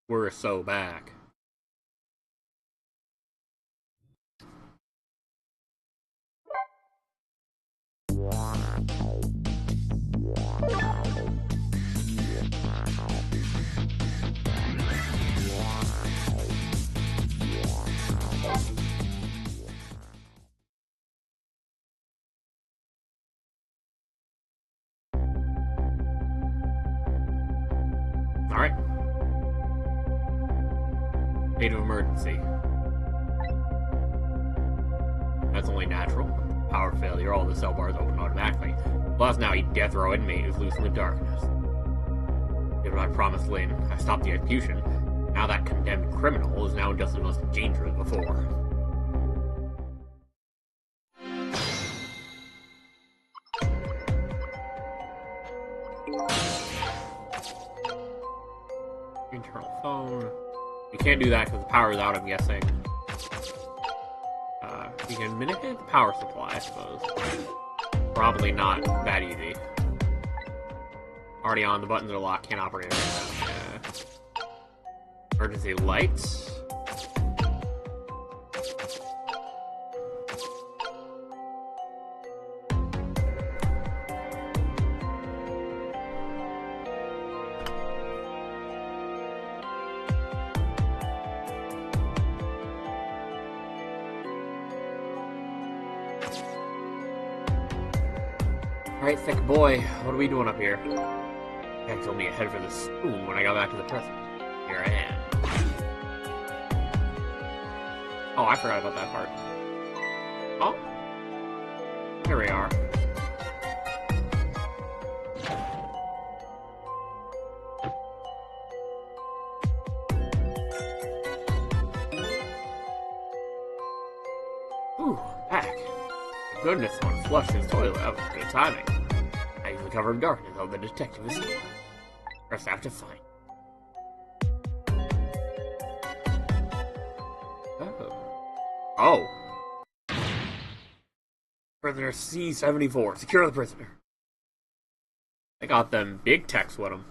We're so back. Alright. State of emergency. That's only natural. Power failure, all the cell bars open automatically. Plus now each death row inmate is loose in the darkness. Given my promised Lynn, I stopped the execution. Now that condemned criminal is now just as much dangerous as before. Internal phone. You can't do that because the power's out, I'm guessing. You can manipulate the power supply, I suppose. Probably not that easy. Already on, the buttons are locked, can't operate right now. Emergency lights. Alright, thick boy, what are we doing up here? Dad told me to head for the spoon when I got back to the present. Here I am. Oh, I forgot about that part. Oh. Here we are. Ooh, back. Goodness, someone flushed his toilet. That was good timing. I use the cover of darkness of the detective escape. First I have to find. Oh. Prisoner C-74. Secure the prisoner. They got them big techs with them.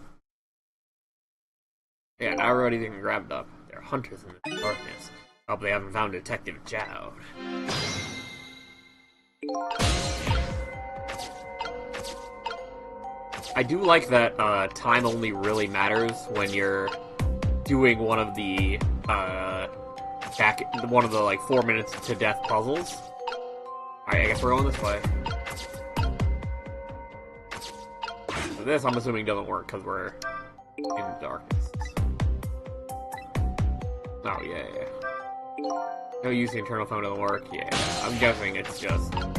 Yeah, now everybody can grab it up. They're hunters in the darkness. Hope they haven't found Detective Jowd. I do like that time only really matters when you're doing one of the like 4 minutes to death puzzles. Alright, I guess we're going this way. So this, I'm assuming, doesn't work because we're in the darkness. Oh, yeah. No use, the internal phone doesn't work. Yeah, I'm guessing it's just... Oh,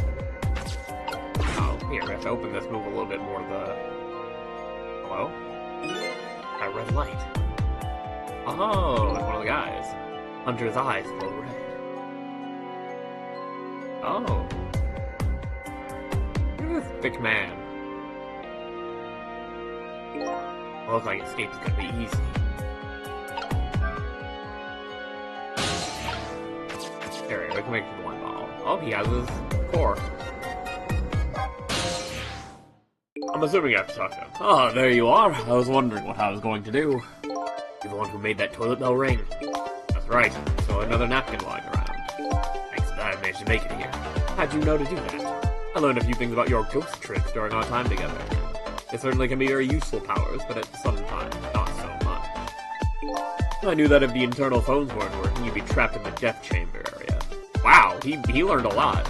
here, we have to open this, move a little bit more of the... Hello? A red light. Oh, it's one of the guys. Hunter's eyes glow red. Oh. Look at this thick man. Looks like escape's gonna be easy. There we go, we can make it to the one bottle. Oh, he has his core. I'm assuming you have to talk to him. Oh, there you are. I was wondering what I was going to do. You're the one who made that toilet bell ring. That's right. So another napkin lying around. Thanks to that I managed to make it here. How'd you know to do that? I learned a few things about your ghost tricks during our time together. They certainly can be very useful powers, but at some times, not so much. I knew that if the internal phones weren't working, you'd be trapped in the death chamber area. Wow, he learned a lot.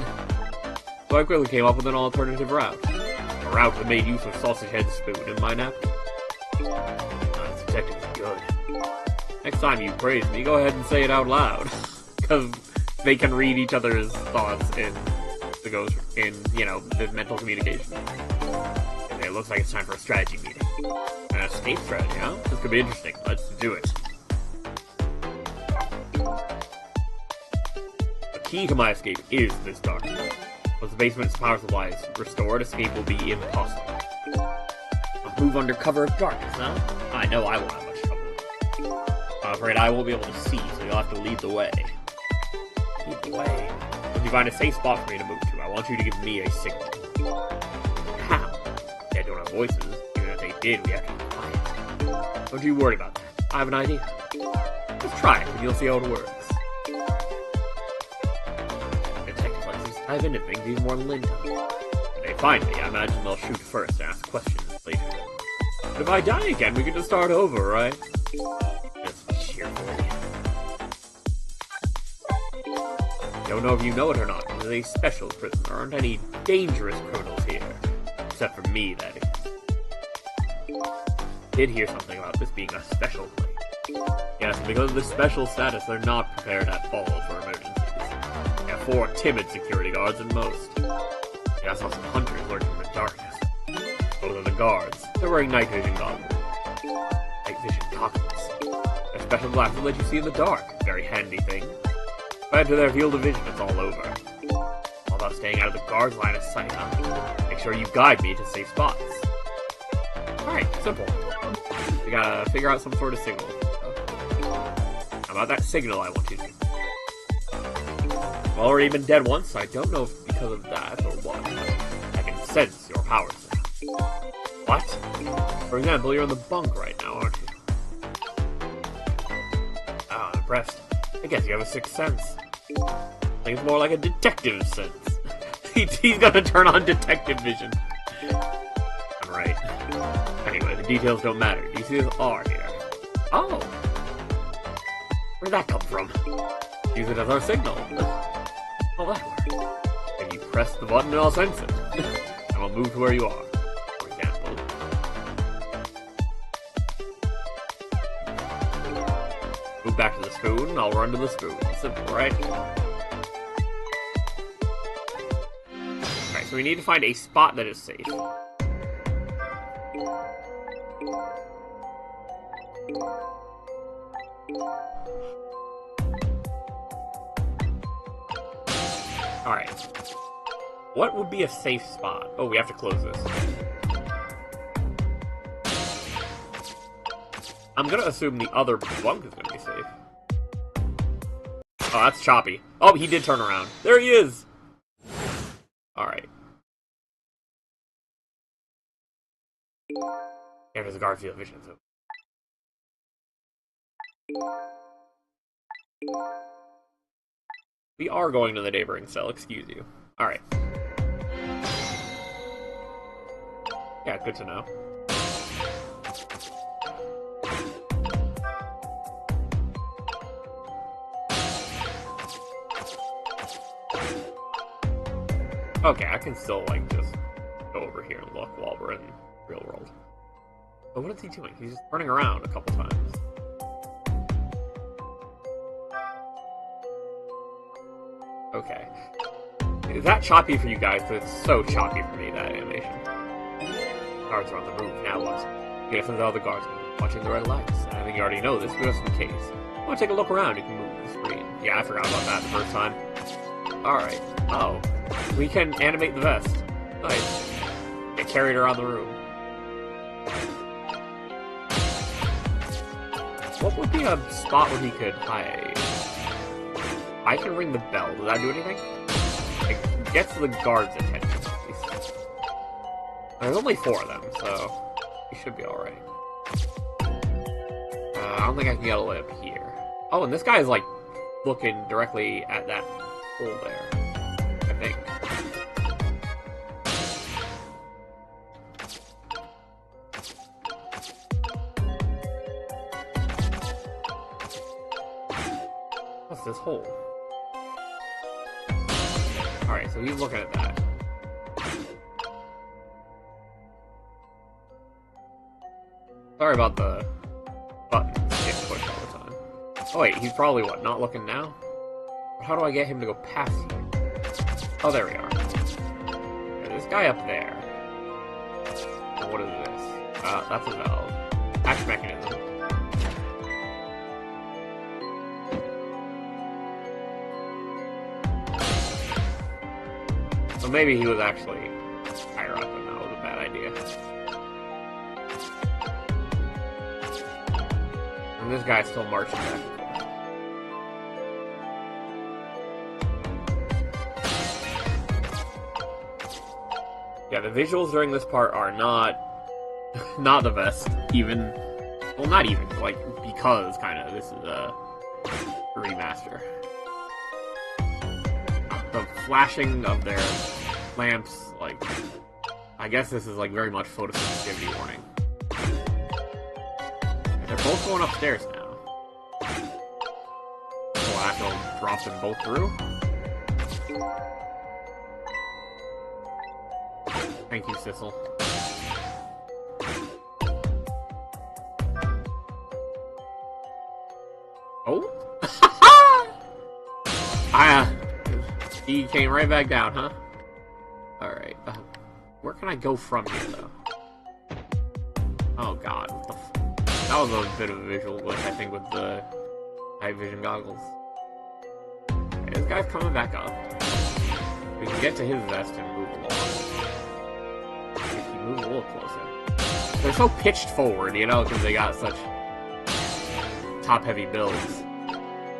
So I quickly came up with an alternative route. A route that made use of Sausage Head's spoon in my napkin. This detective is good. Next time you praise me, go ahead and say it out loud. Because they can read each other's thoughts in the ghost, the mental communication. Okay, it looks like it's time for a strategy meeting. An escape strategy, huh? This could be interesting. Let's do it. The key to my escape is this darkness. Once the basement's power supply is restored, escape will be impossible. I'll move under cover of darkness, huh? I know I won't have much trouble. I'm afraid I won't be able to see, so you'll have to lead the way. Lead the way? If you find a safe spot for me to move to, I want you to give me a signal. How? They don't have voices. Even if they did, we have to be quiet. Don't you worry about that. I have an idea. Let's try it, and you'll see how it works. Detectives like to dive into things even more than Linda. When they find me, I imagine they'll shoot first and ask questions later. But if I die again, we can just start over, right? Just cheerfully. Don't know if you know it or not, but it's a special prison. There aren't any dangerous criminals here. Except for me, that is. Did hear something about this being a special place. Yes, because of the special status, they're not prepared at all for emergencies. They have 4 timid security guards at most. They also have some hunters lurking in the darkness. Those are the guards. They're wearing night vision goggles. Night vision goggles. Their special glasses let you see in the dark. Very handy thing. If I enter their field of vision, it's all over. All about staying out of the guard's line of sight, huh? Make sure you guide me to safe spots. Alright, simple. We gotta figure out some sort of signal. How about that signal I want you to? I've already been dead once, so I don't know if because of that or what. I can sense your powers now. What? For example, you're in the bunk right now, aren't you? Ah, I'm impressed. I guess you have a sixth sense. I think it's more like a detective sense. He's gonna turn on detective vision. I'm right. Anyway, the details don't matter. Do you see this R here? Oh! Where'd that come from? Use it as our signal. Oh, that works. And you press the button and I'll sense it. And I'll move to where you are, for example. Move back to the spoon, and I'll run to the spoon. Simple, right? Alright, so we need to find a spot that is safe. Alright. What would be a safe spot? Oh, we have to close this. I'm gonna assume the other bunk is gonna be safe. Oh, that's choppy. Oh, he did turn around. There he is! Alright. Yeah, there's a guard field vision, so. We are going to the neighboring cell, excuse you. Alright. Yeah, good to know. Okay, I can still, like, just go over here and look while we're in the real world. But what is he doing? He's just turning around a couple times. Okay. Is that choppy for you guys? It's so choppy for me, that animation. Guards are on the move, now what? You gotta send out the guards watching the red lights. I think you already know this, but just in case. I want to take a look around, you can move the screen. Yeah, I forgot about that the first time. Alright. Oh. We can animate the vest. Nice. Get carried around the room. What would be a spot where he could hide? I can ring the bell. Does that do anything? It gets the guards' attention, at least. There's only 4 of them, so we should be alright. I don't think I can get all the way up here. Oh, and this guy is, like, looking directly at that hole there. I think. What's this hole? Alright, so he's looking at that. Sorry about the buttons getting pushed all the time. Oh wait, he's probably what, not looking now? How do I get him to go past him? Oh, there we are. Okay, this guy up there. Oh, what is this? That's a valve. Action mechanism. So maybe he was actually higher up and that was a bad idea. And this guy's still marching back. Yeah, the visuals during this part are not the best, even Well, not even, like, because, kind of, this is a remaster. The flashing of their lamps, like, I guess this is, like, very much photosensitivity warning. And they're both going upstairs now. So I have to drop them both through? Thank you, Sissel. Oh? He came right back down, huh? Alright, where can I go from here, though? Oh god, what the f— that was a bit of a visual glitch, I think, with the night vision goggles. Okay, this guy's coming back up. We can get to his vest and move along. If he moves a little closer. They're so pitched forward, you know, because they got such top-heavy builds.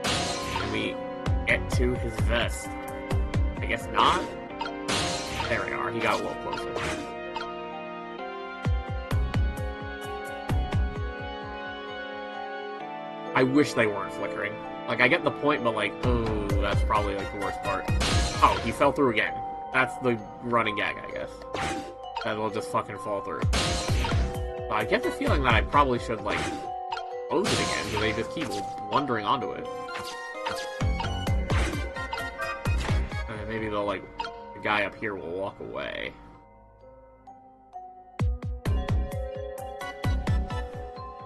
Can we get to his vest? I guess not? There we are, he got a little closer. I wish they weren't flickering. Like, I get the point, but like, oh, that's probably like the worst part. Oh, he fell through again. That's the running gag, I guess. That will just fucking fall through. But I get the feeling that I probably should, like, close it again, because they just keep wandering onto it. And maybe they'll, like, the guy up here will walk away.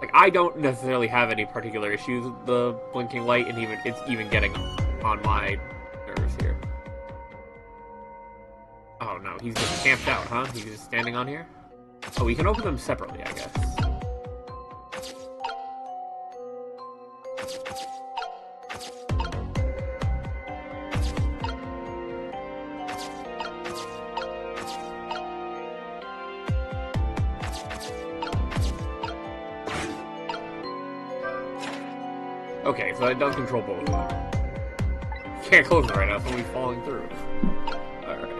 Like, I don't necessarily have any particular issues with the blinking light, and it's even getting on my nerves here. Oh no, he's just camped out, huh? He's just standing on here? Oh, we can open them separately, I guess. Okay, so it does control both of them. Can't close it right now, somebody's falling through. Alright.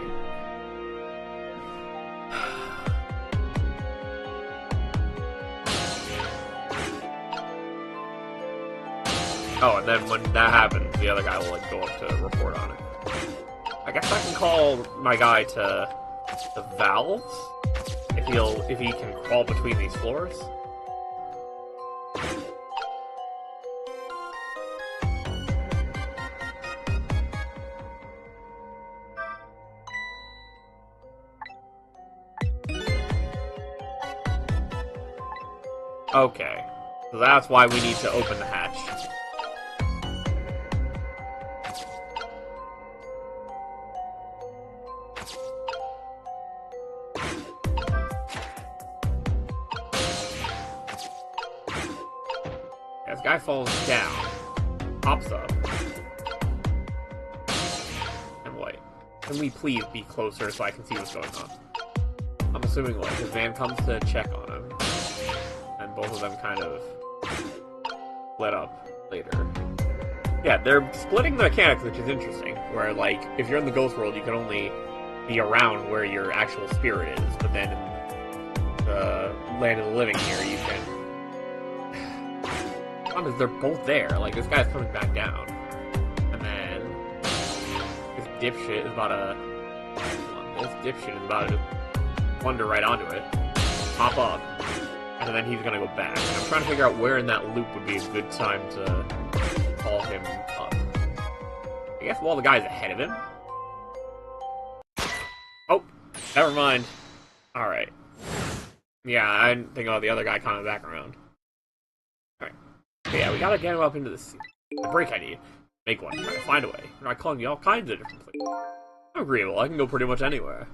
Oh, and then when that happens, the other guy will, like, go up to report on it. I guess I can call my guy to the valves if he can crawl between these floors. Okay, so that's why we need to open the hatch. This guy falls down, pops up, and wait. Can we please be closer so I can see what's going on? I'm assuming what? His van comes to check on him. Both of them kind of split up later. Yeah, they're splitting the mechanics, which is interesting. Where, like, if you're in the ghost world, you can only be around where your actual spirit is, but then in the land of the living here, you can... The problem is they're both there. Like, this guy's coming back down. And then this dipshit is about to... wander right onto it, pop up, and then he's gonna go back. And I'm trying to figure out where in that loop would be a good time to call him up. I guess while the guy's ahead of him. Oh, never mind. Alright. Yeah, I didn't think about the other guy coming back around. Alright. Yeah, we gotta get him up into the break I need. Make one. Try to find a way. I'm calling you all kinds of different places. I'm agreeable. I can go pretty much anywhere.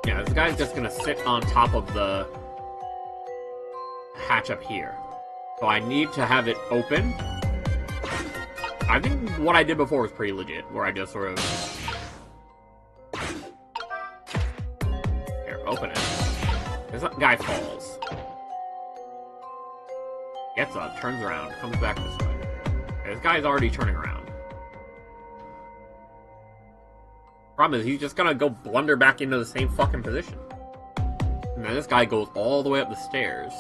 Yeah, this guy's just gonna sit on top of the hatch up here. So I need to have it open. I think what I did before was pretty legit, where I just sort of... Here, open it. This guy falls. Gets up, turns around, comes back this way. Okay, this guy's already turning around. Problem is, he's just gonna go blunder back into the same fucking position. And then this guy goes all the way up the stairs.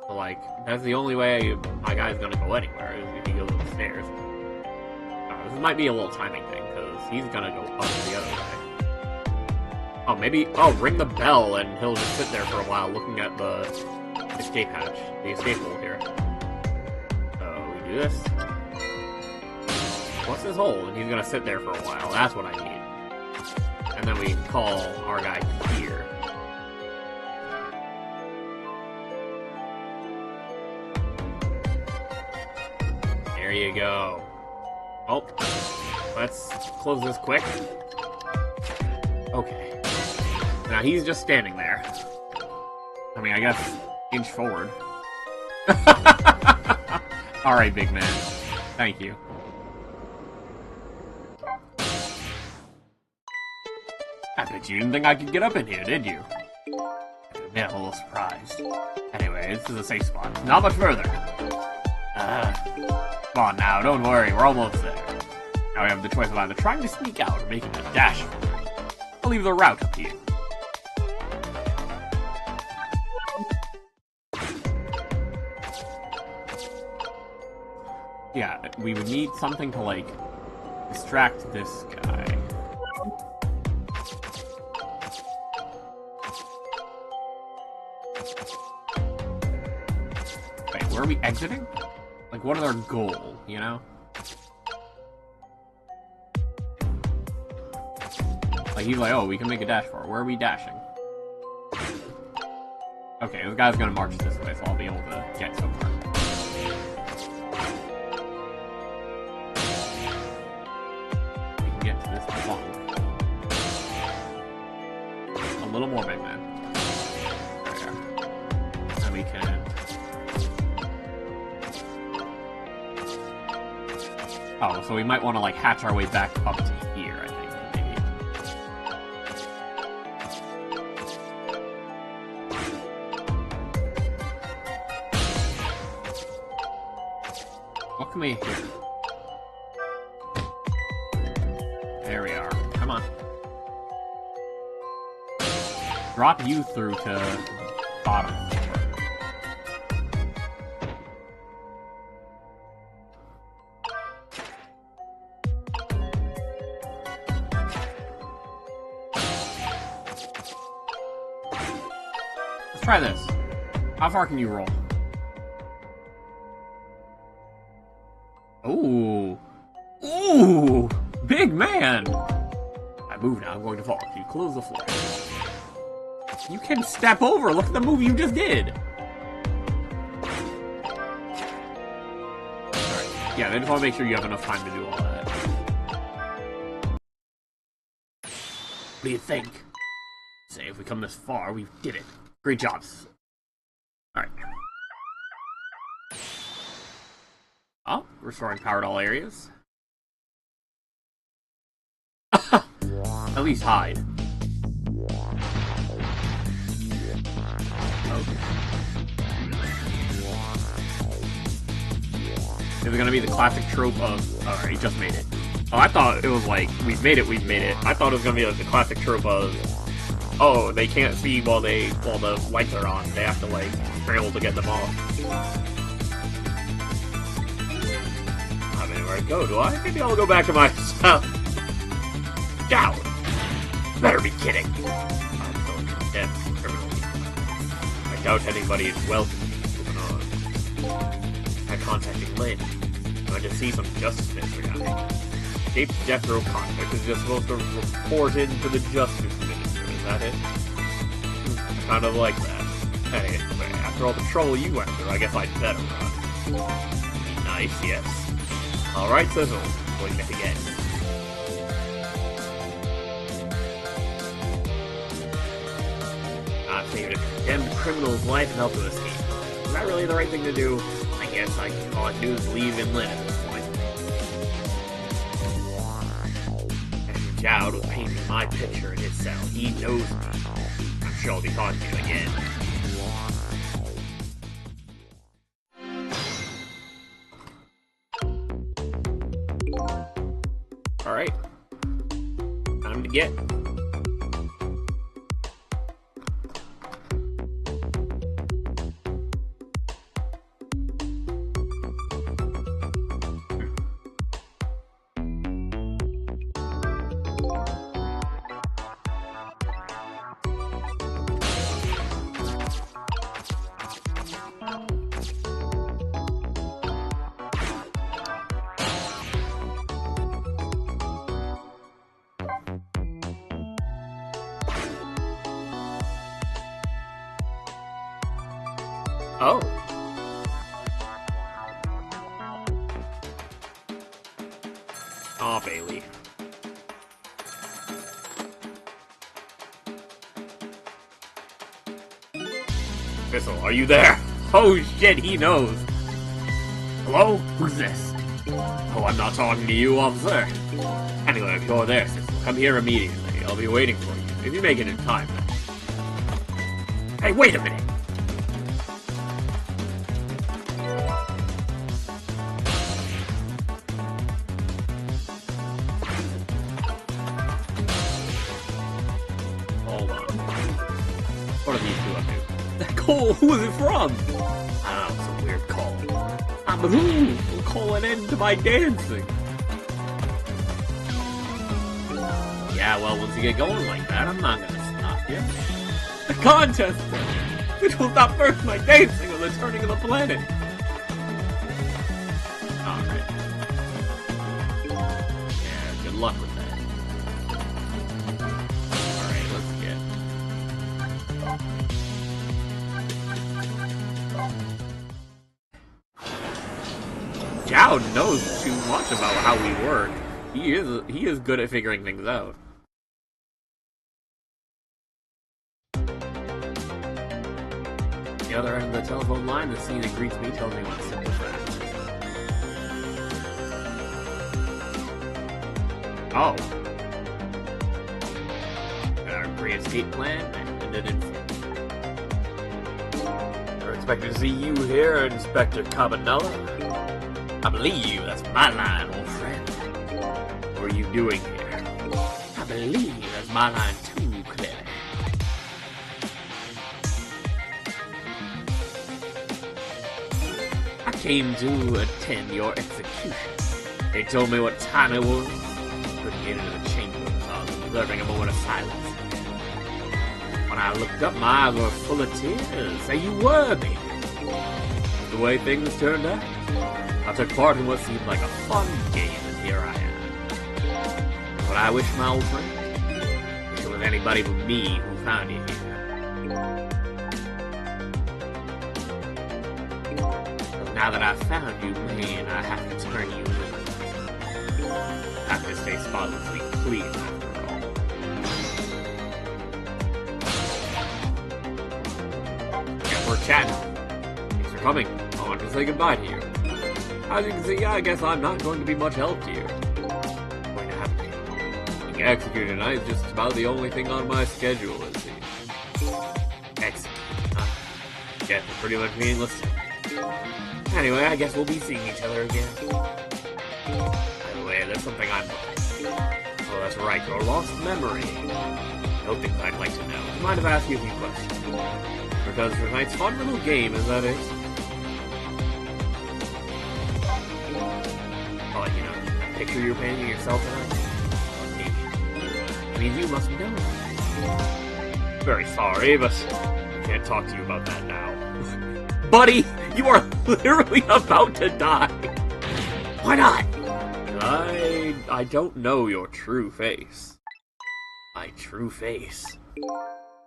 So, like, that's the only way my guy's gonna go anywhere, is if he goes up the stairs. This might be a little timing thing, because he's gonna go up the other way. Oh, maybe... Oh, ring the bell, and he'll just sit there for a while looking at the escape hatch. The escape hole here. So, we do this. What's this hole? And he's gonna sit there for a while. That's what I need. And then we call our guy here. There you go. Oh, let's close this quick. Okay. Now he's just standing there. I mean, I guess inch forward. Alright, big man. Thank you. I bet you didn't think I could get up in here, did you? Yeah, I'm a little surprised. Anyway, this is a safe spot. Not much further. Come on now, don't worry, we're almost there. Now we have the choice of either trying to sneak out or making a dash for it. I'll leave the route up to you. Yeah, we would need something to, like, distract this guy. Wait, where are we exiting? Like, what is our goal, you know? Like, he's like, oh, we can make a dash for it. Where are we dashing? Okay, this guy's gonna march this way, so I'll be able to get somewhere. We can get to this long. A little more, big man. There. And we can... Oh, so we might want to, like, hatch our way back up to here, I think, maybe. What can we hear? There we are. Come on. Drop you through to bottom. Try this. How far can you roll? Ooh. Ooh! Big man! I move now, I'm going to fall. If you close the floor. You can step over! Look at the move you just did! Alright. Yeah, I just want to make sure you have enough time to do all that. What do you think? Say, if we come this far, we did it. Great jobs. Alright. Oh, restoring power to all areas. At least hide. Okay. Is it gonna be the classic trope of... Alright, he just made it. Oh, I thought it was like, we've made it. I thought it was gonna be like the classic trope of... Oh, they can't see while the lights are on. They have to, like, scramble to get them off. I don't know where to go, do I? Maybe I'll go back to my cell. Down! Better be kidding. I'm so dead criminally. I doubt anybody is welcome moving on. I'm contacting Lynn. I just see some justice minister guy. Escaped death row conflict is just supposed to report into the justice minister. Is that it? Kind of like that. Hey, after all the trouble you went through, I guess I'd better run. Nice, yes. Alright, Sizzle. We'll meet again. saved a condemned criminal's life and helped him escape. Is that really the right thing to do? I guess I can all I can do is leave in Lynn at this point. And Jowd was painting my picture in his cell. He knows me. I'm sure I'll be talking to him again. Alright. Time to get. Oh. Aw, Bailey. Thistle, are you there? Oh shit, he knows. Hello? Who's this? Oh, I'm not talking to you, officer. Anyway, if you're there, Thistle, come here immediately. I'll be waiting for you. If you make it in time. Hey, wait a minute! Hold on. What are these two up to? That call, who is it from? I don't know, some weird call. I'm will call an end to my dancing. Yeah, well, once you get going like that, I'm not gonna stop you. The contest, which will stop first my dancing or the turning of the planet. Alright. Yeah, good luck with that. Alright, let's get. Jowd knows too much about how we work. He is good at figuring things out. The other end of the telephone line, the scene that greets me tells me one simple fact. Oh. Our pre-escape plan ended in failure. We're expected to see you here, Inspector Cabanella. I believe that's my line, old friend. What are you doing here? I believe that's my line too, Claire. I came to attend your execution. They told me what time it was. Couldn't get into the chamber, so I was observing a moment of silence. When I looked up, my eyes were full of tears. So you were, baby. The way things turned out. I took part in what seemed like a fun game, and here I am. But I wish, my old friend, wish it was anybody but me who found you here. But now that I've found you, man, I have to turn you in. I have to stay spotlessly clean after all. Guess we're chatting. Thanks for coming. I wanted to say goodbye to you. As you can see, I guess I'm not going to be much help to you. I'm going to have to. Being executed tonight is just about the only thing on my schedule, it seems. Execute, huh? Guess it's pretty much meaningless. Anyway, I guess we'll be seeing each other again. By the way, there's something I'm looking. Oh, that's right, your lost memory. No things I'd like to know. Do you mind if I ask you a few questions? Because for tonight's fun little game, is that it? Picture you're painting yourself tonight? I mean, you must know. Very sorry, but I can't talk to you about that now. Buddy, you are literally about to die. Why not? I don't know your true face. My true face.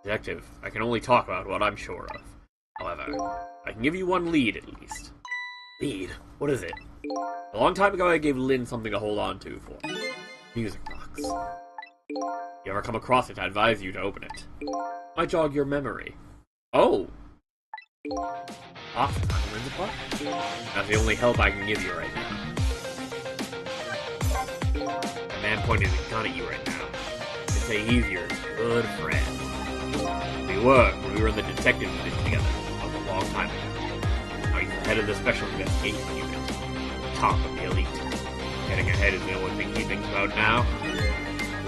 Detective, I can only talk about what I'm sure of. However, I can give you one lead at least. Lead? What is it? A long time ago, I gave Lynn something to hold on to for music box. If you ever come across it, I advise you to open it. Might jog your memory. Oh! Awesome, Takumi. That's the only help I can give you right now. A man pointing a gun at you right now. They say he's your good friend. We were in the detective division together. That was a long time ago. Now he's the head of the special investigation unit. Top of the elite. Getting ahead is the only thing he thinks about now.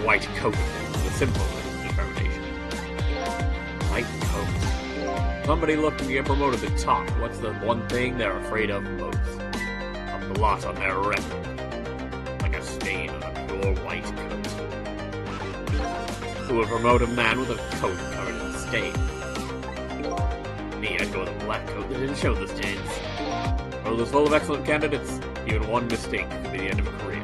White coat, the symbol of his determination. White coat. Somebody looking to get promoted to top. What's the one thing they're afraid of most? A blot on their record. Like a stain on a pure white coat. Who would promote a man with a coat covered in stains? Me, I'd go with a black coat that didn't show the stains. The world is full of excellent candidates. Even one mistake could be the end of a career.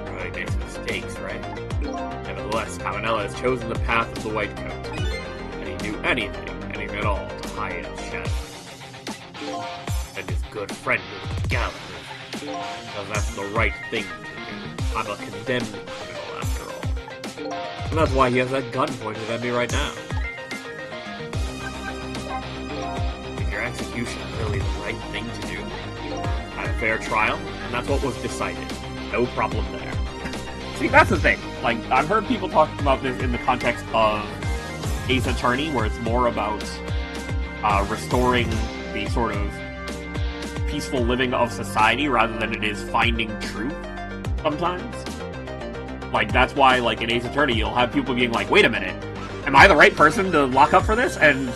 Everybody makes mistakes, right? Nevertheless, Cabanela has chosen the path of the white coat. And he knew anything at all to hide his shadow. And his good friend is gallant. Because that's the right thing to do. I'm a condemned criminal after all. And that's why he has that gun pointed at me right now. Is your execution really the right thing to do? Had a fair trial, and that's what was decided. No problem there. See, that's the thing. Like, I've heard people talking about this in the context of Ace Attorney, where it's more about restoring the sort of peaceful living of society rather than it is finding truth sometimes. Like, that's why, like, in Ace Attorney, you'll have people being like, wait a minute, am I the right person to lock up for this? And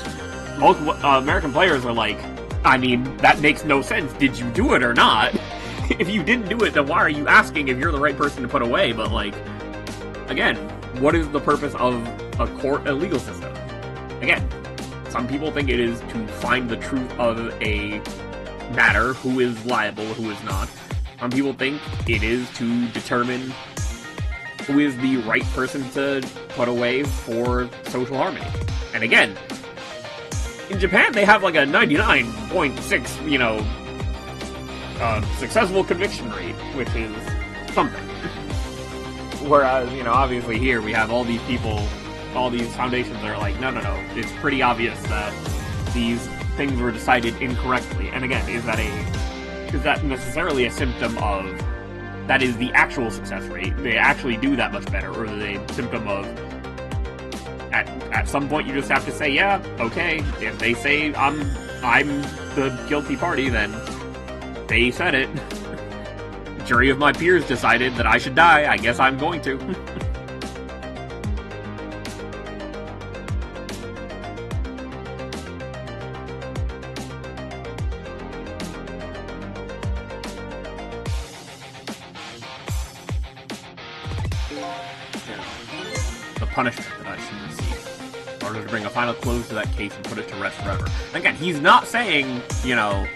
most American players are like, I mean, that makes no sense. Did you do it or not? If you didn't do it, then why are you asking if you're the right person to put away? But, like, again, what is the purpose of a court, a legal system? Again, some people think it is to find the truth of a matter, who is liable, who is not. Some people think it is to determine who is the right person to put away for social harmony. And again, in Japan, they have like a 99.6, you know, successful conviction rate, which is something. Whereas, you know, obviously here we have all these people, all these foundations that are like, no, it's pretty obvious that these things were decided incorrectly. And again, is that necessarily a symptom of that is the actual success rate? They actually do that much better, or is it a symptom of at some point you just have to say, yeah, okay, if they say I'm the guilty party, then they said it. The jury of my peers decided that I should die, I guess I'm going to. The punishment that I should receive in order to bring a final close to that case and put it to rest forever. And again, he's not saying, you know,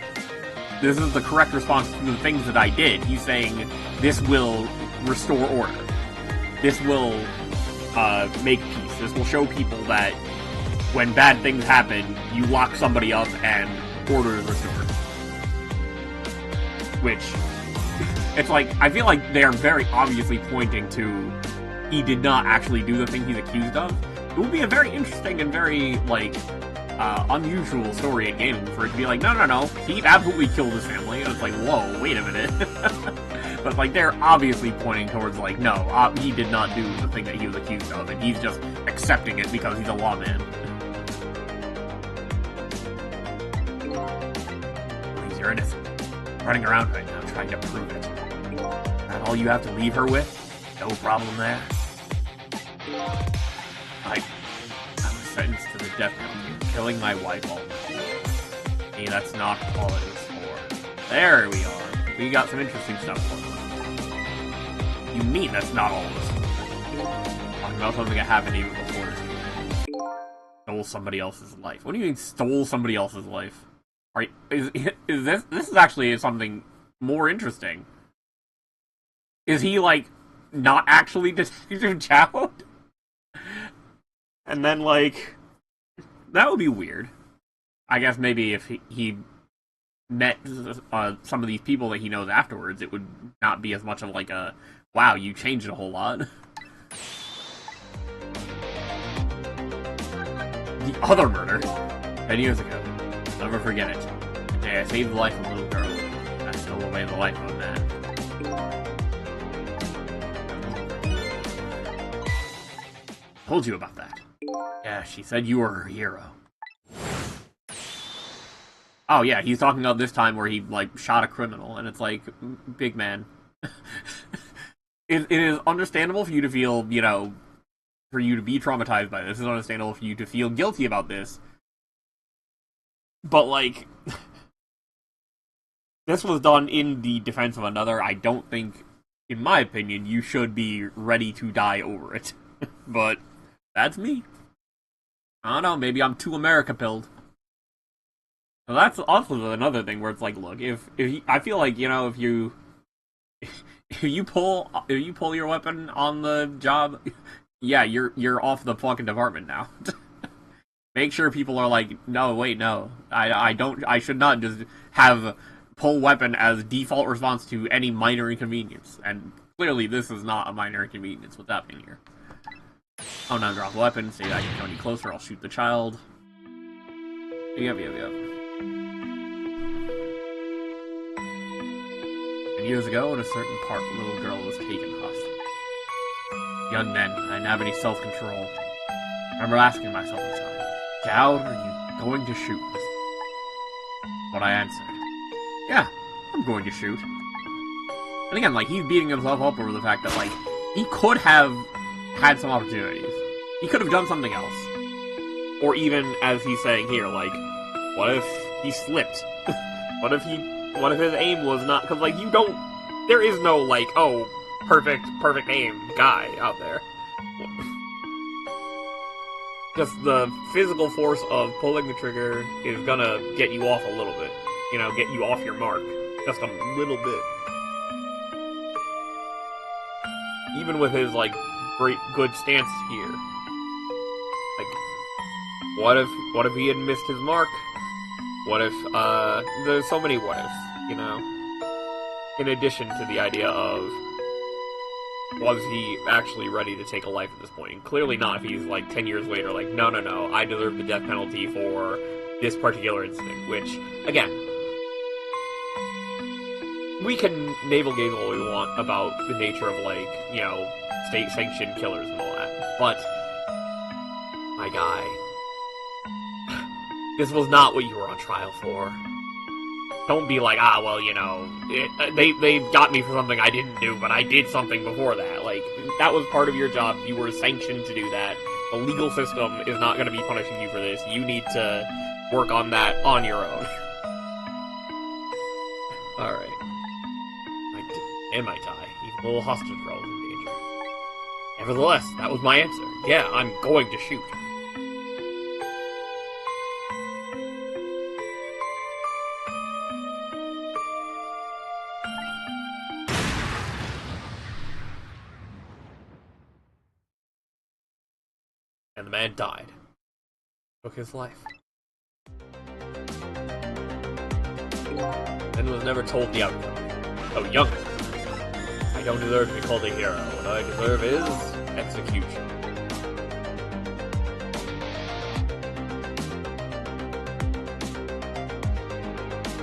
this is the correct response to the things that I did. He's saying this will restore order. This will make peace. This will show people that when bad things happen, you lock somebody up and order is restored. Which, it's like, I feel like they're very obviously pointing to he did not actually do the thing he's accused of. It would be a very interesting and very, like, unusual story in gaming for it to be like, no, he absolutely killed his family. And it's like, whoa, wait a minute. But, like, they're obviously pointing towards, like, no, he did not do the thing that he was accused of, and he's just accepting it because he's a lawman. Please, you're innocent. Running around right now trying to prove it. That all you have to leave her with? No problem there. I was sentenced to the death penalty for killing my wife all night. Hey, that's not all it was for. There we are. We got some interesting stuff for them. You mean that's not all it was for? Talking about something that happened even before this. Stole somebody else's life. What do you mean stole somebody else's life? Is this is actually something more interesting. Is he, like, not actually Detective Chow? And then, like, that would be weird. I guess maybe if he met some of these people that he knows afterwards, it would not be as much of, like, a, wow, you changed a whole lot. The other murder? 10 years ago. I'll never forget it. The day I saved the life of a little girl. I stole away the life of a man. Told you about that. Yeah, she said you were her hero. Oh yeah, he's talking about this time where he, like, shot a criminal, and it's like, big man. It is understandable for you to feel, you know, for you to be traumatized by this. It's understandable for you to feel guilty about this. But, like, this was done in the defense of another. I don't think, in my opinion, you should be ready to die over it. But that's me. I don't know, maybe I'm too America-pilled. So that's also another thing where it's like, look, I feel like, you know, if you pull your weapon on the job, yeah, you're off the fucking department now. Make sure people are like, no, wait, no, I should not just have pull weapon as default response to any minor inconvenience. And clearly, this is not a minor inconvenience. What's happening here? Oh, now drop weapon. Say I can go any closer. I'll shoot the child. Yep. And years ago, in a certain park, a little girl was taken hostage. Young men, I didn't have any self-control. I remember asking myself at the time, Dowd, are you going to shoot this? But I answered, yeah, I'm going to shoot. And again, like, he's beating himself up over the fact that, like, he could have had some opportunities. He could have done something else. Or even, as he's saying here, like, what if he slipped? What if his aim was not, because, like, there is no, like, oh, perfect aim guy out there. Just the physical force of pulling the trigger is gonna get you off a little bit. You know, get you off your mark. Just a little bit. Even with his, like, good stance here. Like, what if he had missed his mark? What if, there's so many what ifs, you know? In addition to the idea of, was he actually ready to take a life at this point? And clearly not if he's, like, 10 years later, like, no, I deserve the death penalty for this particular incident, which, again, we can navel-gaze all we want about the nature of, like, you know, state-sanctioned killers and all that, but, my guy, this was not what you were on trial for. Don't be like, well, you know, they got me for something I didn't do, but I did something before that. Like, that was part of your job. You were sanctioned to do that. The legal system is not going to be punishing you for this. You need to work on that on your own. Alright. I might die. Even the little hostage girl is in danger. Nevertheless, that was my answer. Yeah, I'm going to shoot. And the man died. Took his life. And was never told the outcome. Oh, young. I don't deserve to be called a hero. What I deserve is execution.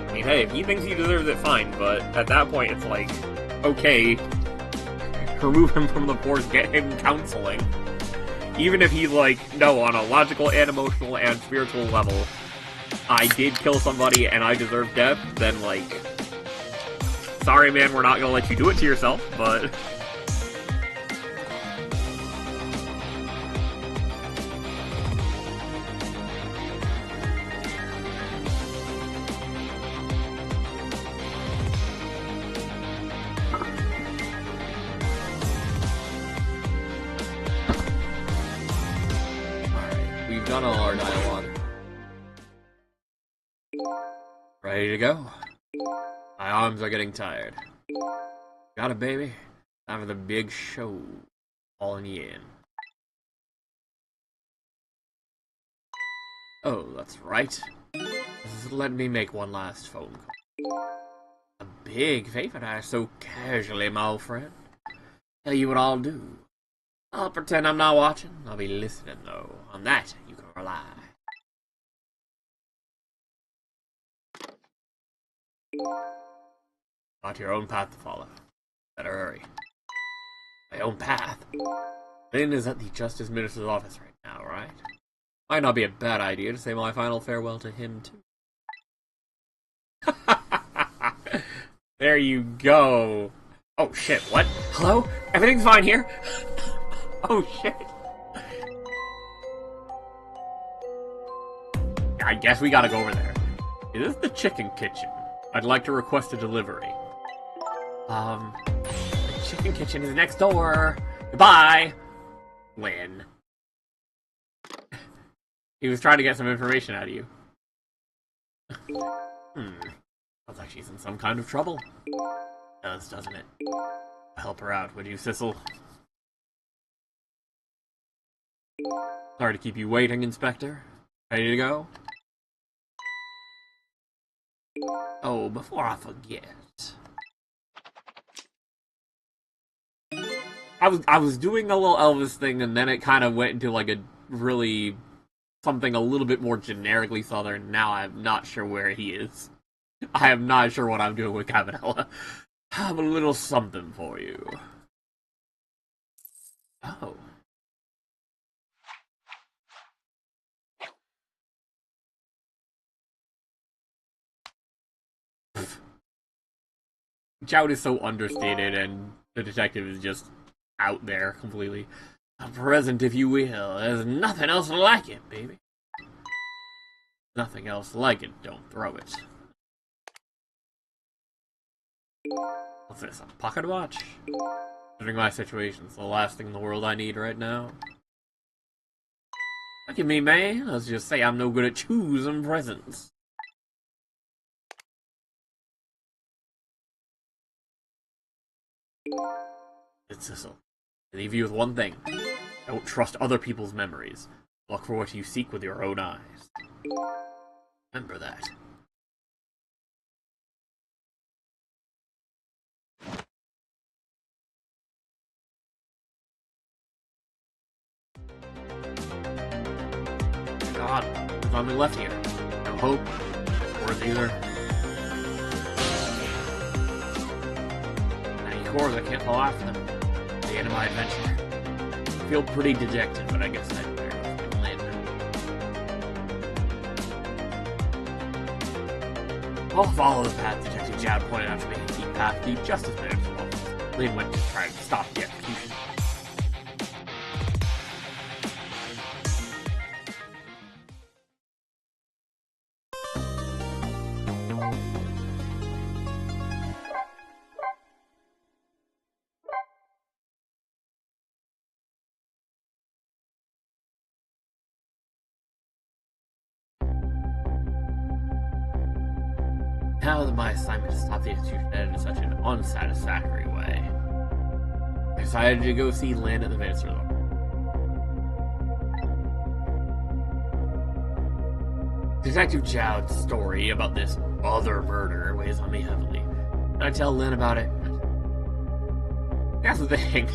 I mean, hey, if he thinks he deserves it, fine, but at that point it's like, okay, remove him from the force, get him counseling. Even if he's like, no, on a logical and emotional and spiritual level, I did kill somebody and I deserve death, then, like, sorry man, we're not gonna let you do it to yourself, but... Alright, we've done all our dialogue. Ready to go? My arms are getting tired. Got it, baby? Time for the big show. Calling you in. Oh, that's right. Just let me make one last phone call. A big favor to ask so casually, my old friend. Tell you what I'll do. I'll pretend I'm not watching. I'll be listening, though. On that, you can rely. Got your own path to follow. Better hurry. My own path? Lynn is at the Justice Minister's office right now, right? Might not be a bad idea to say my final farewell to him, too. There you go. Oh, shit, what? Hello? Everything's fine here? Oh, shit. I guess we gotta go over there. Is this the chicken kitchen? I'd like to request a delivery. The chicken kitchen is next door. Goodbye, Lynn. He was trying to get some information out of you. Sounds like she's in some kind of trouble. Does, doesn't it? Help her out, would you, Sissel? Sorry to keep you waiting, Inspector. Ready to go? Oh, before I forget. I was doing a little Elvis thing, and then it kind of went into like a really something a little bit more generically Southern. Now I'm not sure where he is. I am not sure what I'm doing with Cabanella. I have a little something for you. Oh. Jout is so understated, and the detective is just out there completely. A present, if you will. There's nothing else like it, baby. Nothing else like it. Don't throw it. What's this? A pocket watch? Considering my situation, it's the last thing in the world I need right now. Look at me, man. Let's just say I'm no good at choosing presents. It's Sissel. I leave you with one thing. Don't trust other people's memories. Look for what you seek with your own eyes. Remember that. God, there's nothing left here. No hope. Or either. Many cores, I can't fall after them. The end of my adventure. I feel pretty dejected, but I guess I'd bear with my Lynn. I'll follow the path Detective Jad pointed out to me. Keep path the Justice Minister's office. Lynn went to try to stop the execution. Now that my assignment to stop the execution ended in such an unsatisfactory way, I decided to go see Lynn at the minister's office. Detective Chowd's story about this other murder weighs on me heavily. Did I tell Lynn about it? That's the thing.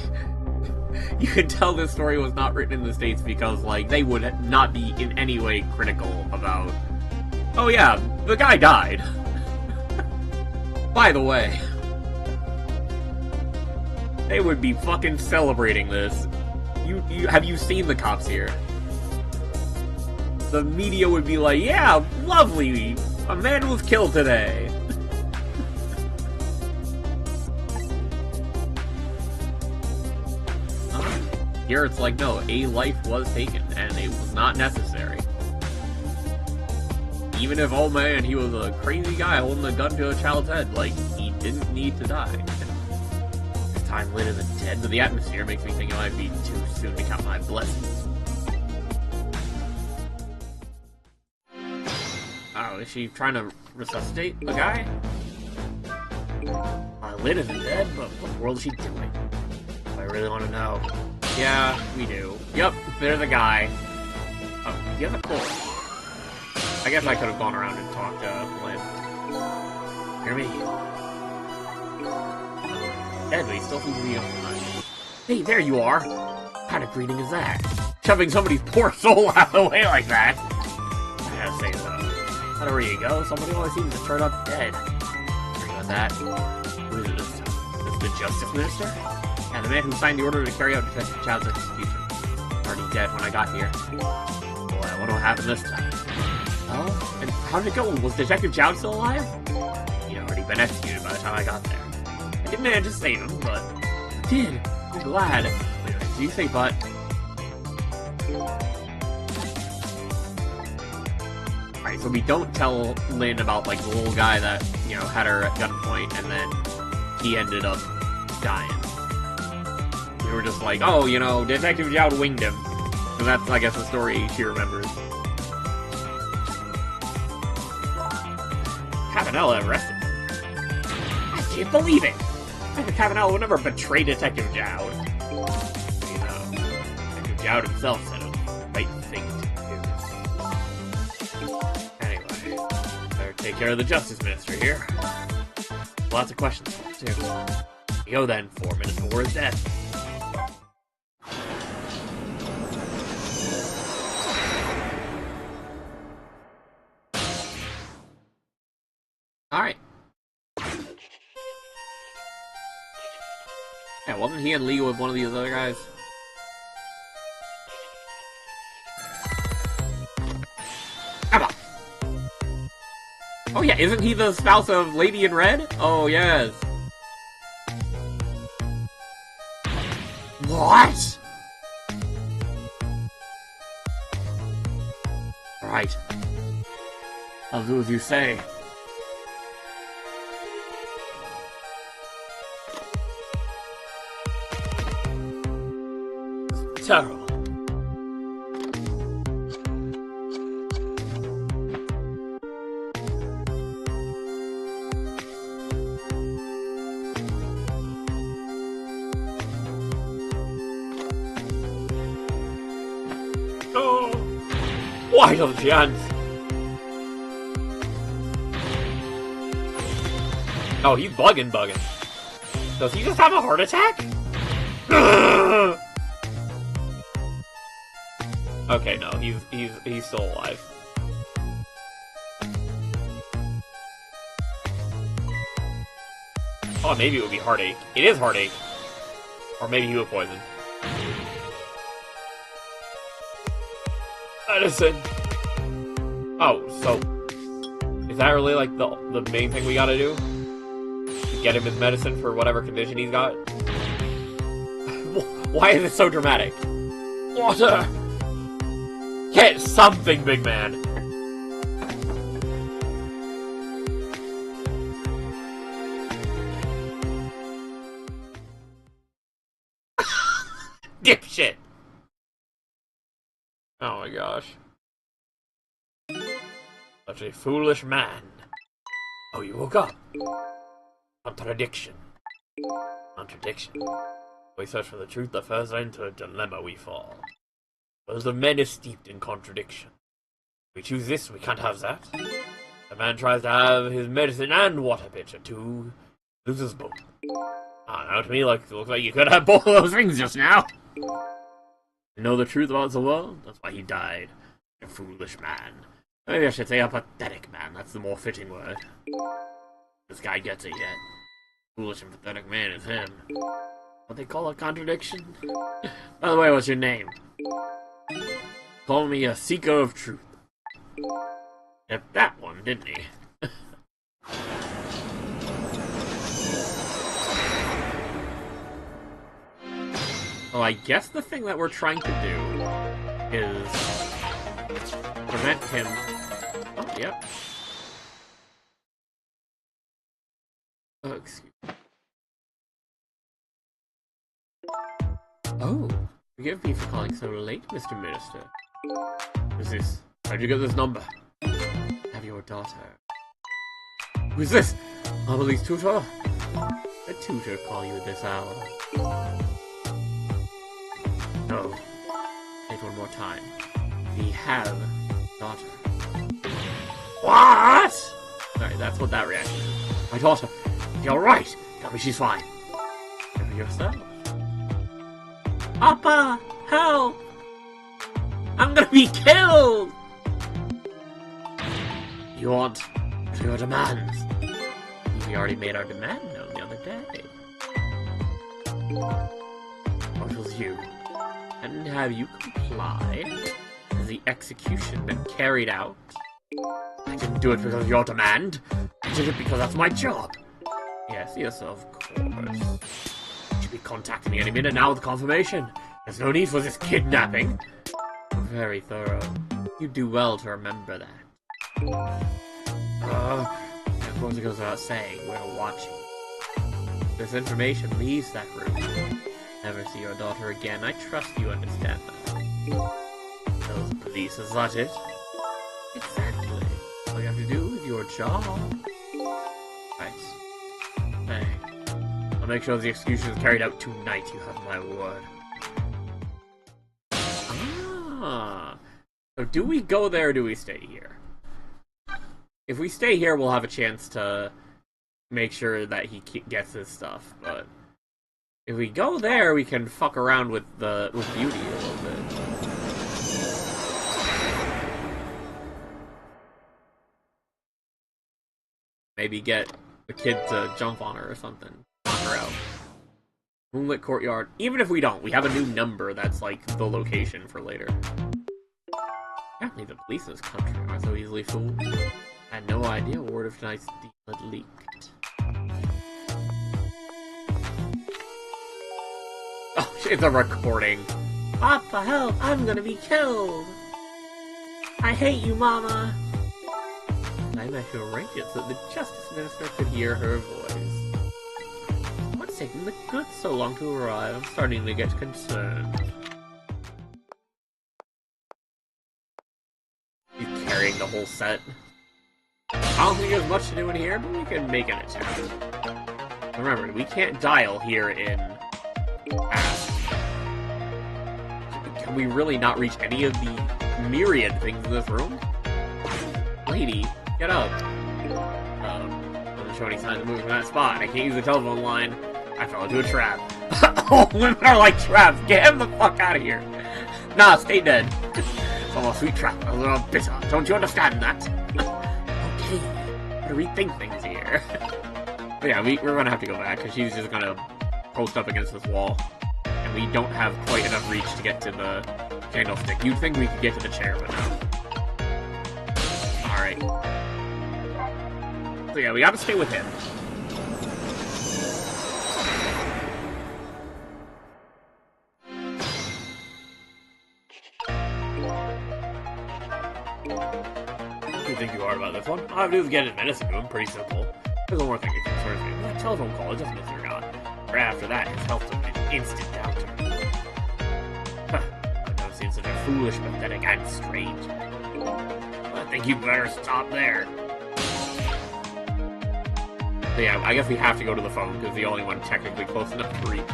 You can tell this story was not written in the States because, like, they would not be in any way critical about, oh yeah, the guy died. By the way, they would be fucking celebrating this. Have you seen the cops here? The media would be like, yeah, lovely, a man was killed today. Here it's like, no, a life was taken, and it was not necessary. Even if, oh man, he was a crazy guy holding a gun to a child's head, like, he didn't need to die. This time Lynn isn't dead, but the atmosphere makes me think it might be too soon to count my blessings. Oh, is she trying to resuscitate the guy? Lynn isn't dead, but what in the world is she doing? I really want to know. Yeah, we do. Yup, there's a guy. Oh, he has a cord. I guess I could have gone around and talked to Lynn. Hear me? Dead, but he still seems to be on the line. Hey, there you are! What kind of greeting is that? Shoving somebody's poor soul out of the way like that! I gotta say so. Wherever you go, somebody always seems to turn up dead. that? Who is it this time? Is this the Justice Minister? Yeah, the man who signed the order to carry out Detective Child's execution. Already dead when I got here. Boy, I wonder what happened this time. Oh? And how did it go? Was Detective Child still alive? He'd already been executed by the time I got there. I didn't manage to save him, but I did. I'm glad. Wait, do you say but? Alright, so we don't tell Lynn about, like, the little guy that, you know, had her at gunpoint, and then he ended up dying. We were just like, oh, you know, Detective Jowd winged him. So that's, I guess, the story she remembers. Cavanella arrested him. I can't believe it! Cavanella would never betray Detective Jowd. You know, Detective Jowd himself said it was the right thing to do. Anyway, better take care of the Justice Minister here. Lots of questions for him, too. You go then, 4 minutes before his death. Alright. Yeah, wasn't he in league with one of these other guys? Come on! Oh yeah, isn't he the spouse of Lady in Red? Oh yes. What? Right. I'll do as you say. Terrible. Oh, why don't you answer? Oh, he's bugging. Does he just have a heart attack? Okay, no, he's still alive. Oh, maybe it would be heartache. It is heartache. Or maybe he was poisoned. Medicine! Oh, so... is that really, like, the main thing we gotta do? To get him his medicine for whatever condition he's got? Why is it so dramatic? Water! Get something, big man! Dipshit! Oh my gosh. Such a foolish man. Oh, you woke up. Contradiction. We search for the truth, the first into a dilemma we fall. Those of men is steeped in contradiction. We choose this, we can't have that. The man tries to have his medicine and water pitcher too. Loses both. Ah, now to me, looks like you could have both of those things just now. You know the truth about the world? That's why he died. A foolish man. Maybe I should say a pathetic man. That's the more fitting word. This guy gets it yet. Foolish and pathetic man is him. What they call a contradiction? By the way, what's your name? Call me a seeker of truth. Yep, that one, didn't he? Well, I guess the thing that we're trying to do is prevent him... Oh, yep. Oh, excuse me. Oh, forgive me for calling so late, Mr. Minister. Who's this? How'd you get this number? Have your daughter. Who's this? Amelie's tutor? A tutor call you at this hour. No. Say it one more time. We have daughter. What? Sorry, that's what that reaction is. My daughter. You're right. Tell me she's fine. Cover yourself. Papa! Help! I'm gonna be killed! You want your demands. You we already made our demand known the other day. What was you? And have you complied? Has the execution been carried out? I didn't do it because of your demand. I did it because that's my job. Yes, of course. You should be contacting me any minute now with confirmation. There's no need for this kidnapping. Very thorough. You do well to remember that. Of course it goes without saying, we're watching. This information leaves that room. Never see your daughter again. I trust you understand that. Those police, is that it? Exactly. All you have to do is your job. Nice. Hey. I'll make sure the execution is carried out tonight, you have my word. So do we go there or do we stay here? If we stay here, we'll have a chance to make sure that he gets his stuff, but if we go there, we can fuck around with Beauty a little bit. Maybe get the kid to jump on her or something. Knock her out. Moonlit Courtyard. Even if we don't, we have a new number that's like the location for later. Apparently the police in this country aren't so easily fooled. I had no idea word of tonight's deal had leaked. Oh, it's a recording. Papa, help! I'm gonna be killed! I hate you, Mama! I'm outrageous that the Justice Minister could hear her voice. What's taking the goods so long to arrive? I'm starting to get concerned. He's carrying the whole set. I don't think there's much to do in here, but we can make an attempt. Remember, we can't dial here in Ask. Can we really not reach any of the myriad things in this room? Lady, get up. Doesn't show any signs of moving from that spot. I can't use the telephone line. I fell into a trap. Oh, women are like traps. Get him the fuck out of here. Nah, stay dead. It's all a sweet trap. A little bitter. Don't you understand that? Okay. Gotta rethink things here. But yeah, we're gonna have to go back, because she's just gonna post up against this wall. And we don't have quite enough reach to get to the candlestick. You'd think we could get to the chair, but no. Alright. So yeah, we gotta stay with him. What do you think you are about this one? All I have to do is get his medicine to him. Pretty simple. There's one more thing that concerns me. That telephone call, it doesn't mean you're not. Right after that, his health took an instant downturn. I've never seen such a foolish, pathetic, and strange. I think you better stop there. So yeah, I guess we have to go to the phone, because the only one technically close enough to reach.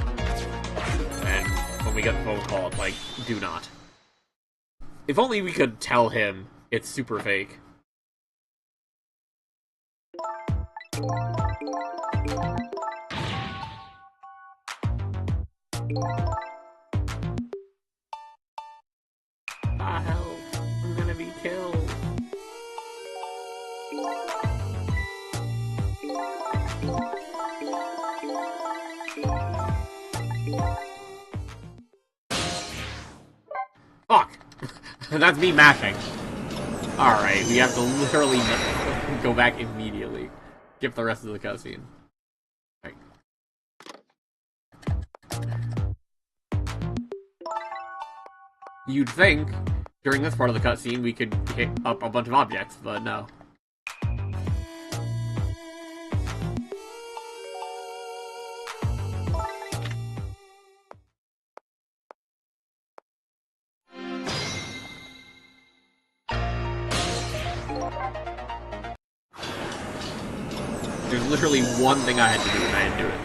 And when we get the phone call, it's like, do not. If only we could tell him it's super fake. Ah, help. I'm gonna be killed. Fuck! That's me mashing. Alright, we have to literally go back immediately. Skip the rest of the cutscene. Right. You'd think, during this part of the cutscene, we could hit up a bunch of objects, but no. There's literally one thing I had to do, and I didn't do it.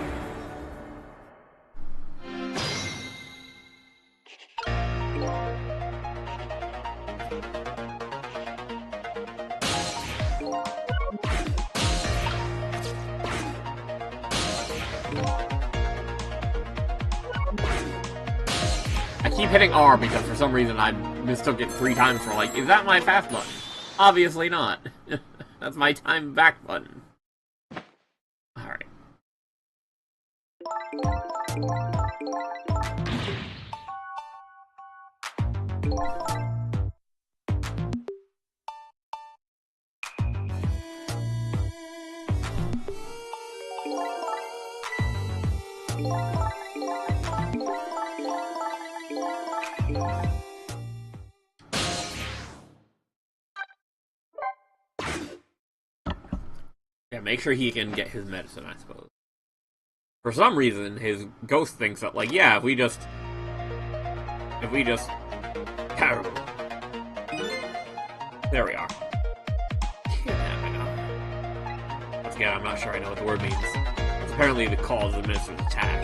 I keep hitting R because for some reason I mistook it 3 times for like, is that my fast button? Obviously not. That's my time back button. Yeah, make sure he can get his medicine, I suppose. For some reason, his ghost thinks that, like, yeah, if we just... Terrible. There we are. Once again, I'm not sure I know what the word means. It's apparently the cause of the minister's attack.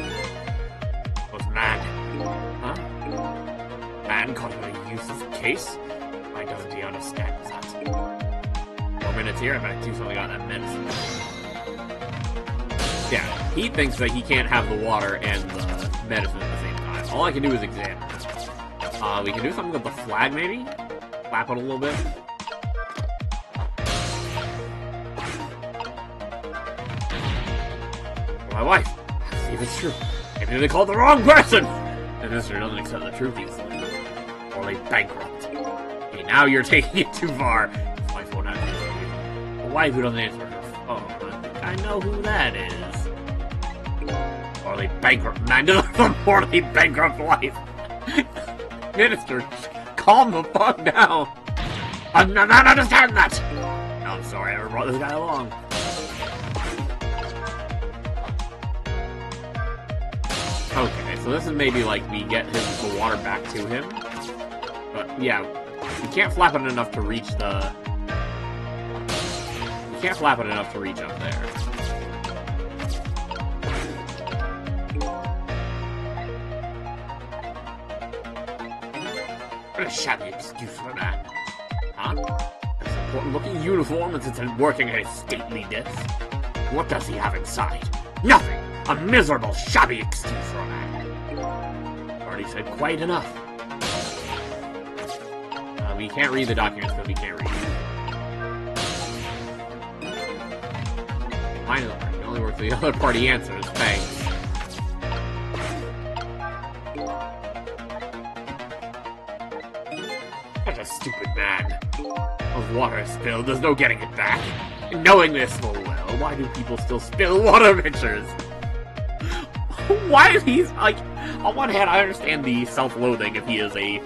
Was mad. Huh? Man caught in a useless case? Why doesn't he understand that? 4 minutes here, I better do something about that medicine. Yeah, he thinks that he can't have the water and the medicine at the same time. All I can do is examine it. We can do something with the flag, maybe? Flap it a little bit. My wife! See if it's true. Maybe they called the wrong person! The minister doesn't accept the truth easily. Or they bankrupt. Okay, now you're taking it too far. His wife won't answer you. A wife who doesn't answer her phone. I know who that is. Morally bankrupt man doesn't have a morally bankrupt wife. Minister, calm the fuck down. I do not understand that. No, I'm sorry I ever brought this guy along. Okay, so this is maybe like we get the water back to him. But yeah, we can't flap it enough to reach the... We can't flap it enough to reach up there. What a shabby excuse for a man. Huh? This important looking uniform and since he's working at his stately desk. What does he have inside? Nothing! A miserable, shabby excuse for a man. Already said quite enough. We can't read the documents because we can't read. Finally, it only works if the other party answers. Thanks. What a stupid man. Of water spilled, there's no getting it back. And knowing this full well, why do people still spill water pitchers? Why is he, like, on one hand, I understand the self-loathing if he is a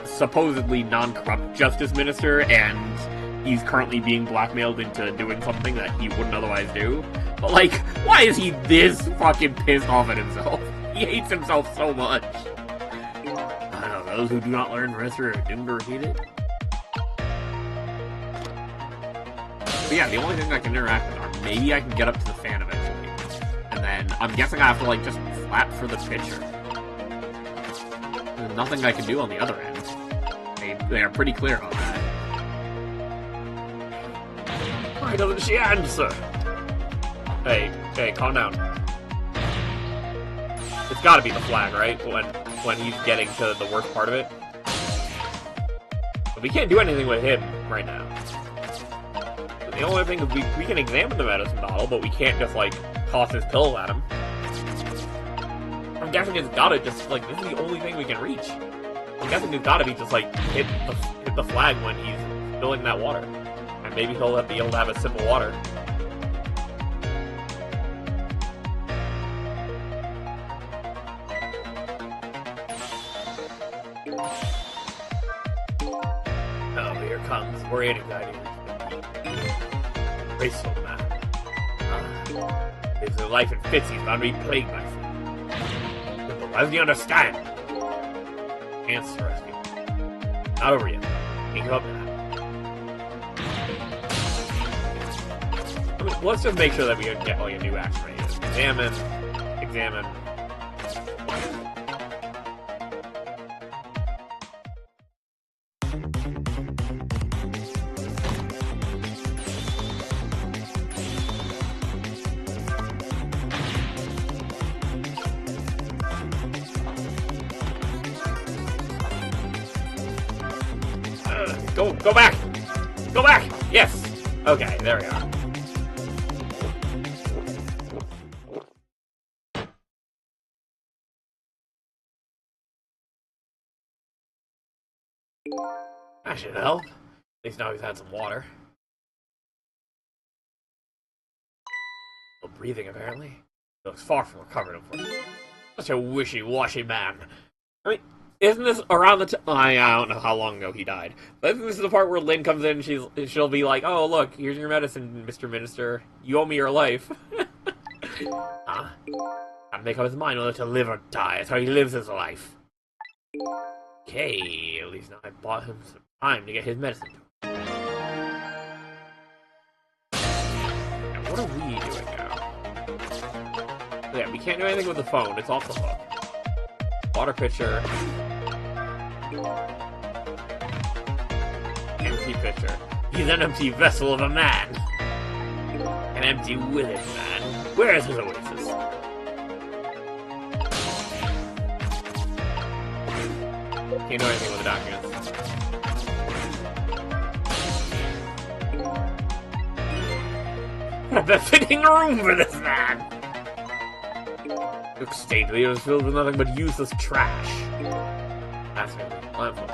supposedly non-corrupt justice minister and he's currently being blackmailed into doing something that he wouldn't otherwise do. But, like, why is he this fucking pissed off at himself? He hates himself so much. I don't know, those who do not learn from history are doomed to repeat it. But yeah, the only thing I can interact with are maybe I can get up to the fan eventually. And then I'm guessing I have to, like, just flap for the pitcher. There's nothing I can do on the other end. They are pretty clear on that. Why doesn't she answer? Hey, calm down. It's gotta be the flag, right? When he's getting to the worst part of it. But we can't do anything with him right now. The only thing is we can examine the medicine bottle, but we can't just, like, toss his pill at him. I'm guessing it's gotta just, like, this is the only thing we can reach. I'm guessing it's gotta be just, like, hit the flag when he's filling that water. And maybe he'll be able to have a sip of water. Oh, here comes worry anxiety. Graceful man. His life in fits, he's bound to be plagued by it. Why doesn't he understand? Answer rescue. Not over yet. Can't give up now. I mean, let's just make sure that we get like a new action rate. Examine. Go back! Go back! Yes! Okay, there we are. That should help. At least now he's had some water. Still breathing, apparently. He looks far from recovered, unfortunately. Such a wishy-washy man. I mean, isn't this around the time... I don't know how long ago he died. But isn't this the part where Lynn comes in and she'll be like, oh, look, here's your medicine, Mr. Minister. You owe me your life. Gotta make up his mind whether to live or die. That's how he lives his life. Okay, at least now I bought him some time to get his medicine. Now, what are we doing now? Yeah, we can't do anything with the phone. It's off the hook. Water pitcher. Empty pitcher. He's an empty vessel of a man. An empty willing man. Where is his oasis? Can't do anything with the documents. What a befitting room for this man! Looks stately, it was filled with nothing but useless trash. That's me. Blindfold.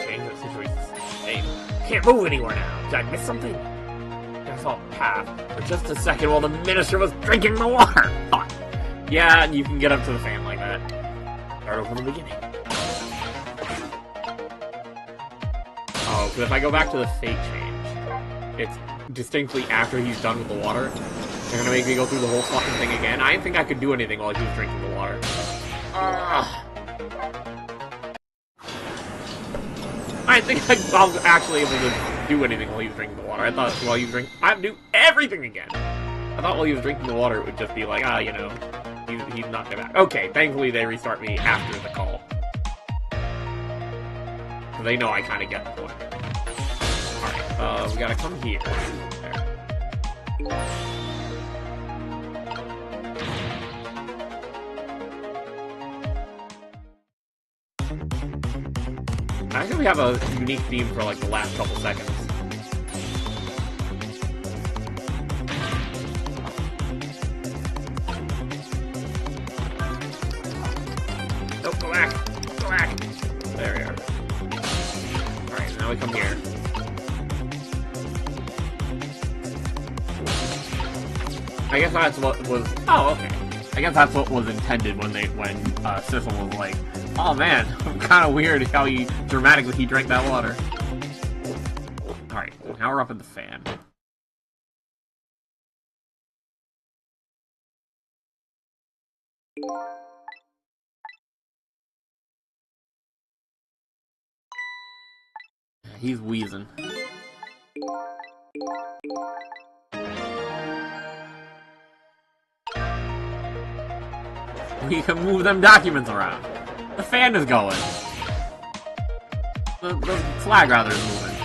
Change the situation. Hey, can't move anywhere now. Did I miss something? I saw a path for just a second while the minister was drinking the water. Oh, yeah, you can get up to the fan like that. Start over from the beginning. Oh, because if I go back to the fate change, it's distinctly after he's done with the water. They're gonna make me go through the whole fucking thing again. I didn't think I could do anything while he was drinking the water. I didn't think I was actually able to do anything while he was drinking the water. I thought while he was drinking, I have to do everything again. I thought while he was drinking the water, it would just be like, you know, he's not coming back. Okay, thankfully they restart me after the call. So they know I kind of get the point. Alright, we gotta come here. There. I think we have a unique theme for like the last couple seconds. Nope, go back! Go back! There we are. Alright, now we come here. I guess that's what was... Oh, okay. I guess that's what was intended when Sissel was like, oh man, kind of weird how dramatically he drank that water. Alright, now we're up at the fan. He's wheezing. We can move them documents around. The fan is going. The flag, rather, is moving.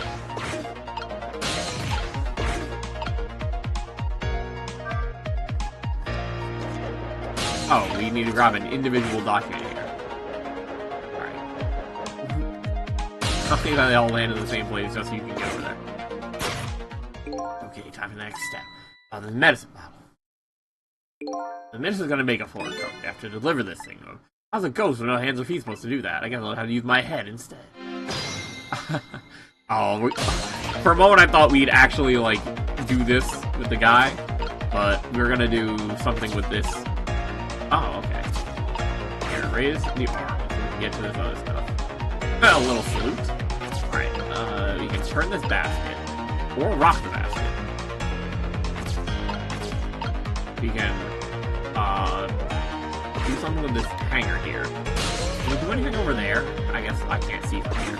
Oh, we need to grab an individual document here. Alright. I think that they all land in the same place just so you can get over there. Okay, time for the next step. The medicine bottle. The minister's gonna make a forward code. I have to deliver this thing. How's it go? So no hands or feet supposed to do that. I guess I'll have to use my head instead. Oh, for a moment I thought we'd actually, like, do this with the guy, but we're gonna do something with this. Oh, okay. Here, raise the arm so we can get to this other stuff. A little salute. Alright, we can turn this basket, or rock the basket. We can, do something with this hanger here. Can we do anything over there? I guess I can't see from here.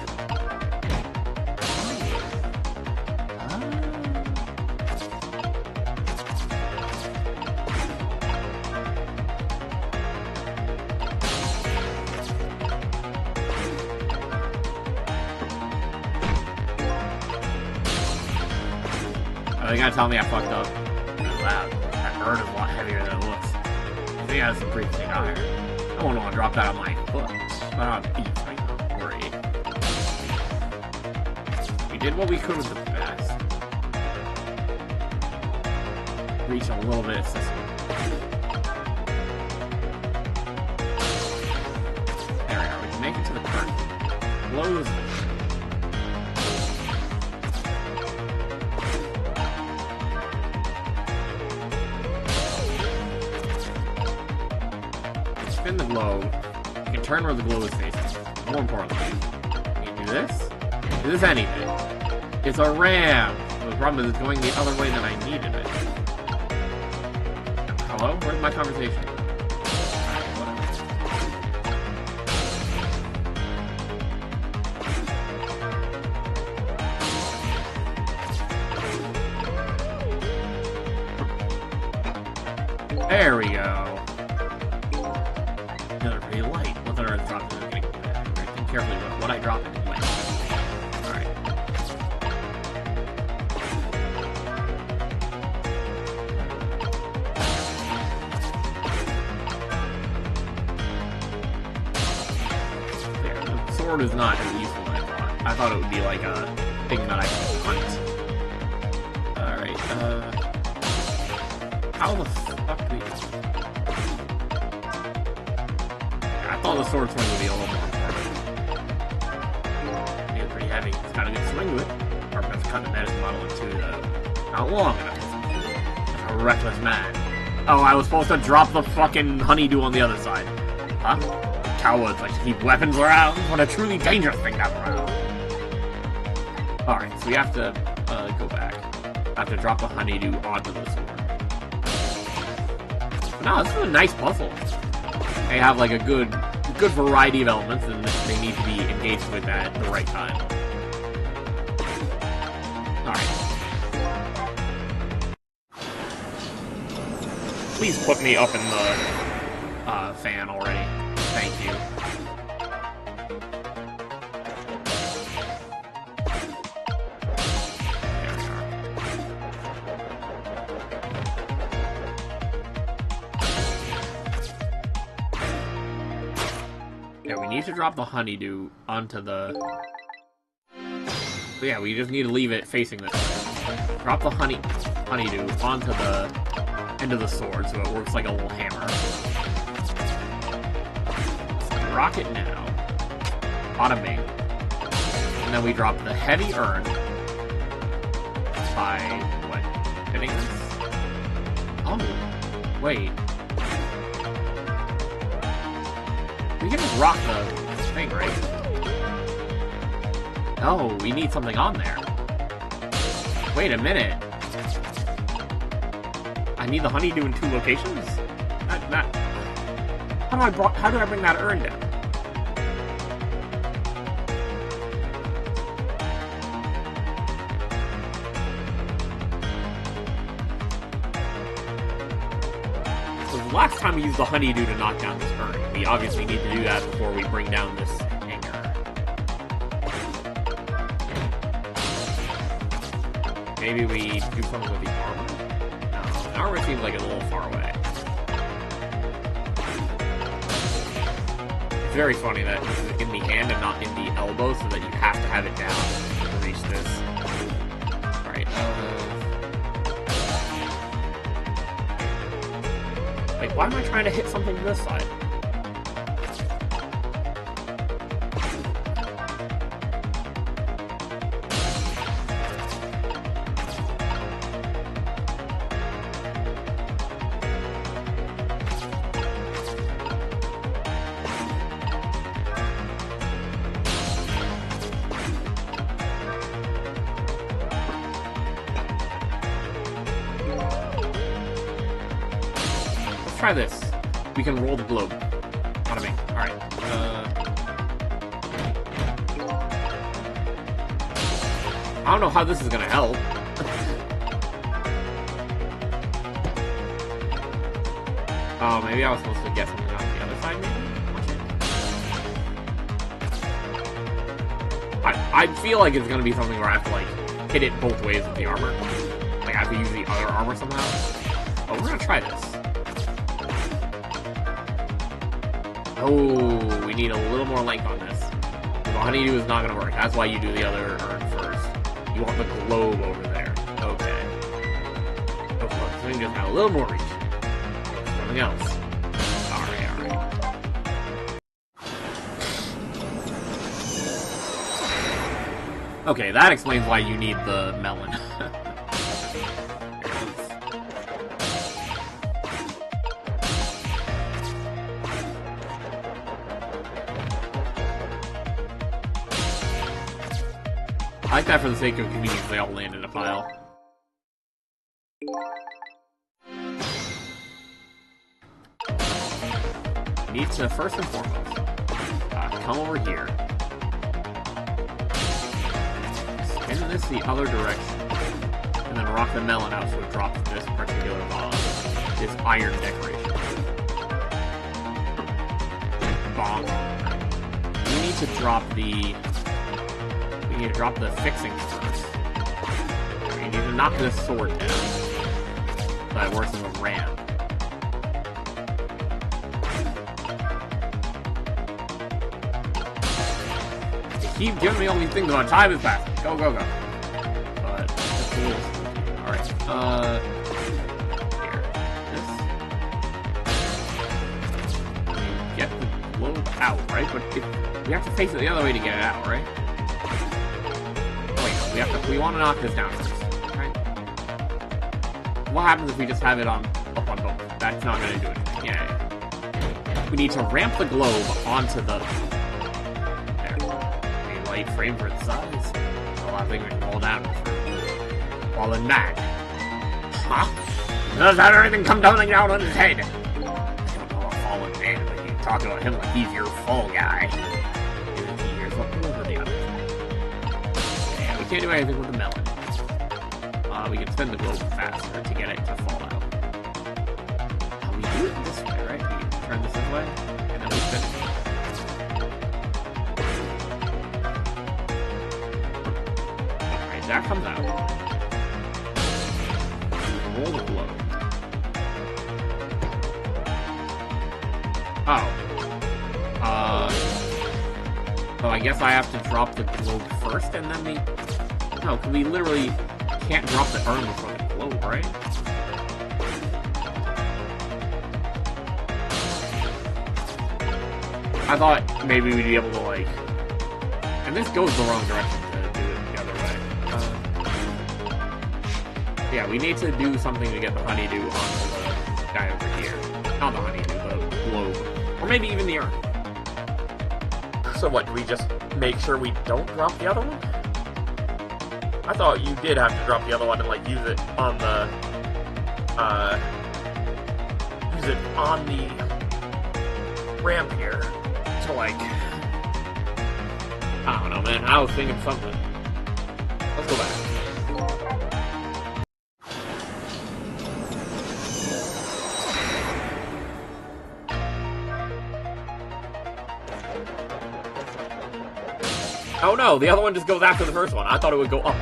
Are they gonna tell me I fucked up? Wow, that bird is a lot heavier than it looks. I think it has some pretty thick iron. I won't want to drop that on my foot. But on feet, so I don't worry. We did what we could with the best. Reach a little bit of system. There we are. We can make it to the curtain. Blows. Spin the globe. You can turn where the globe is facing. More importantly, you can do this. Is this anything? It's a ram! The problem is it's going the other way than I needed it. Hello? Where's my conversation? There we go. Another pretty light. What's on Earth dropped in the beginning? Think carefully about what I drop into my. Alright. There, the sword is not as useful as I thought. I thought it would be like a thing that I could hunt. Alright, how the fuck do we... I thought the sword swing would be a little more important. It's pretty heavy. It's got a good swing to it. Or perhaps cut the medicine bottle into the... not long enough. Like a reckless man. Oh, I was supposed to drop the fucking honeydew on the other side. Huh? Cowards like to keep weapons around? What a truly dangerous thing to have around. Alright, so we have to go back. I have to drop the honeydew onto the sword. No, this is a nice puzzle. They have like a good variety of elements, and they need to be engaged with that at the right time. Alright. Please put me up in the fan already. Thank you. Yeah, we need to drop the honeydew onto the... But yeah, we just need to leave it facing this way. Drop the honeydew onto the end of the sword so it works like a little hammer. Rock it now. Automate. And then we drop the heavy urn by, what, hitting this? Oh, wait. We can just rock the thing, right? Oh, we need something on there. Wait a minute. I need the honeydew in 2 locations? How do I bring that urn down? So the last time we used the honeydew to knock down this urn, we obviously need to do that before we bring down this hanger. Maybe we do something with the armor? No, the armor seems like it's a little far away. It's very funny that this is in the hand and not in the elbow, so that you have to have it down to reach this. Alright, wait, why am I trying to hit something to this side? Try this. We can roll the globe. Automate. Alright. I don't know how this is gonna help. Oh, maybe I was supposed to get something on the other side, maybe? I feel like it's gonna be something where I have to, like, hit it both ways with the armor. Like, I have to use the other armor somehow. Oh, we're gonna try this. Oh, we need a little more length on this. The honeydew is not going to work. That's why you do the other urn first. You want the globe over there. Okay. Oh, so this thing just got a little more reach. Something else. Alright. Okay, that explains why you need the melon. I like that for the sake of convenience, they all land in a pile. You need to, first and foremost, come over here. Spin this the other direction. And then rock the melon out so it drops this particular this iron decoration. Bonk. You need to drop the... We need to drop the fixings first. We need to knock this sword down. So that it works as a ram. They keep giving me all these things on time is passing. Go, go, go. But, that's the rules. Alright, here. This. I mean, get the globe out, right? But we have to face it the other way to get it out, right? We want to knock this down first, right? What happens if we just have it up on both? That's not going to do anything. Yeah. We need to ramp the globe onto the... There. A light frame for its size. A lot of things we can fall down for. Fallen man. Huh? Does that everything come tumbling down on his head? I don't know a fallen man, but you talk about him like he's your fall guy. Here's what over the other. Can't do anything with the melon. We can spin the globe faster to get it to fall out. We do it this way, right? We turn this way, and then we spin it. Alright, that comes out. Roll the globe. Oh, I guess I have to drop the globe first, and then the... No, because we literally can't drop the urn before the globe, right? I thought maybe we'd be able to, like... And this goes the wrong direction to do it the other way. Yeah, we need to do something to get the honeydew onto the guy over here. Not the honeydew, the globe. Or maybe even the urn. So what, do we just make sure we don't drop the other one? I thought you did have to drop the other one and, like, use it on the ramp here to, like, I don't know, man. I was thinking something. Let's go back. Oh no, the other one just goes after the first one. I thought it would go up.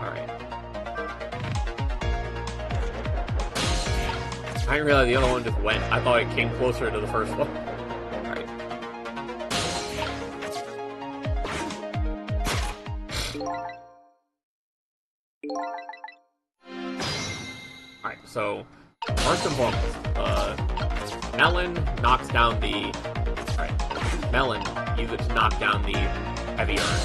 Alright. I didn't realize the other one just went. I thought it came closer to the first one. Alright. Alright, so first and foremost, melon knocks down the... Alright, melon, use it to knock down the heavy urn.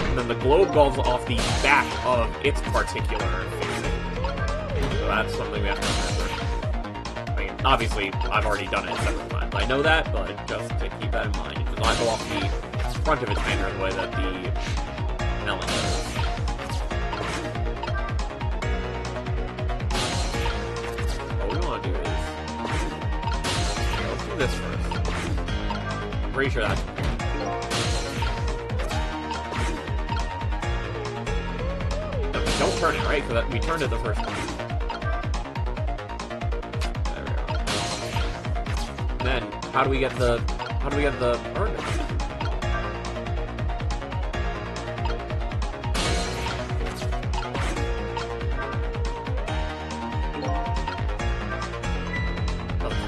And then the globe goes off the back of its particular fixing. So that's something we have to remember. I mean, obviously, I've already done it several times. I know that, but just to keep that in mind, it does not go off the front of its hanger the way that the melon does. What we want to do is... Okay, let's do this first. I'm pretty sure that's... No, don't turn it, right? Because we turned it the first time. There we go. And then, how do we get the urn?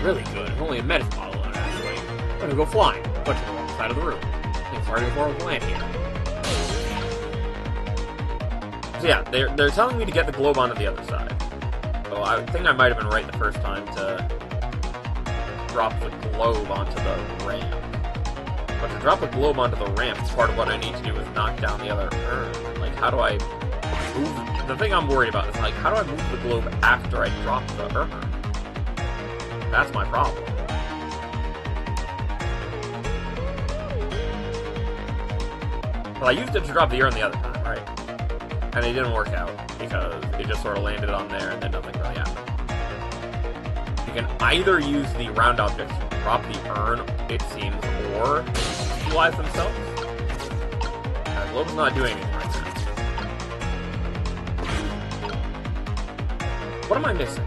Really good. It's only a medicine bottle on it, actually. I'm gonna go flying, but to the wrong side of the room. It's hard before we land here. So yeah, they're telling me to get the globe onto the other side. So I think I might have been right the first time to drop the globe onto the ramp. But to drop the globe onto the ramp, part of what I need to do is knock down the other urn. Like, how do I move? The thing I'm worried about is, like, how do I move the globe after I drop the urn? That's my problem. Well, I used it to drop the urn the other time, right? And it didn't work out, because it just sort of landed on there and then nothing really happened. You can either use the round objects to drop the urn, it seems, or utilize themselves. The globe's not doing anything right now. What am I missing?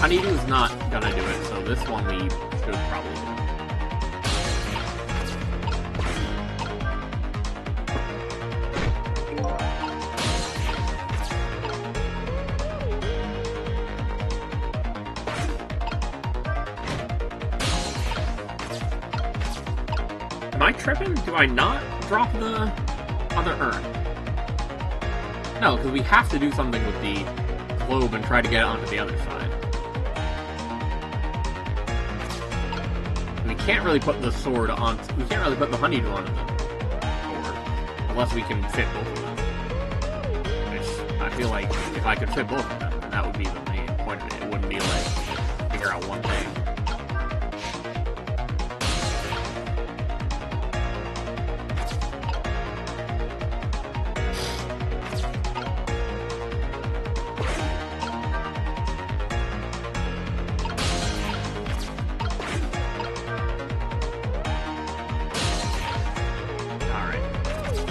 Honeydew's not gonna do it, so this one we should probably do. Am I tripping? Do I not drop the other urn? No, because we have to do something with the globe and try to get it onto the other side. We can't really put the sword on. We can't really put the honeydew on the sword unless we can fit both of them. Which I feel like if I could fit both of them, then that would be the main point of it. It wouldn't be like figure out one thing.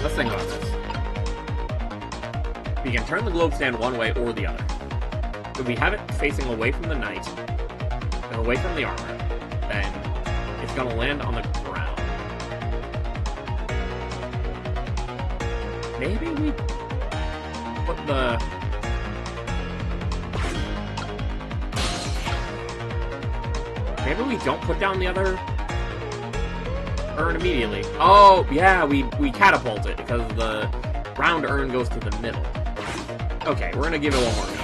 Let's think about this. We can turn the globe stand one way or the other. If we have it facing away from the knight, and away from the armor, then it's gonna land on the ground. Maybe we put the... Maybe we don't put down the other urn immediately. Oh, yeah, we catapult it, because the round urn goes to the middle. Okay, we're gonna give it one more go.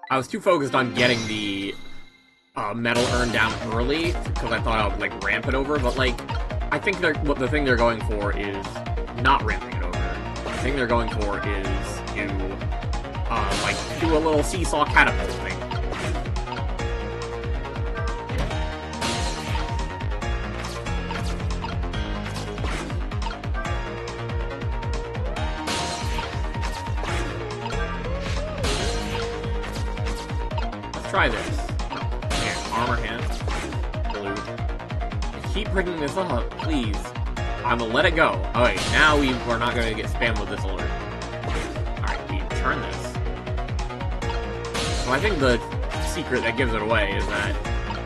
I was too focused on getting the metal urn down early, because I thought I would, like, ramp it over, but, like, I think the thing they're going for is not ramping it over. The thing they're going for is to, like, do a little seesaw catapult thing. Try this. Here, armor hand. Blue. I keep bringing this up, please. I'm gonna let it go. Alright, now we're not gonna get spammed with this alert. Alright, we turn this. So I think the secret that gives it away is that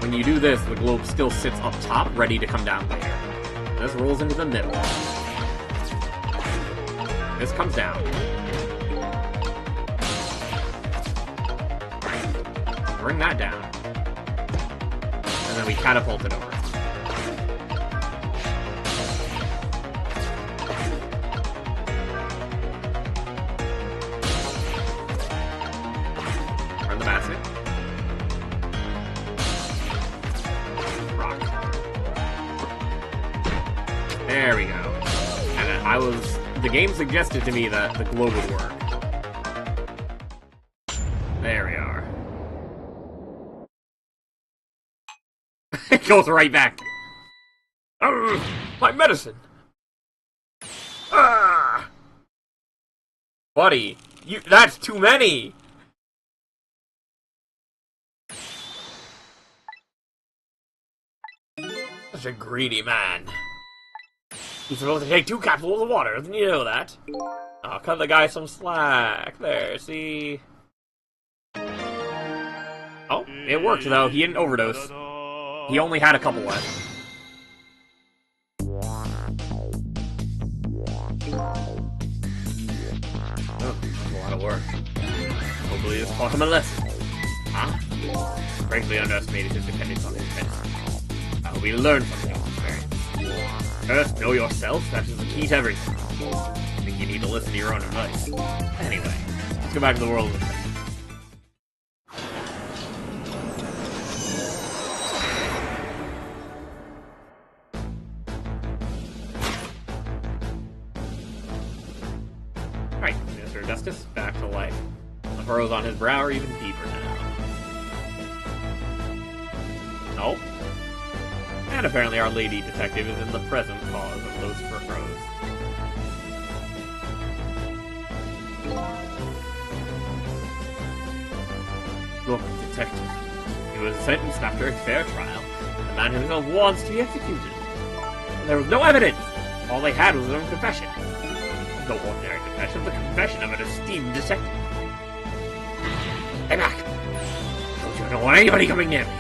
when you do this, the globe still sits up top, ready to come down later. This rolls into the middle. This comes down. Bring that down. And then we catapult it over. The game suggested to me that the globe would work. There we are. It goes right back. My medicine! Ah! Buddy, that's too many! Such a greedy man. He's supposed to take 2 capsules of water, didn't you know that? Oh, cut the guy some slack. There, see? Oh, it worked though. He didn't overdose. He only had a couple left. Oh, that's a lot of work. Hopefully this taught him a lesson. Huh? Greatly underestimated his dependence on his medicine. I hope he learned something from experience. First, know yourself. That is the key to everything. I think you need to listen to your own advice. Anyway, let's go back to the world of the Right, Mr. Justice, back to life. The furrows on his brow are even deeper now. Oh. And apparently our lady detective is in the present cause of those furrows. Look, detective. He was sentenced after a fair trial. The man himself wants to be executed. There was no evidence! All they had was their own confession. No ordinary confession, the confession of an esteemed detective. Hey, back! Don't want anybody coming near me!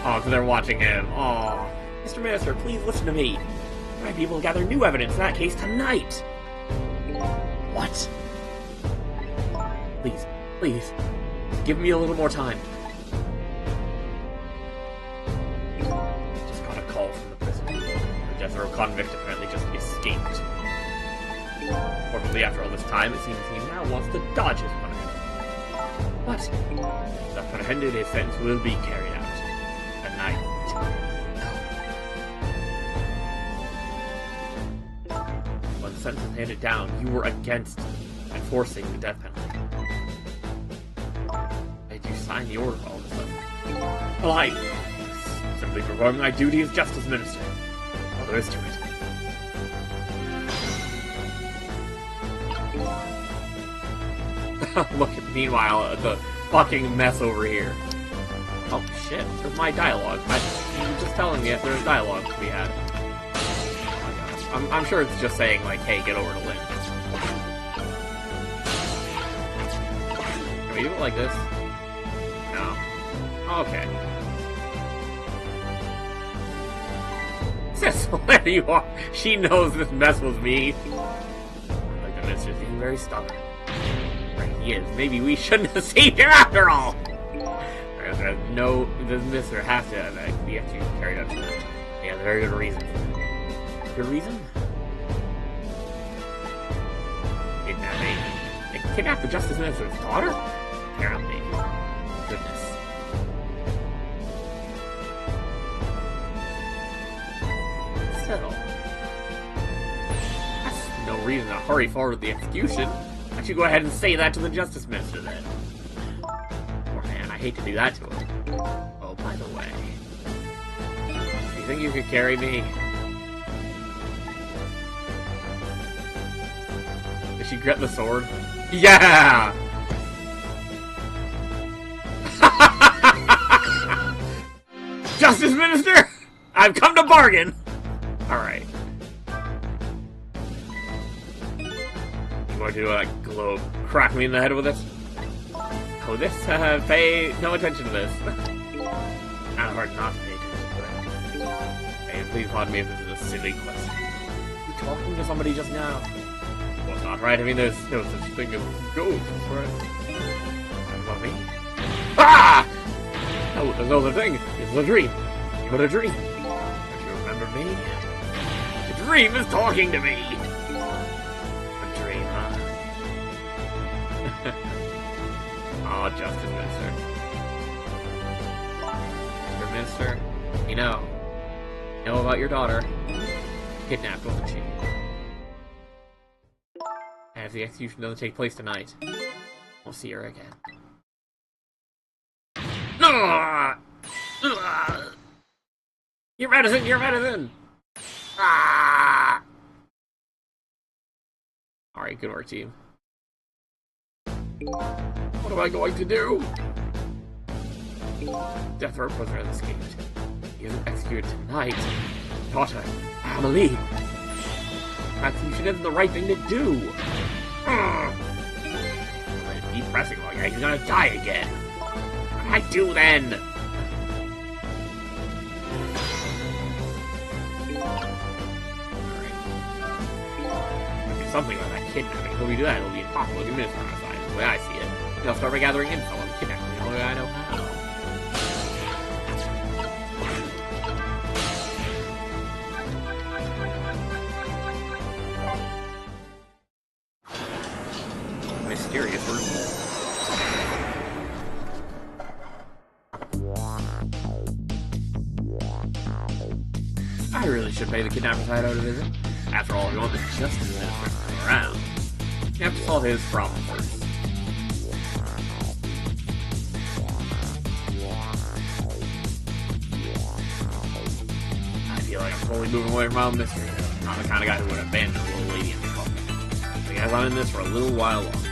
Oh, because they're watching him. Oh, Mr. Minister, please listen to me. I might be able to gather new evidence in that case tonight. What? Please, give me a little more time. Just got a call from the prison. The death row convict apparently just escaped. Fortunately, after all this time, it seems he now wants to dodge his punishment. What? If apprehended, his sentence will be carried out. Tonight. No. When the sentence was handed down, you were against enforcing the death penalty. Did you sign the order all of a sudden? Well, I simply performing my duty as Justice Minister. All there is to it. Look, meanwhile, the fucking mess over here. Oh shit, there's my dialogue. You were just telling me that there's dialogue to be had. Oh my gosh. I'm sure it's just saying, like, hey, get over to Lynn. Can we do it like this? No. Okay. Cecil, there you are! She knows this mess was me. Like the minister's being very stubborn. Right, he is. Maybe we shouldn't have saved her after all! No, the mister has to be carried out tonight. He has a very good reason for it. Good reason? Kidnapping. They kidnapped the Justice Minister's daughter? Apparently. Goodness. Still. That's no reason to hurry forward with the execution. I should go ahead and say that to the Justice Minister then. I hate to do that to him. Oh, by the way. Do you think you could carry me? Did she get the sword? Yeah! Justice Minister! I've come to bargain! Alright. You want to do a globe? Crack me in the head with it? Oh, this, pay no attention to this. Kind of hard not to pay attention to it. Hey, please pardon me if this is a silly question. You talking to somebody just now? Well, it's not right. I mean, there's no such thing as ghosts, right? What, me? Ah! No, there's no such thing. It's a dream. But a dream. Don't you remember me? The dream is talking to me! A dream, huh? Oh, Justice Minister. Mr. Minister, you know about your daughter. Kidnapped, wasn't she? If the execution doesn't take place tonight, we'll see her again. Your medicine! Your medicine! Ah! Alright, good work, team. What am I going to do? Death row prisoner has escaped. He isn't executed tonight. Daughter, Emily. Execution isn't the right thing to do. I'm gonna keep pressing like he's gonna die again. What do I do then? Something like that kidnapping. If we do that, it'll be impossible to do minutes on our side. The way I see it. I'll start by gathering intel on kidnapping the only way I know how. Mysterious room. I really should pay the kidnapper's hideout a visit. After all, we want this justice minister to hang around. You have to solve his problem first. I feel like I'm slowly moving away from my own mystery. I'm not the kind of guy who would abandon a little lady in trouble. I guess I'm in this for a little while longer.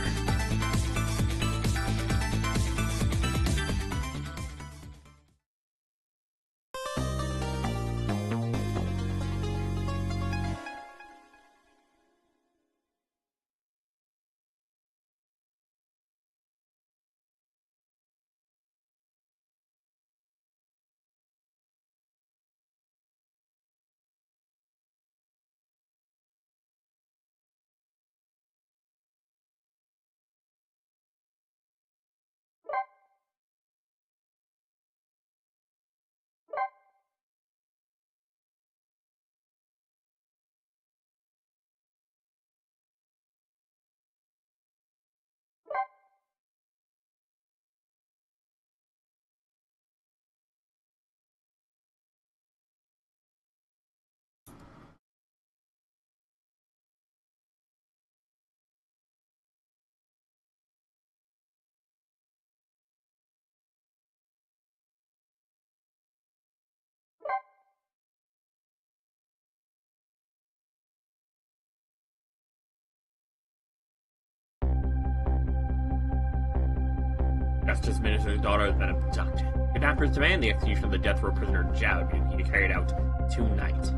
Justice Minister's daughter has been abducted. Kidnappers demand the execution of the death row prisoner Zhao be carried out tonight.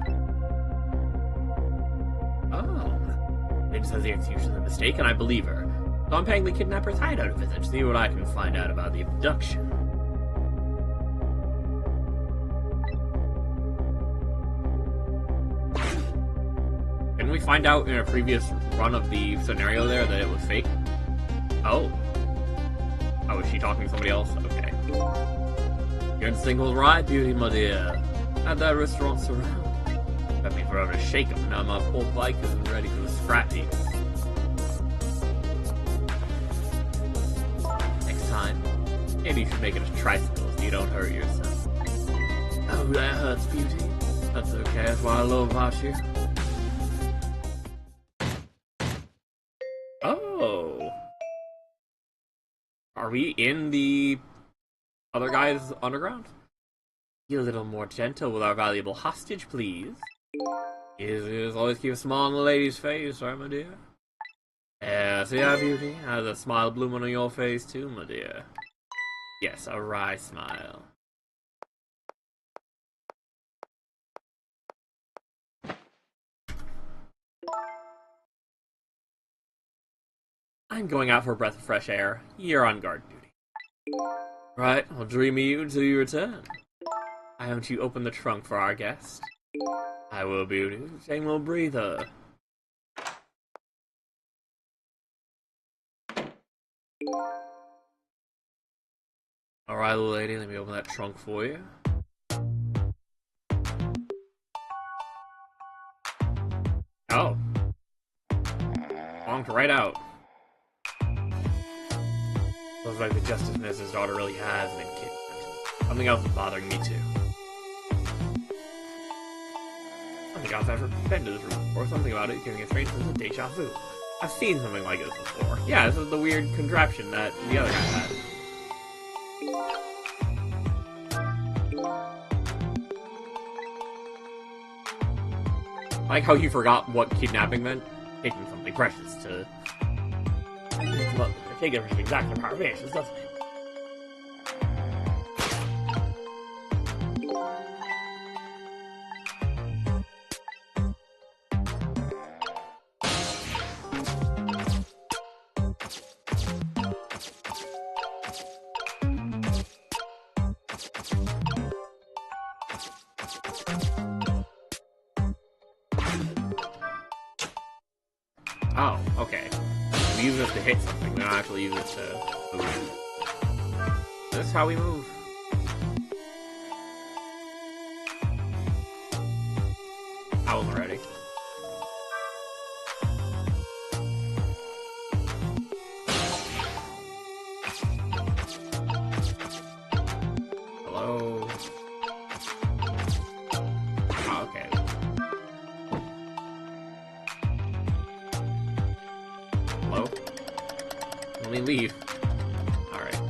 Oh. It says the execution is a mistake, and I believe her. So I'm paying the kidnapper's hideout a visit to see what I can find out about the abduction. Didn't we find out in a previous run of the scenario there that it was fake? Oh. Oh, is she talking to somebody else? Okay. Your instinct was right, Beauty, my dear. Had that restaurant surrounded. Got me forever to shake them. Now my poor bike isn't ready for the scrappy. Next time, maybe you should make it a tricycle so you don't hurt yourself. Oh, that hurts, Beauty. That's okay, that's what I love about you. Oh. Are we in the other guy's underground? Be a little more gentle with our valuable hostage, please. Yes, always keep a smile on the lady's face, right, my dear? Yes, yeah, Beauty. Has a smile blooming on your face, too, my dear. Yes, a wry smile. I'm going out for a breath of fresh air. You're on guard duty. Right, I'll dream of you until you return. Why don't you open the trunk for our guest? I will, Beauty. Same little breather. Alright, little lady, let me open that trunk for you. Oh. Bonked right out. Looks like the Justice Minister's daughter really has been kidnapped. Something else is bothering me too. Something else I've been to this room before. Something about it giving a strange sense of deja vu. I've seen something like this before. Yeah, this is the weird contraption that the other guy had. I like how you forgot what kidnapping meant. Taking something precious to... Take it from exactly how it is, doesn't it? Oh, okay. We use this to hit something, we don't actually use it to move. Is this how we move? I wasn't ready. Hello? Oh, okay. Hello? Let me leave. Alright.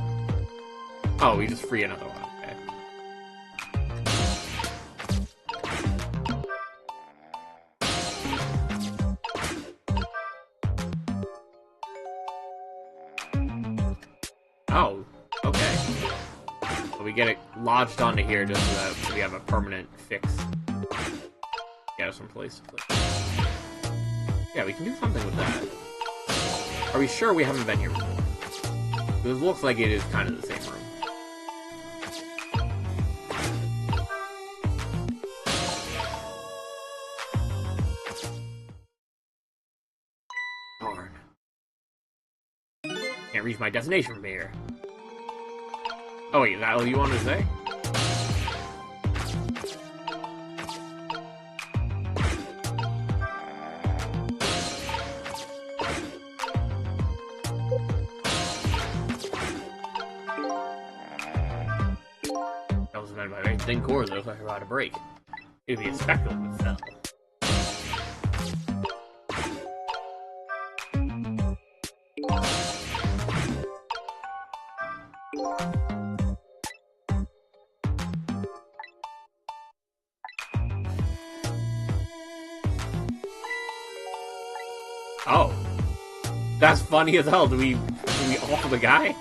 Oh, we just free another one. Okay. Oh, okay. So we get it lodged onto here just so that we have a permanent fix. Get us some place to put. Yeah, we can do something with that. Are we sure we haven't been here before? It looks like it is kind of the same room. Darn. Can't reach my destination from here. Oh wait, is that what you wanted to say? That was meant by very thin cords that look like they're about to break. It'd be a spectacle if it fell. Oh. That's funny as hell. Do we offer the guy?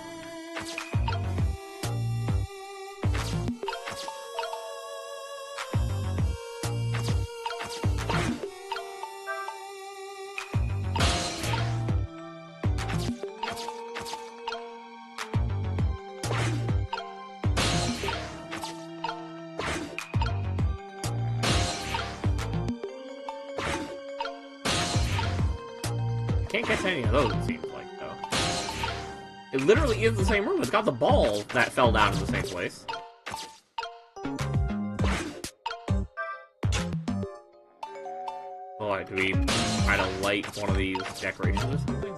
Can't catch any of those, it seems like, though. It literally is the same room. It's got the ball that fell down in the same place. Boy, do we try to light one of these decorations or something?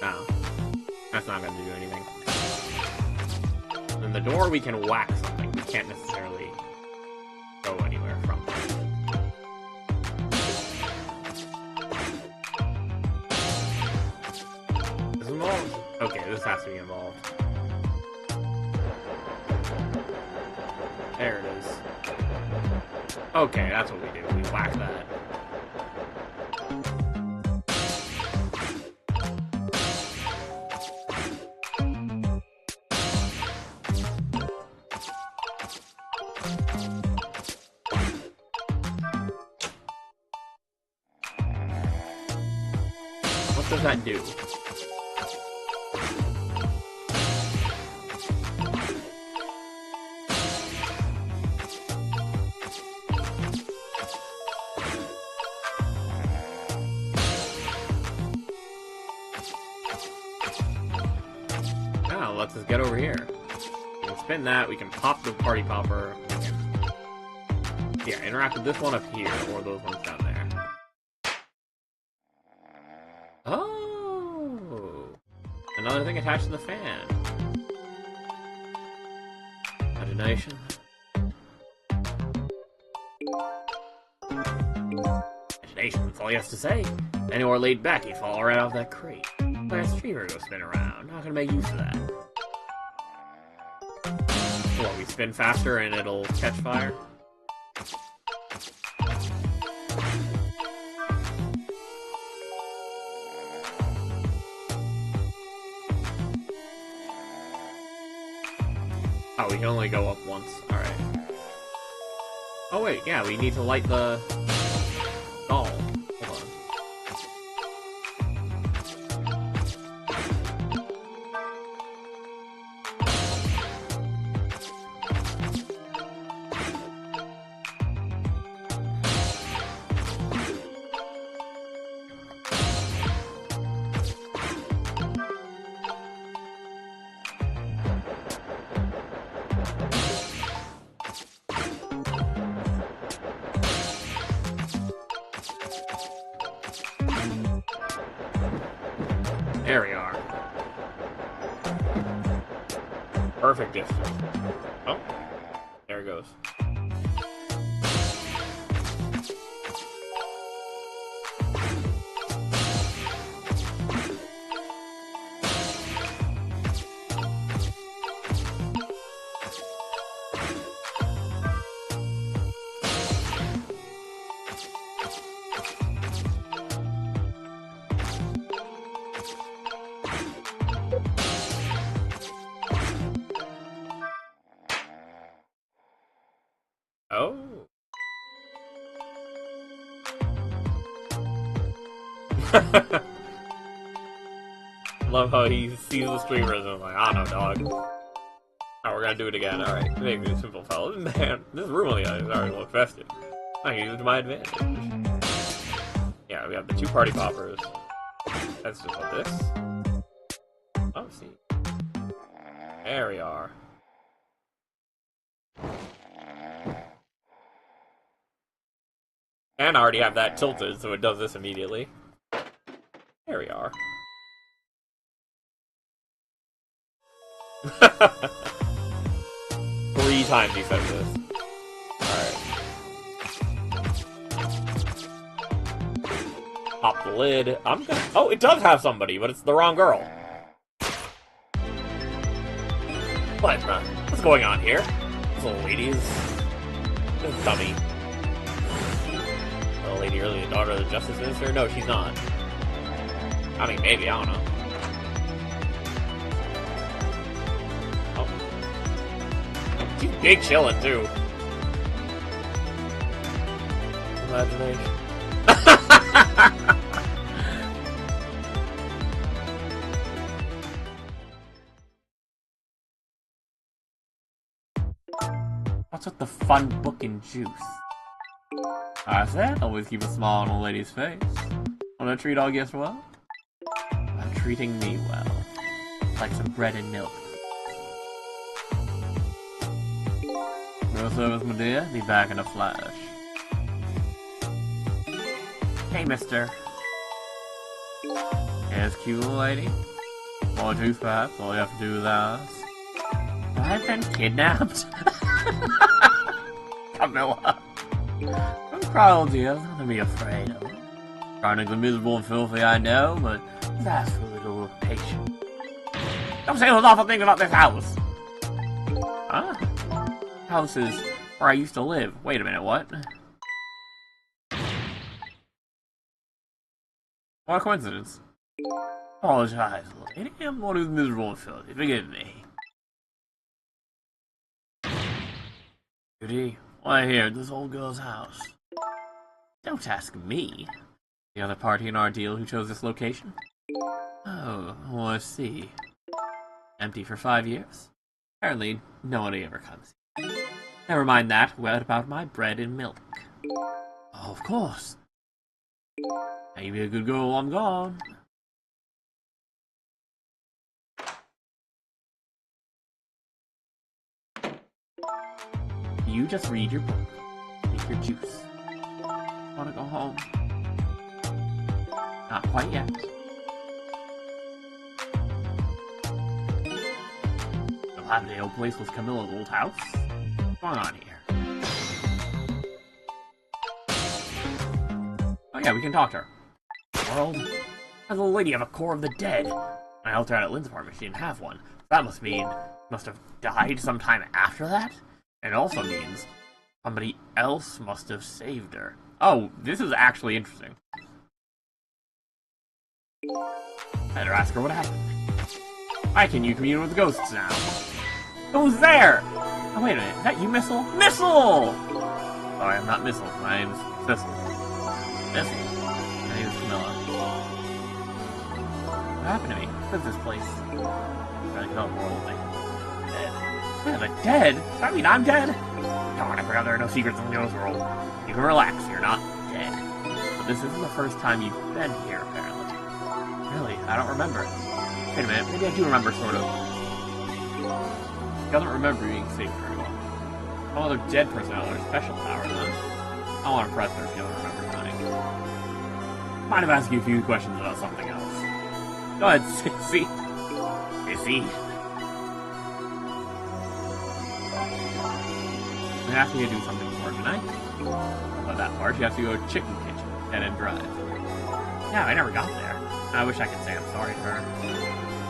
No. That's not gonna do anything. In the door, we can whack something. We can't necessarily go anywhere from it. Is it involved? Okay, this has to be involved. There it is. Okay, that's what we do. We whack that. What does that do? Now, let's just get over here. spin that, we can pop the party popper. Yeah, interact with this one up here, or those ones down there. Oh! Another thing attached to the fan. Imagination. Imagination, that's all he has to say. Anywhere laid back, he'd fall right off that crate. Let a streamer go spin around. Not gonna make use of that. What, we spin faster and it'll catch fire? Oh, we can only go up once. Alright. Oh wait, yeah, we need to light the doll. Hold on. There we are. Perfect distance. Oh, there it goes. Oh. Love how he sees the streamers and I'm like, I don't know, dog. Oh, we're gonna do it again. Alright, make me a simple fellow. Man, this room on the other side already looks festive. I can use it to my advantage. Yeah, we have the two party poppers. That's just like this. Oh, see. There we are. And I already have that tilted, so it does this immediately. There we are. 3 times he says this. Alright. Pop the lid. I'm gonna... Oh, it does have somebody, but it's the wrong girl. What's going on here? This little lady is... This is dummy. Little lady early, the daughter of the Justice Minister? No, she's not. I mean, maybe, I don't know. Oh. She's big chillin', too. Imagination. What's with the fun book and juice? I said, always keep a smile on a lady's face. Wanna treat all guests well? I'm treating me well. Like some bread and milk. No service, my dear. Be back in a flash. Hey, mister. Yes, cute little lady. More juice, perhaps. All you have to do is ask. I've been kidnapped. Camilla. Don't cry, old dear. Nothing to be afraid of. Carnage are miserable and filthy, I know, but just ask for a little patience. Don't say those awful things about this house. Huh? House is where I used to live. Wait a minute, what? What a coincidence. Apologize, lady. I'm the one who's miserable and filthy. Forgive me. Judy, why here at this old girl's house? Don't ask me. The other party in our deal who chose this location? Oh, I see. Empty for 5 years? Apparently, nobody ever comes. Never mind that. What about my bread and milk? Oh, of course. Now you be a good girl while I'm gone. you just read your book. Take your juice. Wanna go home? Not quite yet. The Labrador place was Camilla's old house? What's going on here? Oh yeah, we can talk to her. World? As a lady of a core of the dead. I helped her out at Lynn's apartment, she didn't have one. That must mean must have died sometime after that? And it also means somebody else must have saved her. Oh, this is actually interesting. Better ask her what happened. Why can you commune with ghosts now? Who's there? Oh, wait a minute. Is that you, Missile? Missile! Sorry, I'm not Missile. My name's Thistle. Missile. My name's Camilla. What happened to me? What is this place? I know the world thing. Dead. Yeah, but dead? Does that mean I'm dead? God, I forgot there are no secrets in the ghost world. You can relax, you're not dead. But this isn't the first time you've been here, apparently. Really? I don't remember. Wait a minute, maybe I do remember, sort of. He doesn't remember being saved very well. Some other dead person out there, special power, then. I want to press her if you don't remember dying. Mind if I ask you a few questions about something else? Go ahead, Sissy. Sissy. I have to do something for her tonight. About that part, you have to go to Chicken Kitchen, Dead End Drive. Yeah, I never got there. I wish I could say I'm sorry to her.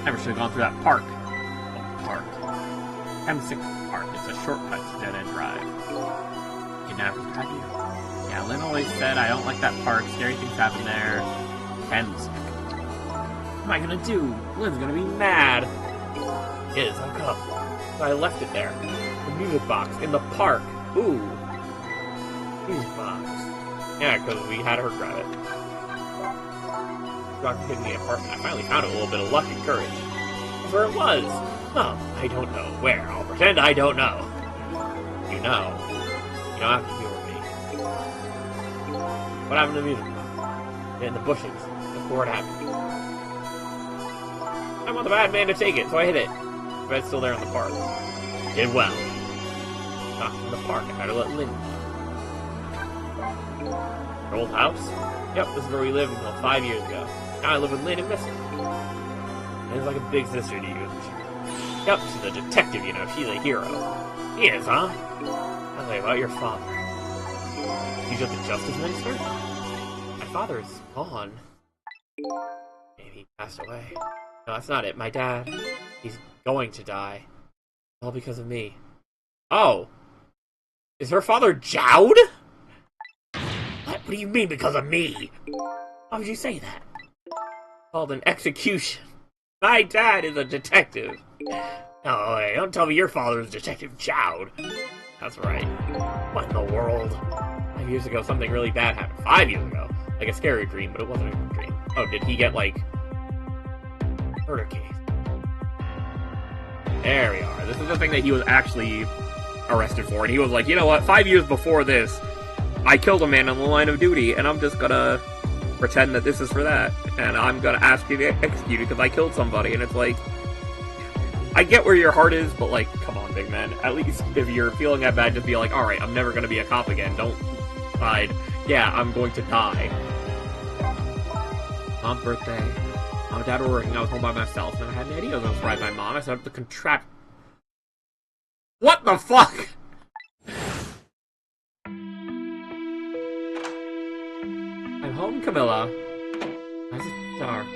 Never should have gone through that park. Oh, park. M6 Park. It's a shortcut to Dead End Drive. Kidnappers grab you. Yeah, Lynn always said I don't like that park. Scary things happen there. M6. What am I gonna do? Lynn's gonna be mad. It is, I'll come. So I left it there. The music box in the park. Ooh. Music box. Yeah, because we had her grab it. Doctor hid in the apartment. I finally found it with a little bit of luck and courage. That's where it was. Oh, I don't know where. I'll pretend I don't know. You know. You don't have to humor me. What happened to the music box? In the bushes. Just where it happened. I want the bad man to take it, so I hid it. But it's still there in the park. Did well. Not in the park. I better let Lynn know. Her old house? Yep, this is where we lived until 5 years ago. Now I live with Lynn and Missy. Lynn's like a big sister to you, isn't she? Yep, she's a detective, you know. She's a hero. He is, huh? Tell me about your father. He's just the justice minister? My father is gone. Maybe he passed away. No, that's not it. My dad, he's going to die. All because of me. Oh! Is her father Jowd? What do you mean because of me? Why would you say that? Called an execution. My dad is a detective. No, hey, don't tell me your father is Detective Jowd. That's right. What in the world? 5 years ago, something really bad happened. 5 years ago. Like a scary dream, but it wasn't a dream. Oh, did he get, like... murder case? There we are. This is the thing that he was actually arrested for. And he was like, you know what? 5 years before this, I killed a man on the line of duty, and I'm just gonna pretend that this is for that. And I'm gonna ask you to execute it because I killed somebody. And it's like... I get where your heart is, but, like, come on, big man. At least if you're feeling that bad, just be like, alright, I'm never gonna be a cop again. Don't decide, yeah, I'm going to die. Mom's birthday. Mom and Dad were working. I was home by myself, and I had an idea I was going to surprise my mom. I set up the contract. What the fuck? I'm home, Camilla. Why is it dark?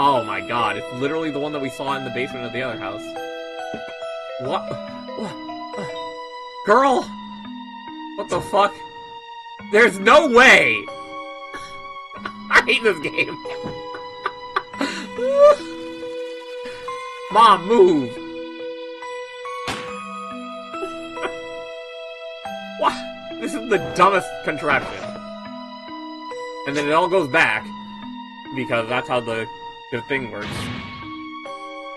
Oh my god, it's literally the one that we saw in the basement of the other house. What? Girl! What the fuck? There's no way! I hate this game. Mom, move! What? This is the dumbest contraption. And then it all goes back, because that's how the thing works.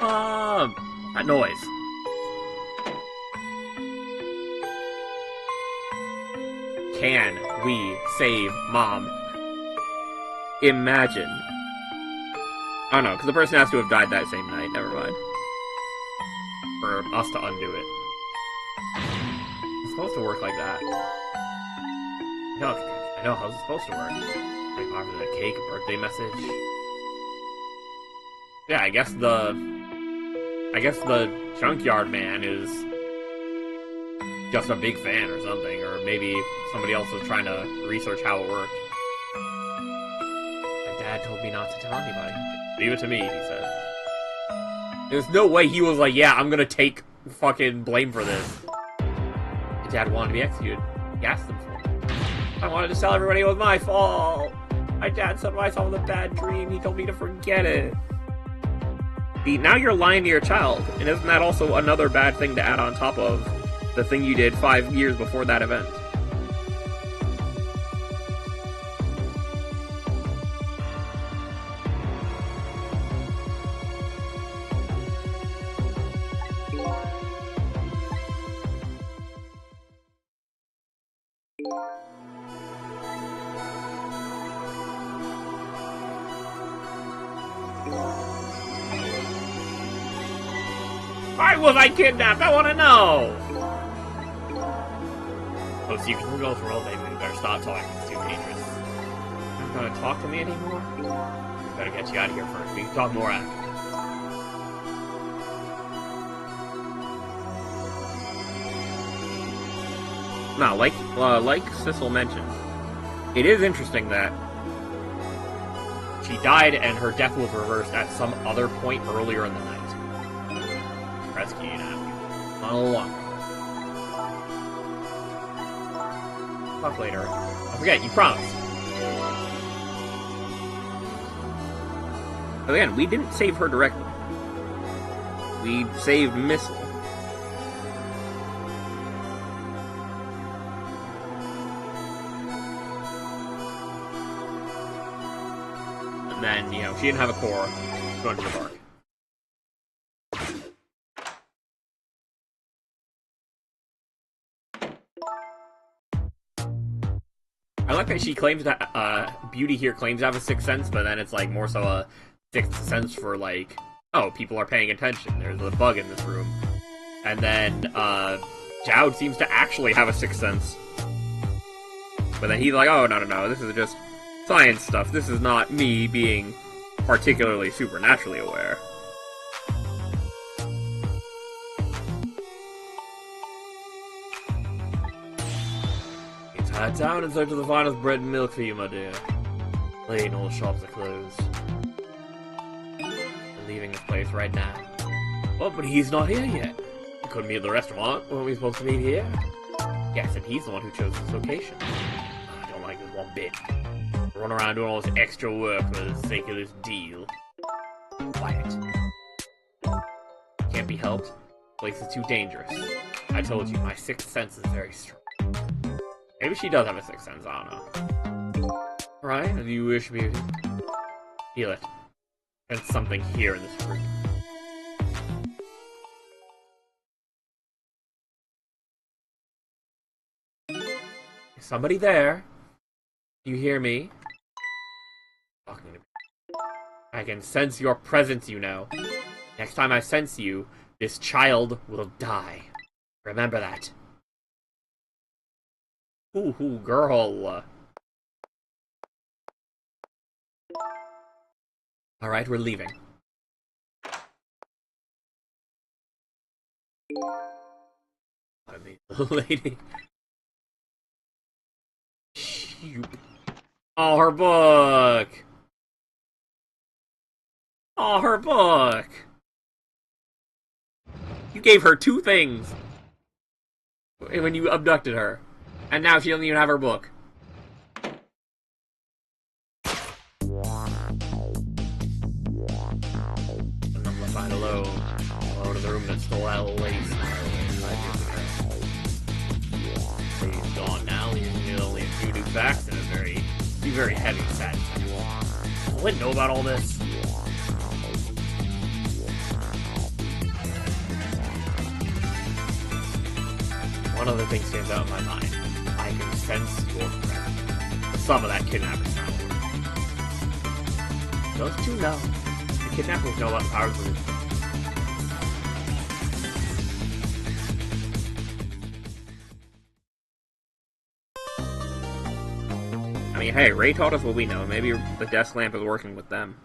That noise. Can we save Mom? Imagine. Oh no, because the person has to have died that same night. Never mind. for us to undo it. It's supposed to work like that. No, I know, how's it supposed to work? Like, offer the cake, a birthday message. Yeah, I guess the junkyard man is just a big fan or something, or maybe somebody else was trying to research how it worked. My dad told me not to tell anybody. Leave it to me, he said. There's no way he was like, yeah, I'm gonna take fucking blame for this. My dad wanted to be executed. He asked them for it. I wanted to tell everybody it was my fault. My dad said when I saw the bad dream, he told me to forget it. See, now you're lying to your child, and isn't that also another bad thing to add on top of the thing you did 5 years before that event? Why was I kidnapped? I want to know! Oh, so you can go for all day, but you better stop talking. It's too dangerous. You're not gonna talk to me anymore? I better get you out of here first. We can talk more after. Now, like Sissel mentioned, it is interesting that she died and her death was reversed at some other point earlier in the night. Rescue you now. Not a little longer. Talk later. Don't forget, you promised. But again, we didn't save her directly. We saved Missile. And then, you know, she didn't have a core. Going to the park. I like that she claims that Beauty here claims to have a sixth sense, but then it's like more so a sixth sense for like, oh, people are paying attention. There's a bug in this room. And then Jowd seems to actually have a sixth sense. But then he's like, oh, no, this is just science stuff. This is not me being particularly supernaturally aware. Head down and search for the finest bread and milk for you, my dear. Lane, all the shops are closed. We're leaving this place right now. Oh, but he's not here yet. We couldn't meet at the restaurant. Weren't we supposed to meet here? Yes, and he's the one who chose this location. I don't like this one bit. Run around doing all this extra work for the sake of this deal. Quiet. Can't be helped. The place is too dangerous. I told you, my sixth sense is very strong. Maybe she does have a sixth sense, I don't know. Right? As you wish, Beauty. Feel it. There's something here in this room. Is somebody there? Do you hear me? Talking to me. I can sense your presence, you know. Next time I sense you, this child will die. Remember that. Ooh, girl. Alright, we're leaving. Lady. Shoot. Oh, her book! Oh, her book! You gave her 2 things when you abducted her. And now she doesn't even have her book. And I'm gonna find alone in the room that stole that little lady's 5 years ago. Lady's gone now, leaving me only a few new facts and a very heavy sad. I didn't know about all this. One other thing stands out in my mind. I can sense your presence. Some of that kidnapper's power. Those 2 know. The kidnappers know about the powers of mean, hey, Ray taught us what we know. Maybe the desk lamp is working with them.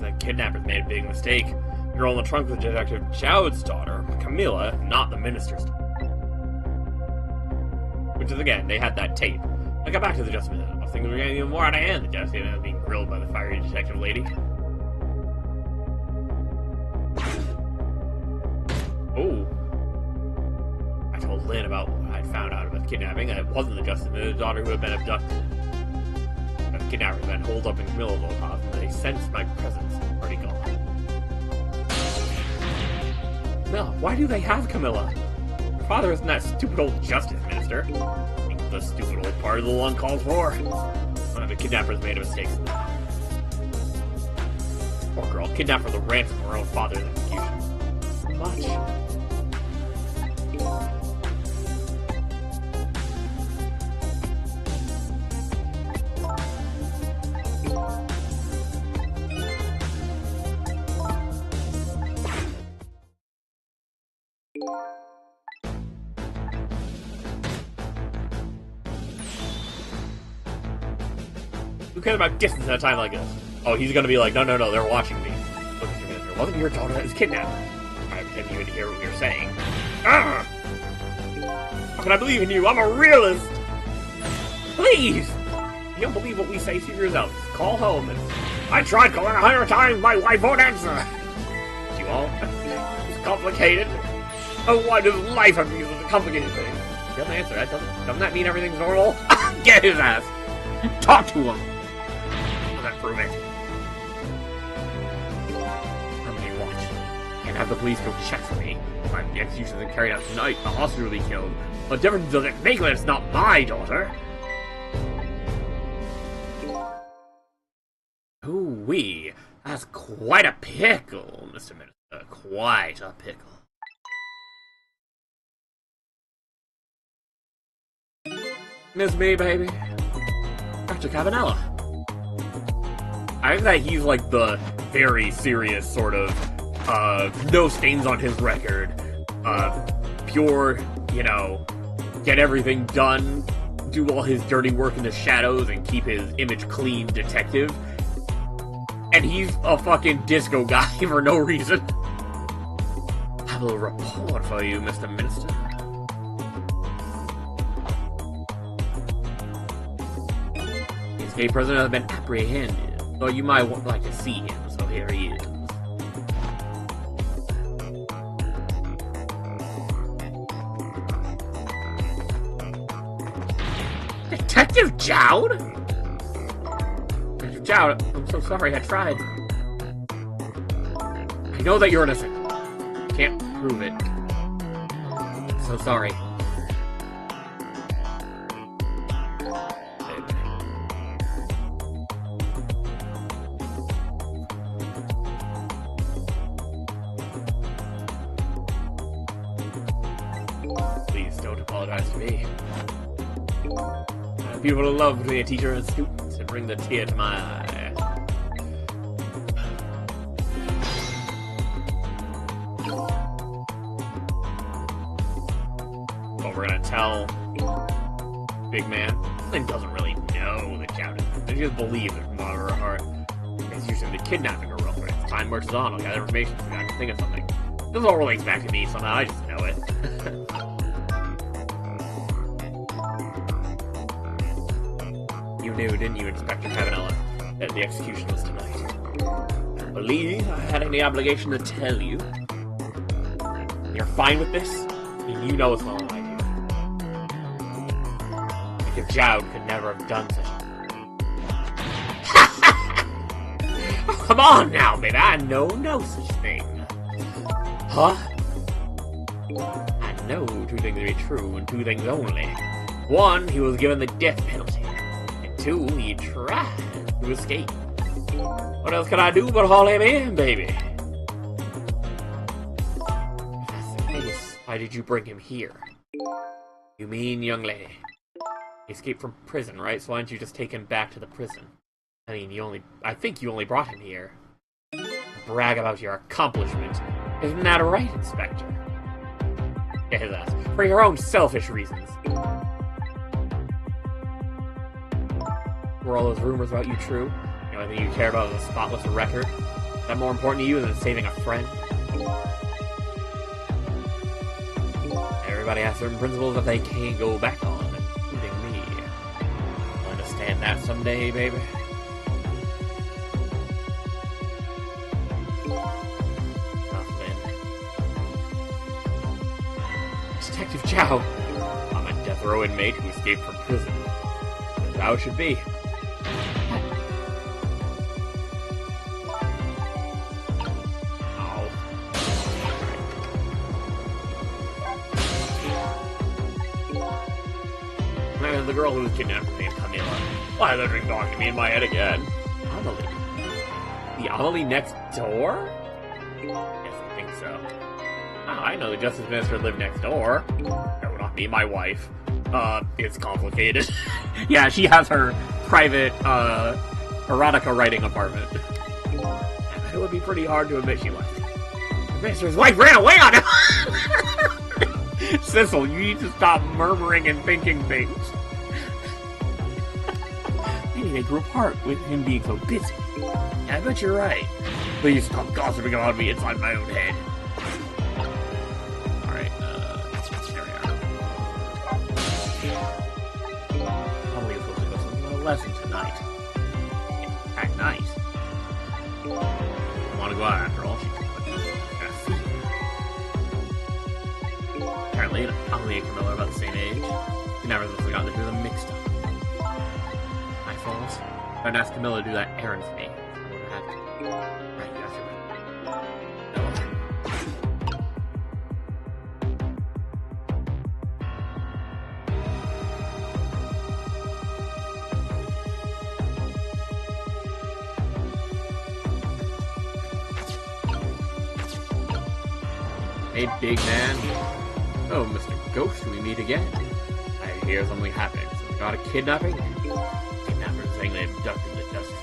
The kidnappers made a big mistake. You're all in the trunk with Detective Chowd's daughter, Camilla, not the minister's daughter. Which is, again, they had that tape. I got back to the just a minute. I was thinking we were getting even more out of hand than just being grilled by the fiery detective lady. Oh. I told Lynn about what I'd found out about the kidnapping, and it wasn't the Justin and his daughter who had been abducted. The kidnappers then holed up in Camilla's old house, and they sensed my presence already gone. Camilla, why do they have Camilla? Her father isn't that stupid old justice minister. I think the stupid old part of the one calls for. One of the kidnappers made a mistake. Poor girl, kidnapped for the ransom of her own father's execution. Much. Who cares about distance at a time like this? Oh, he's gonna be like, no, they're watching me. Look, Mr. Minister, it wasn't your daughter that was kidnapped. I pretend you didn't hear what you're saying. Ah! How can I believe in you? I'm a realist! Please! You don't believe what we say, see for yourself. Just call home and... I tried calling 100 times, my wife won't answer! You all? It's complicated. Oh, why does life have to be such a complicated thing? He doesn't answer that. Doesn't that mean everything's normal? Get his ass! Talk to him! Does that prove it? How many watch? Can't have the police go check for me. If the execution isn't carried out tonight, the hostage will be killed. What difference does it make when it's not my daughter? Ooh-wee. That's quite a pickle, Mr. Minister. Quite a pickle. Miss me, baby. Dr. Cabanella. I think that he's like the very serious sort of, no stains on his record, pure, you know, get everything done, do all his dirty work in the shadows and keep his image clean detective. And he's a fucking disco guy for no reason. I have a little report for you, Mr. Minister. The escaped prisoner has been apprehended, though you might like to see him, so here he is. Detective Jowd? Detective Jowd, I'm so sorry, I tried. I know that you're innocent. Can't prove it. So sorry. Please don't apologize to me. Beautiful love between a teacher and a student to bring the tear to my eye. But we're gonna tell Big Man. Lynn doesn't really know that Jowd is. They just believe it from the bottom of her heart. It's usually the kidnapping her real quick. As time marches on, I'll gather information so I can think of something. This all relates back to me somehow, I just know it. You knew, didn't you, Inspector Cabanella, that the execution was tonight? I don't believe I had any obligation to tell you. You're fine with this? And you know as well as I do. If Jowd could never have done such a... Oh, come on now, baby, I know no such thing. Huh? I know two things to be true, and two things only. One, he was given the death penalty. And two, he tried to escape. What else can I do but haul him in, baby? If that's the case, why did you bring him here? You mean, young lady? He escaped from prison, right? So why don't you just take him back to the prison? I mean, I think you only brought him here. Brag about your accomplishment. Isn't that right, Inspector? Get his ass. For your own selfish reasons. Were all those rumors about you true? The only thing you care about is a spotless record? Is that more important to you than saving a friend? Everybody has certain principles that they can't go back on, including me. Understand that someday, baby? Detective Chow! I'm a death row inmate who escaped from prison. That's how it should be. Ow. Man, the girl who was kidnapped from me and Camilla. Why are they talking to me in my head again? Amelie. The Amelie next door? Yes, I think so. I know the Justice Minister lived next door. No, not me, my wife. It's complicated. Yeah, she has her private, erotica writing apartment. It would be pretty hard to admit she left. The Minister's wife ran away on him! Sissel, you need to stop murmuring and thinking things. Maybe they grew apart with him being so busy. Yeah, I bet you're right. Please stop gossiping about me inside my own head. Lesson tonight. At night. You want to go out after all? She apparently, Amelie and Camilla are about the same age. She never got the two of them mixed up. My fault. I'd ask Camilla to do that errand for me. I would have to. Right, you guys are right. Hey, big man. Oh, Mr. Ghost, we meet again. I hear something happening. So we got a kidnapping? Kidnappers saying they abducted the Justice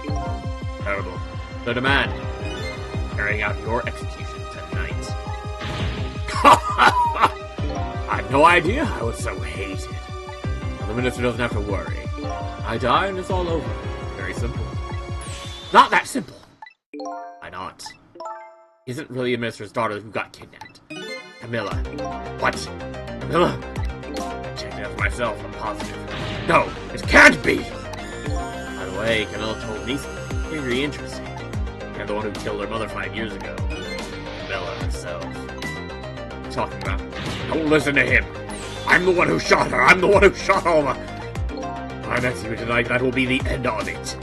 Minister. Terrible. The demand. Carrying out your execution tonight. I had no idea I was so hated. Well, the Minister doesn't have to worry. I die and it's all over. Very simple. Not that simple. Why not? Isn't really a minister's daughter who got kidnapped. Camilla. What? Camilla? I checked it out for myself, I'm positive. No, it can't be! By the way, Camilla told me something very interesting. You're the one who killed her mother 5 years ago. Camilla herself. What are you talking about? Don't listen to him! I'm the one who shot her! I'm the one who shot Alma! If I'm executed tonight, that will be the end of it.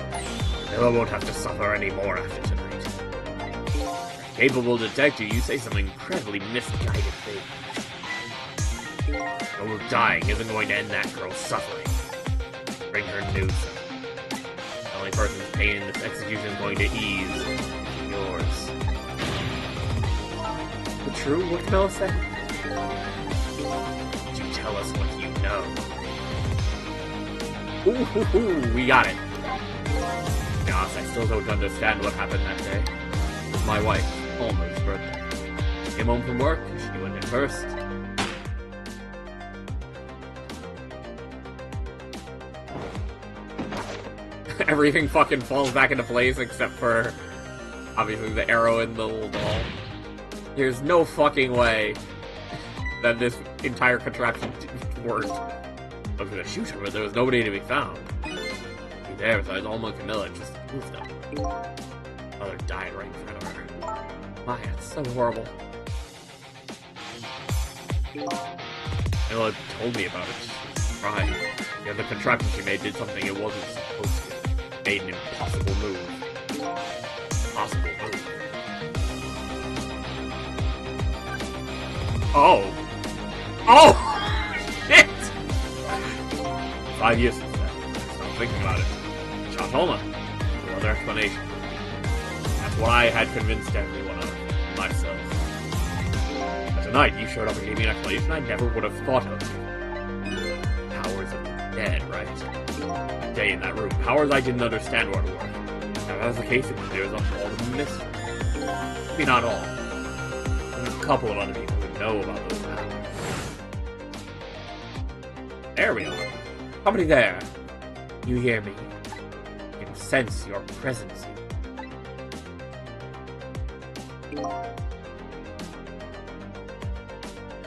Camilla won't have to suffer anymore after tonight. Capable detective, you say some incredibly misguided things. No dying isn't going to end that girl's suffering. Bring her news. The only person's pain in this execution is going to ease yours. The true? What Camilla said? Would you tell us what you know? Ooh, we got it. Gosh, I still don't understand what happened that day. It was my wife. Alma's birthday. Came home from work, she went in first. Everything fucking falls back into place except for, obviously, the arrow in the little doll. There's no fucking way that this entire contraption worked. I was gonna shoot her, but there was nobody to be found. There, besides Alma and Camilla, just moved up. Mother died right in front of her. My, it's so horrible. Camilla told me about it. She was crying. Yeah, the contraption she made did something it wasn't supposed to. It made an impossible move. Impossible move. Oh! Oh! Shit! 5 years since then. Stop thinking about it. Chatoma. No other explanation. That's what I had convinced everyone of. Myself. But tonight, you showed up and gave me an explanation I never would have thought of. Powers of the dead, right? A day in that room. Powers I didn't understand what were. If that was the case, it clears up all the mystery. Maybe not all. There's a couple of other people who know about those powers. There we are. Somebody there. You hear me? I can sense your presence here.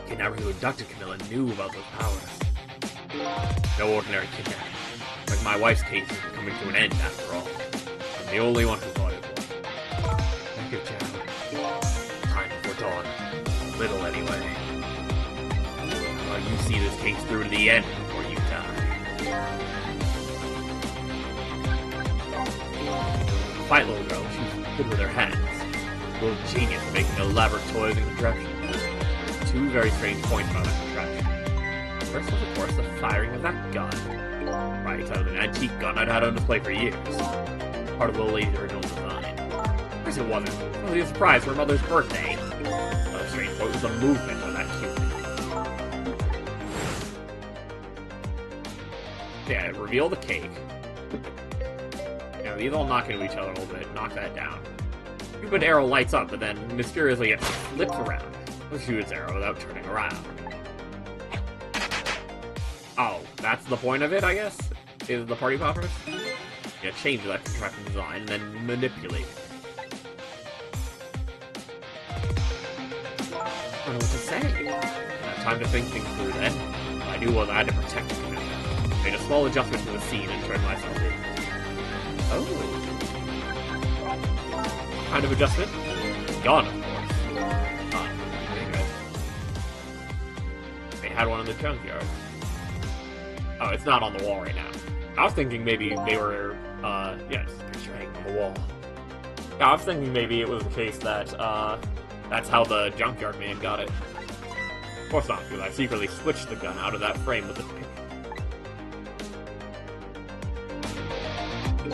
Kidnapper who abducted Camilla knew about those powers. No ordinary kidnapping. Like my wife's case is coming to an end after all. I'm the only one who thought it was. Thank you, Chad. Time before dawn. Little anyway. How about you see this case through to the end before you die? Fight little girl, she's good with her hands. A little genius at making elaborate toys and contraptions. Two very strange points about that contraption. First was, of course, the firing of that gun. Right, out of an antique gun I'd had on display for years. Part of the lady's original design. Of course it wasn't. It was a surprise for her mother's birthday. Another strange point was the movement of that cute thing. Yeah, reveal the cake. Yeah, these all knock into each other a little bit. Knock that down. Cupid arrow lights up, but then mysteriously it flips around. Let's shoot its arrow without turning around. Oh, that's the point of it, I guess? Is the party poppers? Yeah, change that contraption design and then manipulate it. I don't know what to say. I didn't have time to think things through then. All I knew was I had to protect the community. Made a small adjustment to the scene and turned myself in. Oh. What kind of adjustment? Gun, of course. Anyway. They had one in the junkyard. Oh, it's not on the wall right now. I was thinking maybe they were, yeah, just picture hanging on the wall. Yeah, I was thinking maybe it was the case that, that's how the junkyard man got it. Of course not, because I secretly switched the gun out of that frame with the pick.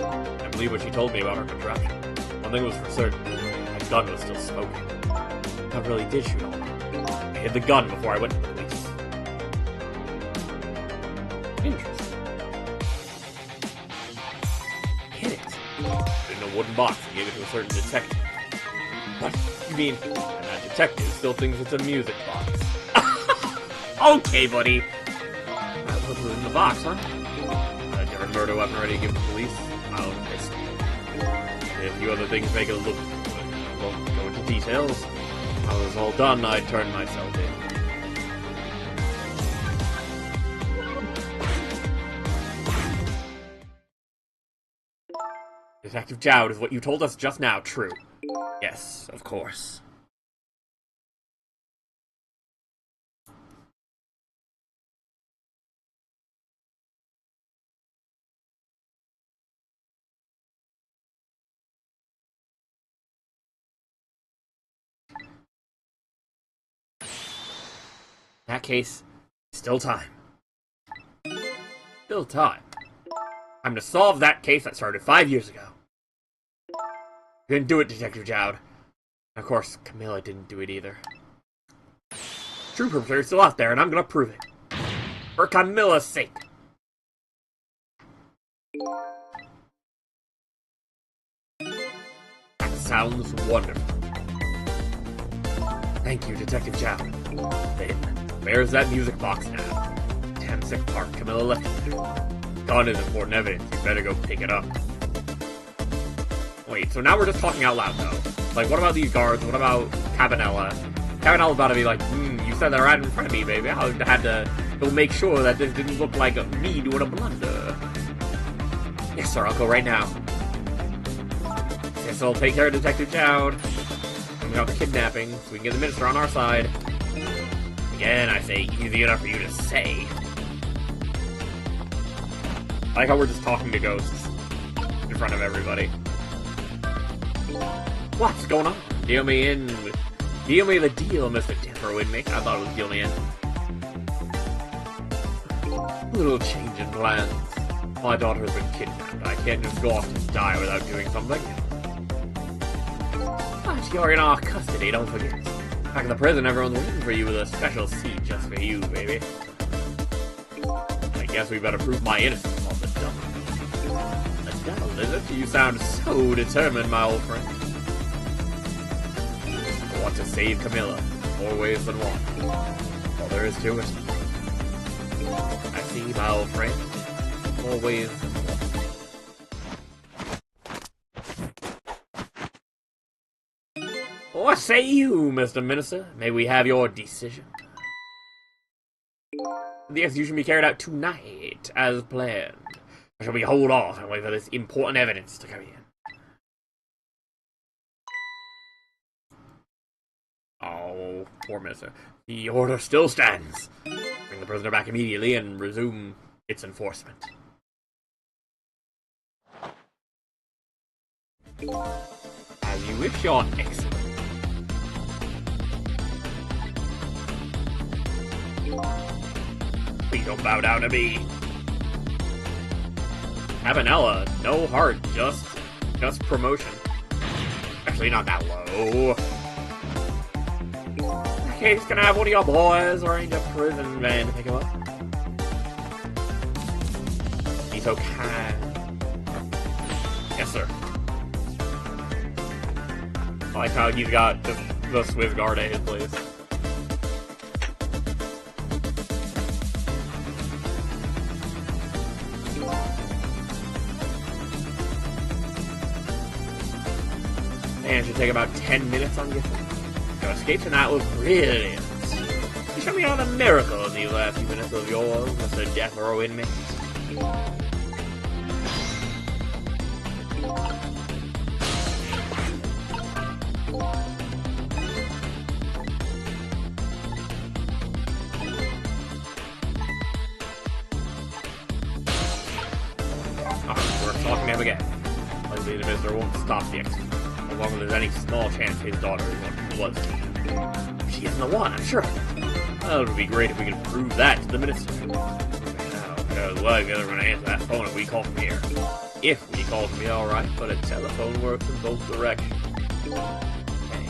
I believe what she told me about her contraption. One thing was for certain, my gun was still smoking. I really did shoot all that. I hid the gun before I went to the police. Interesting. Hid it. Put it in a wooden box and gave it to a certain detective. What? You mean, and that detective still thinks it's a music box. Okay, buddy. That was in the box, huh? A different murder weapon ready to give the police. My own pistol. And a few other things make it look good. I won't go into details. When I was all done, I turned myself in. Detective Jowd, is what you told us just now true? Yes, of course. In that case, still time. Still time. Time to solve that case that started 5 years ago. You didn't do it, Detective Jowd. And of course, Camilla didn't do it either. True perpetrator is still out there, and I'm gonna prove it. For Camilla's sake. That sounds wonderful. Thank you, Detective Jowd. Then, where's that music box now? Damn sick part Camilla left it there. Gun is important evidence. You better go pick it up. Wait, so now we're just talking out loud, though. Like, what about these guards? What about Cabanella? Cabanella's about to be like, you said that right in front of me, baby. I had to go make sure that this didn't look like me doing a blunder. Yes, sir, I'll go right now. Yes, I'll take care of Detective Jowd. I'm about the kidnapping, so we can get the minister on our side. Again, I say, easy enough for you to say. I like how we're just talking to ghosts in front of everybody. What's going on? Deal me in with Deal me the deal, Mr. Reawakening. I thought it was deal me in. A little change in plans. My daughter has been kidnapped. I can't just go off and die without doing something. But you're in our custody, don't forget. Back in the prison, everyone's waiting for you with a special seat just for you, baby. I guess we better prove my innocence on the double. The double, is it? You sound so determined, my old friend. I want to save Camilla, more ways than one. All there is to it. I see, my old friend. More ways than one. What say you, Mr. Minister? May we have your decision? The execution be carried out tonight, as planned. Or shall we hold off and wait for this important evidence to come in? Oh, poor Minister. The order still stands. Bring the prisoner back immediately and resume its enforcement. As you wish, Your Excellency. Please don't bow down to me. Habanella, no heart, just promotion. Actually, not that low. Okay, just gonna have one of your boys arrange a prison van to pick him up. Be so kind. Yes, sir. I like how he's got just the Swiss Guard at his place. Man, it should take about 10 minutes on getting. Your escape tonight was brilliant. You showed me all the miracle in these last few minutes of yours, Mr. Death Row Inmate. We're talking to him again. Likely the minister won't stop the execution. As long as there's any small chance his daughter is what was. She isn't the one, I'm sure. Well, it would be great if we could prove that to the minister. Now, because well, the other going to answer that phone if we call from here. If we call from here, alright, but a telephone works in both directions. Hey,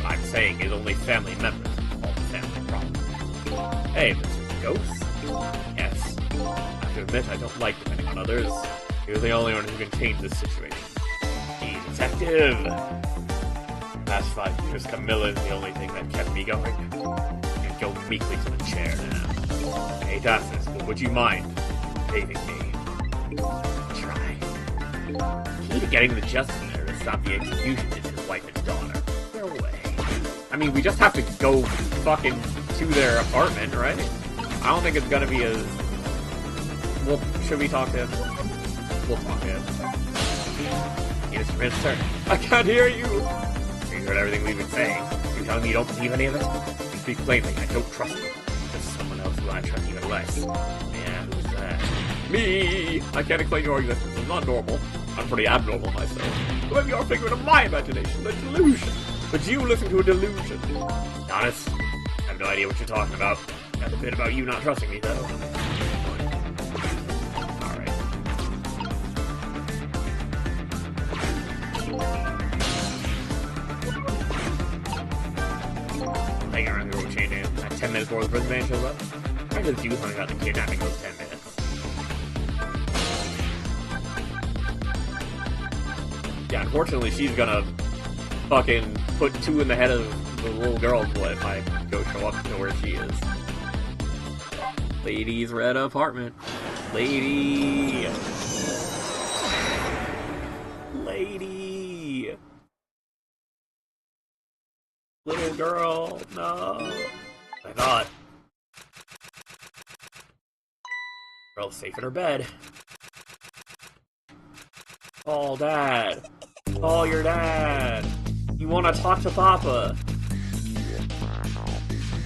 what I'm saying is only family members solve the family problem. Hey, Mr. Ghost? Yes. I have to admit I don't like depending on others. You're the only one who can change this situation. Detective! Past 5 years, Camilla is the only thing that kept me going. And go meekly to the chair now. I hate to ask this, but would you mind saving me? Try. Key to getting the justice there to stop the execution is his wife and daughter. No way. I mean, we just have to go fucking to their apartment, right? I don't think it's gonna be a... Well, should we talk to him? We'll talk to him. Mr. Minister, I can't hear you! You heard everything we've been saying. You're telling me you don't believe any of it? You speak plainly, I don't trust you. There's someone else who I trust even less. Yeah, who's that? Me! I can't explain your existence, it's not normal. I'm pretty abnormal myself. But maybe you're a figment of my imagination, a delusion. But you listen to a delusion. Honest, I have no idea what you're talking about. That's a bit about you not trusting me, though. Hang around here, we'll chain in. 10 minutes before the prison van shows up. Why does you something about the kidnapping those 10 minutes? Yeah, unfortunately, she's gonna fucking put 2 in the head of the little girl's boy if I go show up to where she is. Lady's red apartment. Lady. Lady. Little girl, no. I thought. Girl's safe in her bed. Call Dad. Call your dad. You want to talk to Papa.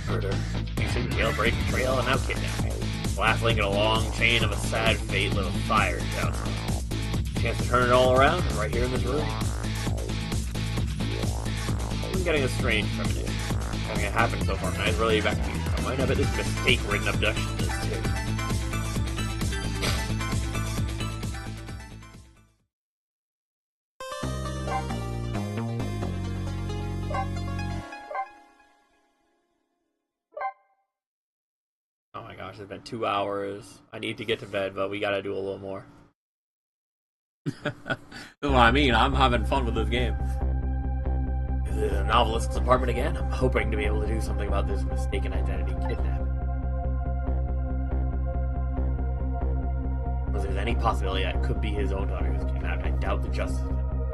Murder. Shooting, jailbreak, betrayal, and now kidnapping. Last link in a long chain of a sad fate lit a fire in town. Chance to turn it all around right here in this room. getting a strange premonition. Having it happen so far, and I was really back to you. I might have this mistake-ridden abduction is too. Oh my gosh, it's been 2 hours. I need to get to bed, but we gotta do a little more. That's what I mean, I'm having fun with this game. Is it a novelist's apartment again? I'm hoping to be able to do something about this mistaken identity kidnapping. If there's any possibility that it could be his own daughter who's kidnapped, I doubt the justice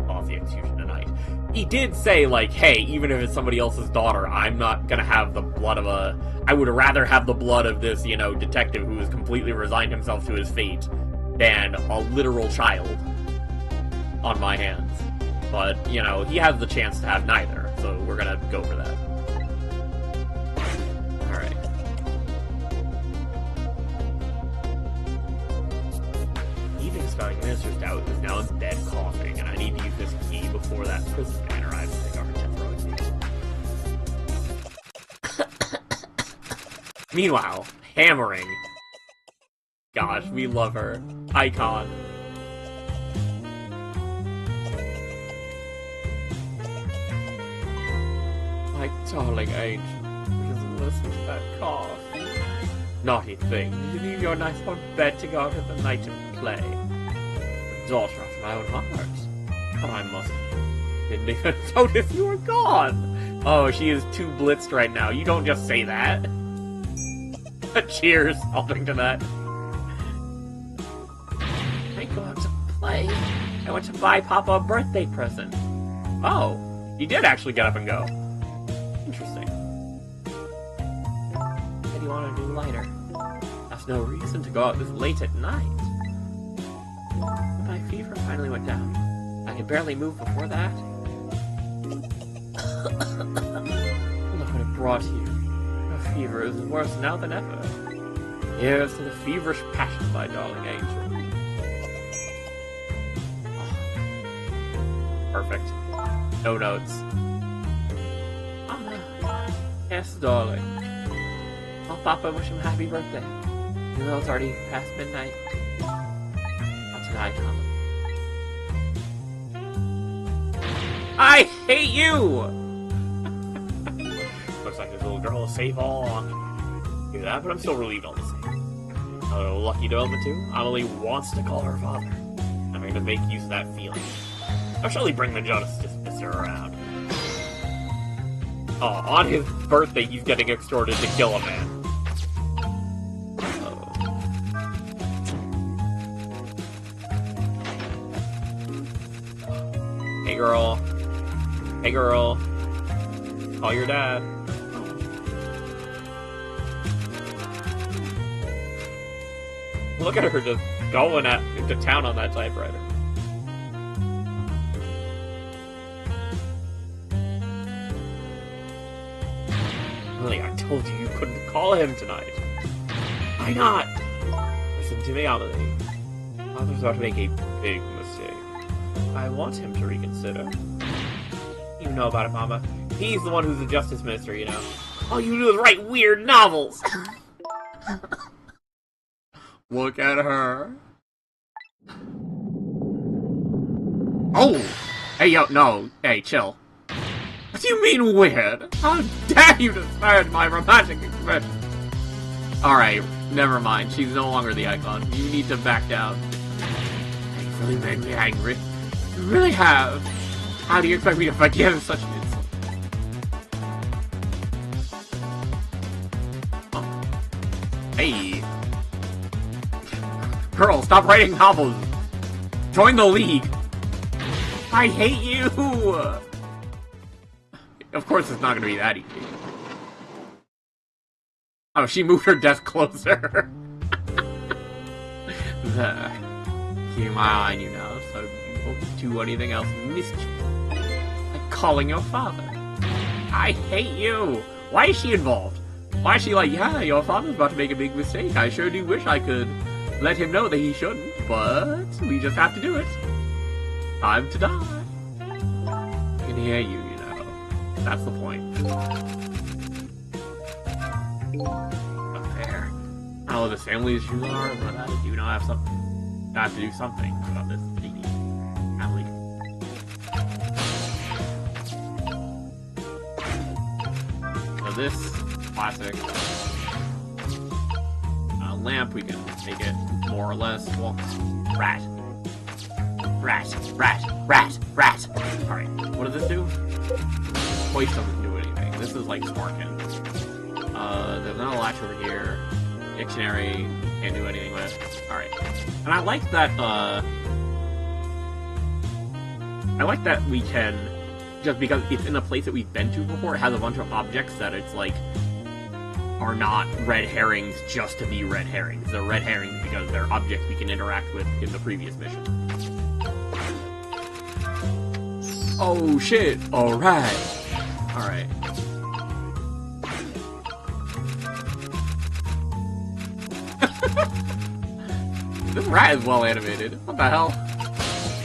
of the execution tonight. He did say, like, hey, even if it's somebody else's daughter, I'm not gonna have the blood of a... I would rather have the blood of this, you know, detective who has completely resigned himself to his fate than a literal child on my hands. But, you know, he has the chance to have neither, so we're gonna go for that. Alright. Evening spelling minister's doubt is now in bed coughing, and I need to use this key before that prison man arrives to take our temporary. Meanwhile, hammering. Gosh, we love her. Icon. My darling angel, just listen to that cough. Naughty thing, you leave your nice warm bed to go out in the night and play. The daughter of my own heart. But I didn't even notice you were gone. Oh, she is too blitzed right now. You don't just say that. Cheers, helping to that. I go out to play. I went to buy Papa a birthday present. Oh, you did actually get up and go. Interesting. Said you want a new lighter. That's no reason to go out this late at night. My fever finally went down. I could barely move before that. Look what it brought you. Your fever is worse now than ever. Here's to the feverish passion of my darling angel. Oh. Perfect. No notes. Yes, darling. I'll Papa wish him a happy birthday. Even though it's already past midnight. Not tonight, Thomas. I hate you! Looks like this little girl is safe all along. Do that, but I'm still relieved all the same. A little lucky development too. Amelie wants to call her father. I'm going to make use of that feeling. I'll surely bring the justice mister around. Oh, on his birthday, he's getting extorted to kill a man. Hey girl. Hey girl. Call your dad. Look at her just going into town on that typewriter. Really, I told you couldn't call him tonight. Why not? Listen to me, Amelie. Father's about to make a big mistake. I want him to reconsider. You know about it, Mama. He's the one who's the justice minister, you know. All you do is write weird novels! Look at her. Oh! Hey, yo, no. Hey, chill. What do you mean weird? How dare you disparage my romantic expression? Alright, never mind. She's no longer the icon. You need to back down. You really made me angry. You really have. How do you expect me to forgive such an insult? Oh. Hey. Girl, stop writing novels. Join the league. I hate you. Of course it's not going to be that easy. Oh, she moved her desk closer. There. Keep my eye on you now, so you won't do anything else mischievous. Like calling your father. I hate you. Why is she involved? Why is she like, yeah, your father's about to make a big mistake. I sure do wish I could let him know that he shouldn't, but we just have to do it. Time to die. I can hear you, you know. That's the point. Up there. I don't know what the family issues are, but I do not have something. I have to do something about this family. So this classic lamp, we can make it more or less. Well, rat. Alright, what does this do? Hoist doesn't do anything. This is like sparking. There's no latch over here. Dictionary, can't do anything with. Alright. And I like that we can, just because it's in a place that we've been to before, it has a bunch of objects that it's like, are not red herrings just to be red herrings. They're red herrings because they're objects we can interact with in the previous mission. Oh shit! Alright! Alright. This rat is well animated. What the hell?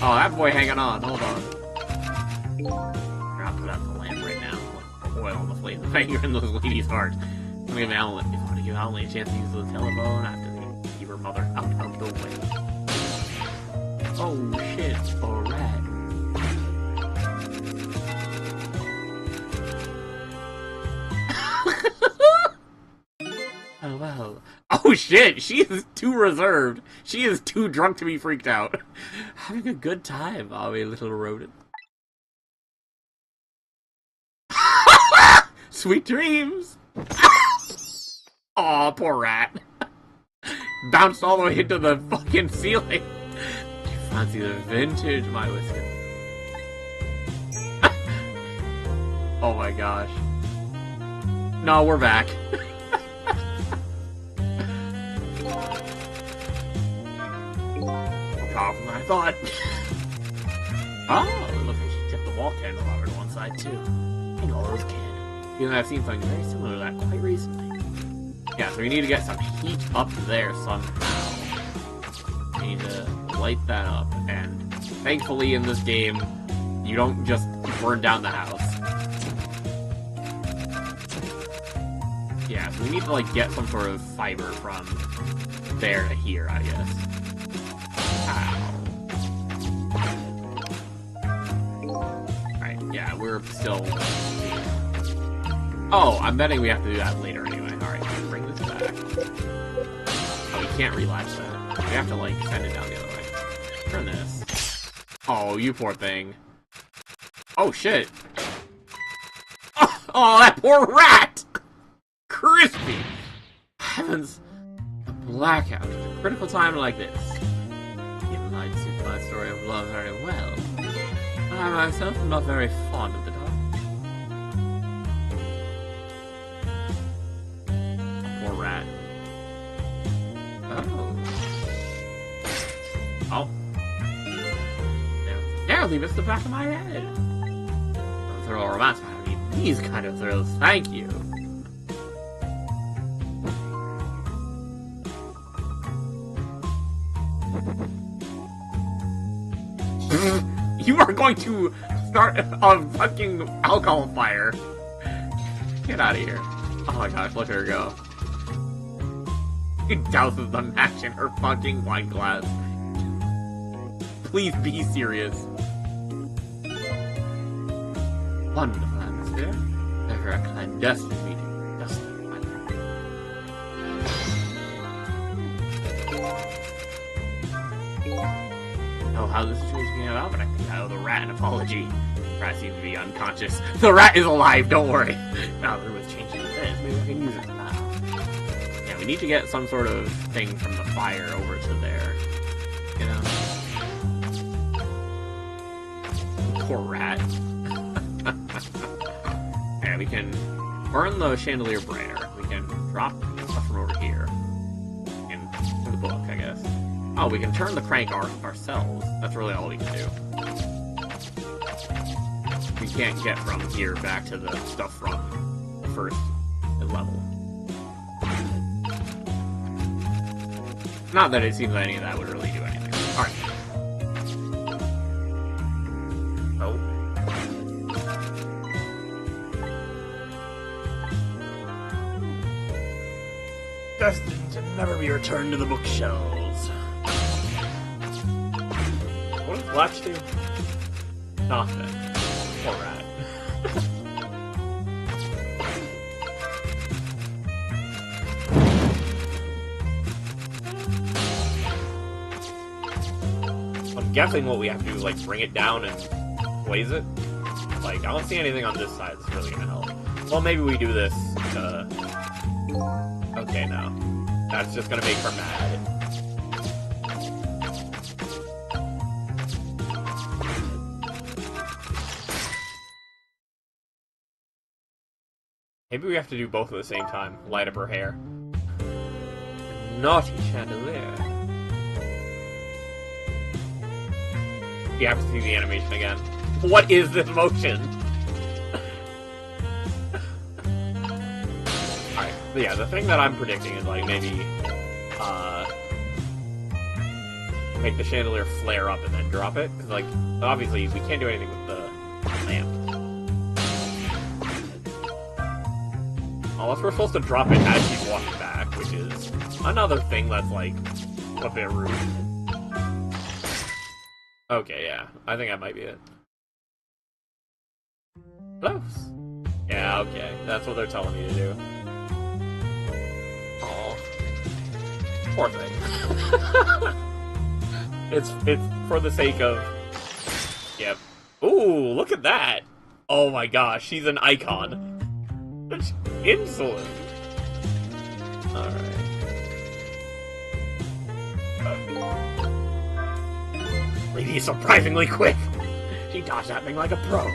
Oh, that boy hanging on. Hold on. I'll put out the lamp right now. Oil on the flame. Finger in those ladies' heart. I'm gonna give Alan, if I want to give Alan a chance to use the telephone, I have to keep her mother out of the way. Oh shit, alright. Oh wow. Oh shit, she is too reserved. She is too drunk to be freaked out. Having a good time, are we, little rodent? Sweet dreams! Aw, poor rat. Bounced all the way into the fucking ceiling. Do you fancy the vintage, my whisker? Oh my gosh. No, we're back. More than I thought. Oh, it looks like she tipped the wall candle over to one side too. I know those can. You know, I've seen something very similar to that quite recently. Yeah, so we need to get some heat up there somehow. We need to light that up, and thankfully in this game, you don't just burn down the house. Yeah, so we need to, like, get some sort of fiber from there to here, I guess. Ow. Alright, yeah, we're still... Oh, I'm betting we have to do that later anyway. Alright, bring this back. Oh, we can't relatch that. We have to, like, send it down the other way. Turn this. Oh, you poor thing. Oh, shit. Oh, that poor rat! Crispy! Heavens. A blackout at a critical time like this. Even I'd suit my story of love very well. I myself am not very fond of the dark. Poor rat. Oh. Oh. Narrowly missed the back of my head. A thrill romance, I need these kind of thrills, thank you. You are going to start a fucking alcohol fire. Get out of here. Oh my gosh, look at her go. She douses the match in her fucking wine glass. Please be serious. Wonderful atmosphere. Never a clandestine meeting. Just like my Oh, how this situation came about, but I think I owe the rat an apology. The rat seems to be unconscious. The rat is alive, don't worry. Now there was changing this, maybe I can use it now. Yeah, we need to get some sort of thing from the fire over to there. You know? Poor rat. Yeah, we can burn the chandelier brighter. We can drop stuff from over here. Into the book, I guess. Oh, we can turn the crank ourselves. That's really all we can do. We can't get from here back to the stuff from the first level. Not that it seems like any of that would really do anything. Alright. Oh. destined to never be returned to the bookshelves. What does Latch do? Nothing. Poor rat. I'm guessing what we have to do is, like, bring it down and blaze it. Like, I don't see anything on this side that's really gonna help. Well, maybe we do this to... Okay, no. That's just gonna make her mad. Maybe we have to do both at the same time. Light up her hair. Naughty chandelier. You have to see the animation again. What is this motion? Alright, yeah, the thing that I'm predicting is, like, maybe, make the chandelier flare up and then drop it. Because, like, obviously, we can't do anything with the lamp. Unless we're supposed to drop it as she's walking back, which is another thing that's, like, a bit rude. Okay, yeah. I think that might be it. Close. Yeah, okay. That's what they're telling me to do. Aw. Poor thing. It's for the sake of... Yep. Ooh, look at that! Oh my gosh, she's an icon. That's insolent. Alright. Lady is surprisingly quick. She dodged that thing like a pro.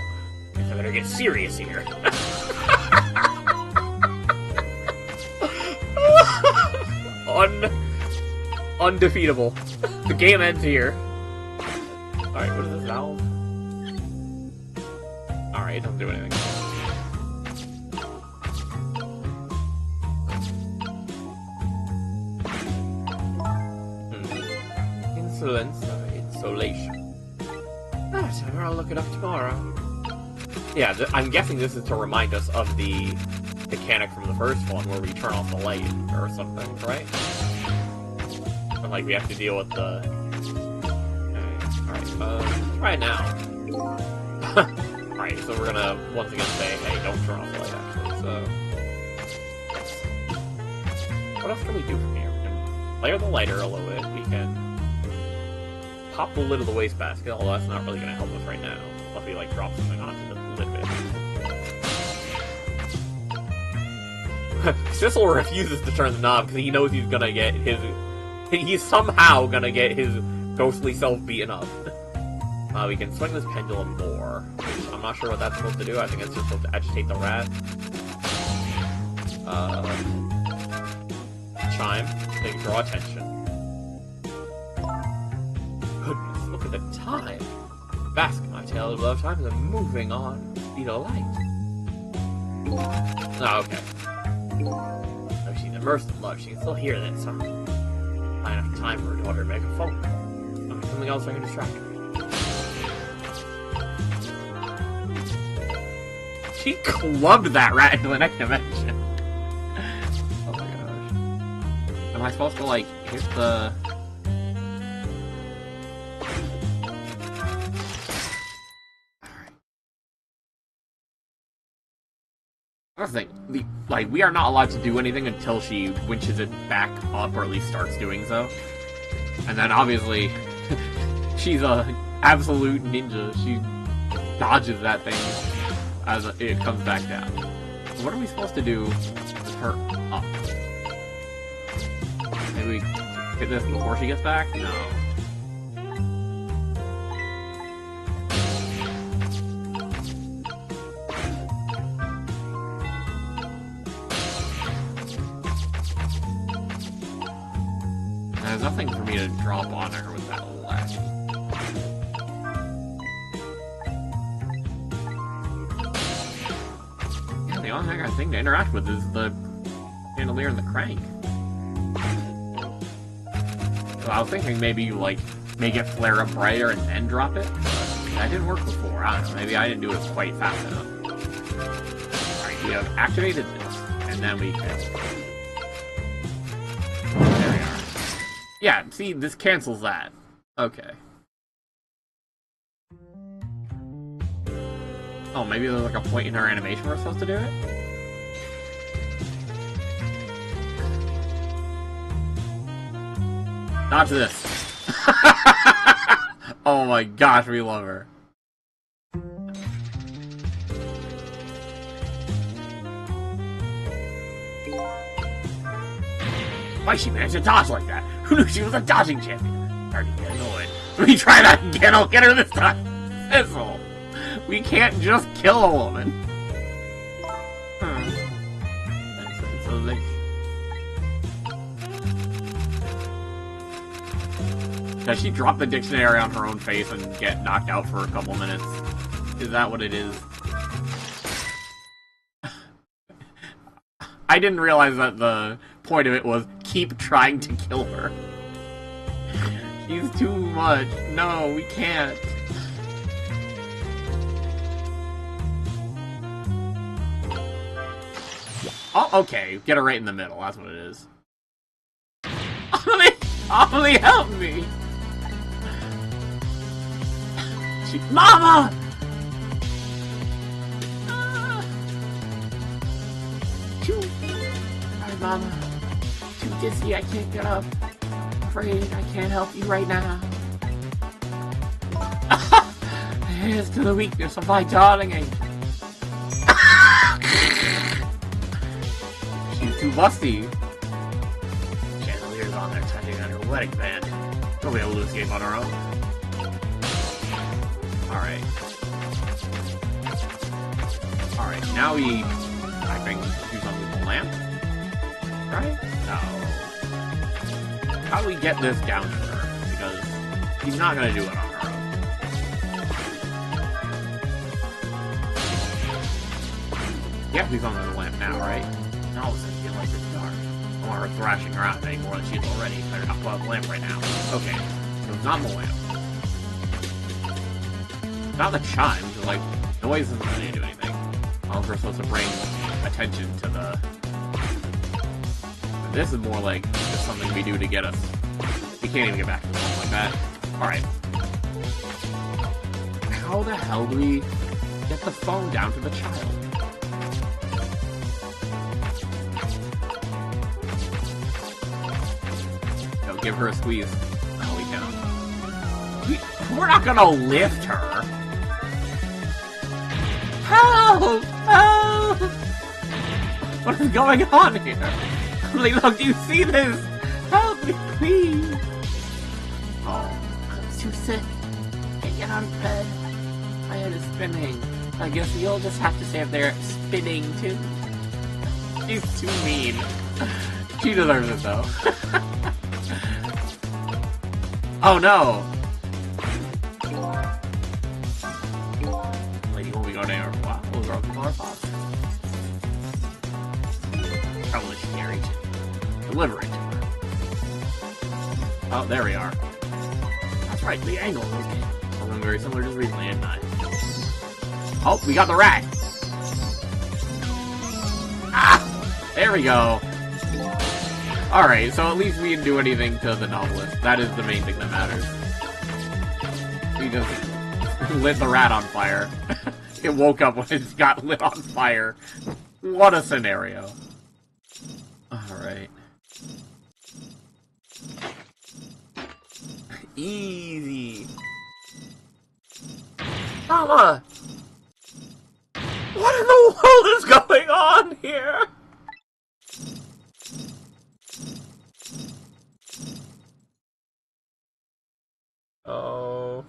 Guess I better get serious here. Undefeatable. The game ends here. Alright, what is this valve? Alright, it doesn't do anything. Insolence of insolation. Whatever, I'll look it up tomorrow. Yeah, I'm guessing this is to remind us of the mechanic from the first one where we turn off the light or something, right? But, like, we have to deal with the... Alright, try it now. Alright, so we're gonna once again say, hey, don't turn off the light, actually, so... What else can we do from here? We can layer the lighter a little bit, we can... pop the lid of the wastebasket, although that's not really gonna help us right now. Unless we, like, drop something onto the lid of it. Sissel refuses to turn the knob because he knows he's gonna get his... He's somehow gonna get his ghostly self beaten up. We can swing this pendulum more. I'm not sure what that's supposed to do. I think it's just supposed to agitate the rat. Chime. They draw attention. Goodness, look at the time. Bask in my tale of love, time is moving on. Speed of light. Oh, okay. If she's immersed in love, she can still hear this, huh? Not enough time for her daughter to make a phone call. Something else I can distract her. She clubbed that rat into the next dimension. Oh my gosh. Am I supposed to, like, hit the... Another thing, we are not allowed to do anything until she winches it back up, or at least starts doing so. And then, obviously, she's a absolute ninja. She dodges that thing as it comes back down. So what are we supposed to do with her up? Maybe we hit this before she gets back? No. There's nothing for me to drop on her with that latch. Yeah, the only thing to interact with is the chandelier and the crank. So I was thinking maybe you, like, make it flare up brighter and then drop it. But that didn't work before. I don't know. Maybe I didn't do it quite fast enough. Alright, we have activated this, and then we can... Yeah, see, this cancels that. Okay. Oh, maybe there's like a point in our animation where we're supposed to do it? Dodge this. Oh my gosh, we love her. Why she managed to dodge like that? Who knew she was a dodging champion? Starting to get annoyed. Let me try that again, I'll get her this time. This'll. We can't just kill a woman. So like... Does she drop the dictionary on her own face and get knocked out for a couple minutes? Is that what it is? I didn't realize that the point of it was keep trying to kill her. She's too much. No, we can't. Oh, okay. Get her right in the middle. That's what it is. Amelie, help me! Mama! Sorry, Mama. Too dizzy, I can't get up. Afraid I can't help you right now. Here's to the weakness of my darling angel. She's too busty. Chandelier's on there touching on her wedding band. She'll be able to escape on her own. Alright. Alright, now we... I think do something with the lamp? Right? No. How do we get this down to her? Because he's not gonna do it on her own. Yep, he's on the lamp now, right? And all of a sudden, you feel like it's dark. I don't want her thrashing around any more than she is already. Better not put out the lamp right now. Okay, so it's not the lamp. It's not the chimes. Like, noise isn't going to do anything. All we're supposed to bring attention to the... This is more like just something we do to get us... We can't even get back to the phone like that. Alright. How the hell do we get the phone down to the child? No, give her a squeeze. No, we can't. We're not gonna lift her! Help! Help! What is going on here? Like, look, do you see this? Help me, please! Oh, I'm too sick. Can't get out of bed. My head is spinning. I guess you'll just have to stay up there spinning, too. She's too mean. She deserves it, though. Oh, no! Lady won't be going anywhere for a while. We'll grow people our thoughts. Probably should carry it. Deliver it to her. Oh, there we are. That's right, the angle was something very similar just recently, didn't I? Oh, we got the rat! Ah! There we go. Alright, so at least we didn't do anything to the novelist. That is the main thing that matters. We just lit the rat on fire. It woke up when it got lit on fire. What a scenario. Alright. Easy. Mama! What in the world is going on here? Oh.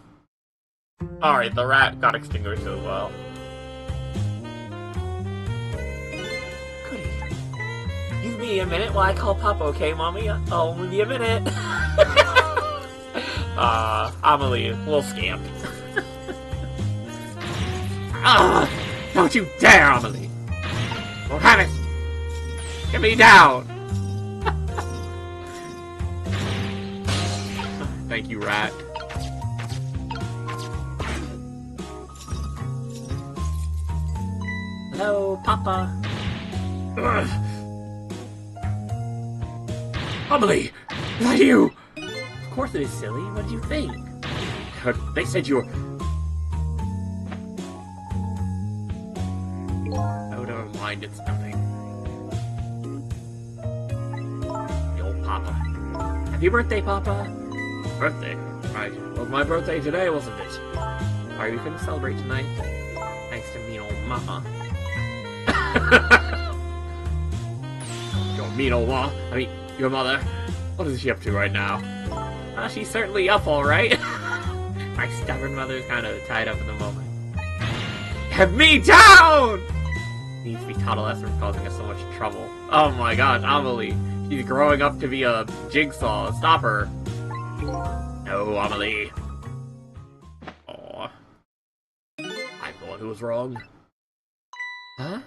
Alright, the rat got extinguished as well. Goody. Give me a minute while I call Papa, okay, Mommy? I'll only be a minute. Amelie, a little scamp. Don't you dare, Amelie! Won't have it! Get me down! Thank you, rat. Hello, Papa. Amelie! Is that you? course it is silly. What did you think? They said you were... Oh, never mind, it's nothing. Yo, Papa. Happy birthday, Papa! Birthday? Right. Well, it was my birthday today, wasn't it? Are you gonna celebrate tonight? Thanks to mean old Mama. Your mean old Ma. I mean, your mother. What is she up to right now? She's certainly up, alright. My stubborn mother's kind of tied up in the moment. Get me down! Needs to be taught a lesson for causing us so much trouble. Oh my gosh, Amelie. She's growing up to be a jigsaw. Stop her. No, Amelie. Aww. I'm the one who was wrong. Huh?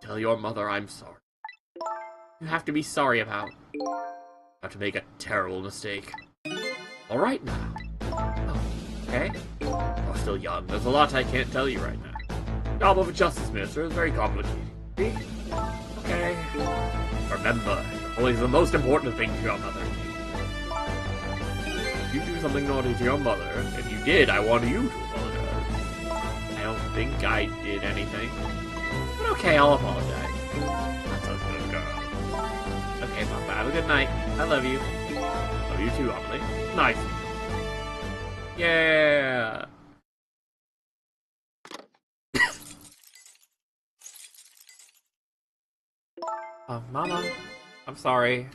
Tell your mother I'm sorry. You have to be sorry about. About to make a terrible mistake. Alright now. Oh, okay. You're still young. There's a lot I can't tell you right now. The job of a justice minister is very complicated. See? Okay. Remember, you're always the most important thing to your mother. If you do something naughty to your mother, if you did, I want you to apologize. I don't think I did anything. But okay, I'll apologize. That's a good girl. Okay, Papa, have a good night. I love you. Love you too, Amelie. Nice. Yeah. Mama, I'm sorry.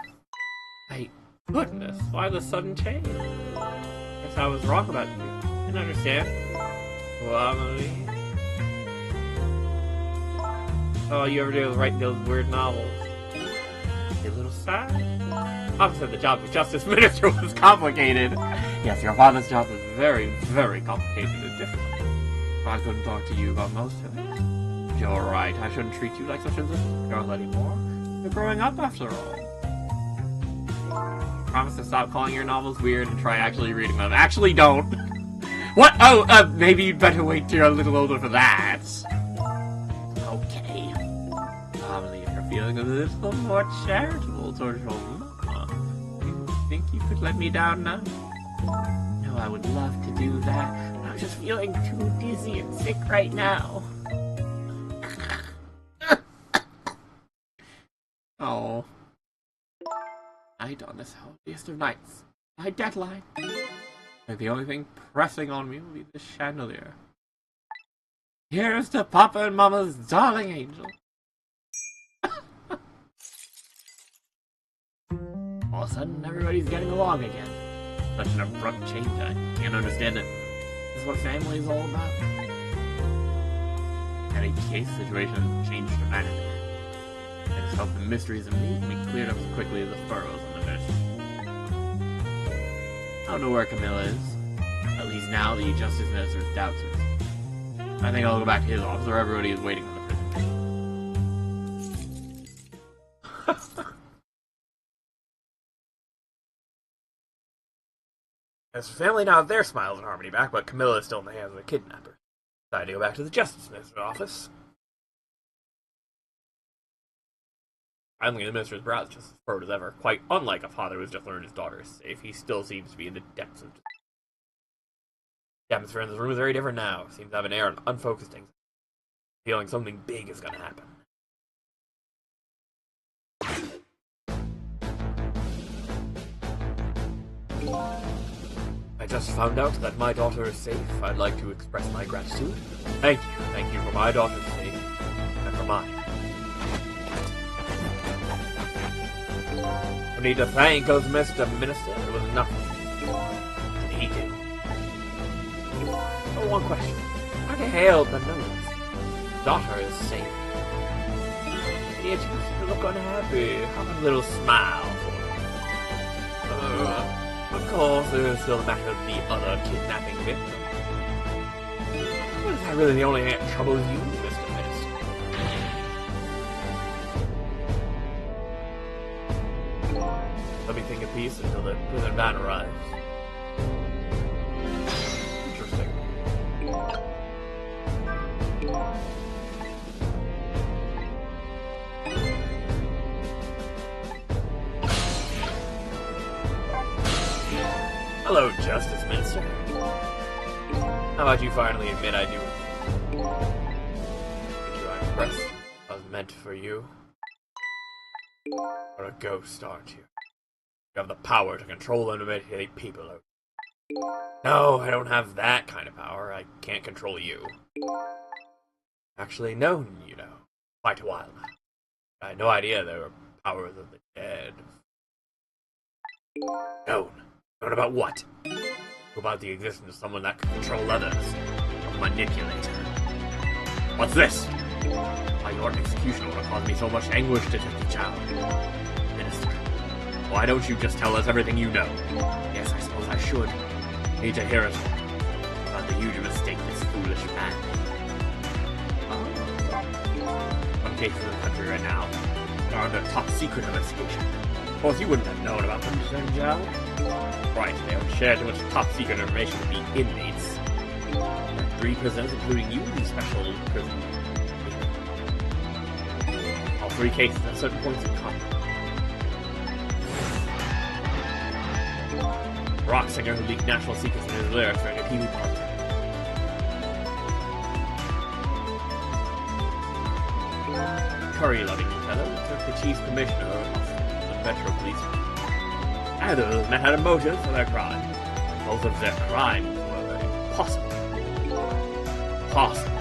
Hey, goodness, why the sudden change? Guess I was wrong about you. Didn't understand. Well, Amelie. All you ever do is write those weird novels. A little sad. Papa said the job of Justice Minister was complicated. Yes, your father's job was very, very complicated and difficult. I couldn't talk to you about most of it. You're right, I shouldn't treat you like such a little girl anymore. You're growing up after all. Promise to stop calling your novels weird and try actually reading them. Actually don't! What? Oh, maybe you'd better wait till you're a little older for that. Okay. Probably if you're feeling a little more charitable towards your mama, you think you could let me down now? No, I would love to do that, but I'm just feeling too dizzy and sick right now. Oh. Night on this holiest of nights. My deadline. Like the only thing pressing on me will be this chandelier. Here's to Papa and Mama's darling angel. All of a sudden, everybody's getting along again. Such an abrupt change, I can't understand it. This is what family is all about. Any case situation changed dramatically. I just hope the mysteries of me can be cleared up as quickly as the furrows on the dish. I don't know where Camilla is. At least now the Justice Minister's doubts her. I think I'll go back to his office where everybody is waiting on the prison. As for family, now their smiles and harmony back, but Camilla is still in the hands of the kidnapper. Decided to go back to the Justice Minister's office. Finally, the minister's brow is just as furrowed as ever. Quite unlike a father who has just learned his daughter is safe, he still seems to be in the depths of... The atmosphere in this room is very different now. Seems to have an air of unfocused anxiety. Feeling something big is gonna happen. I just found out that my daughter is safe. I'd like to express my gratitude. Thank you. Thank you for my daughter's sake. And for mine. No need to thank us, Mr. Minister. It was nothing. What did he do? Oh, one question. I can't help but notice. Daughter is safe. He had to look unhappy. Have a little smile for her. Of course, there's still the matter of the other kidnapping victim. But is that really the only thing that troubles you, Mr. Minister? Let me think of peace until the prison van arrives. Interesting. justice, Minister. How about you finally admit I do? Did you express I was meant for you? Or a ghost, aren't you? You have the power to control and manipulate people. No, I don't have that kind of power. I can't control you. Actually known, you know, quite a while now. I had no idea there were powers of the dead. Known? Known about what? About the existence of someone that can control others. A manipulator. What's this? Why, your execution would have caused me so much anguish, Detective Chow. Minister, why don't you just tell us everything you know? Yes, I suppose I should. Need to hear it all. About the huge mistake this foolish man made. Some cases in the country right now are under top secret investigation. Of course, you wouldn't have known about them, Detective Chow. Right, they don't share too much top secret information with the inmates. 3 prisoners, including you, the special prisoner. All 3 cases have certain points in common. A rock singer who leaked national secrets in his lyrics during a TV podcast. Curry-loving fellow took the chief commissioner of the Metro Police. Neither of those men had a motive for their crime. Both of their crimes were impossible. Possible.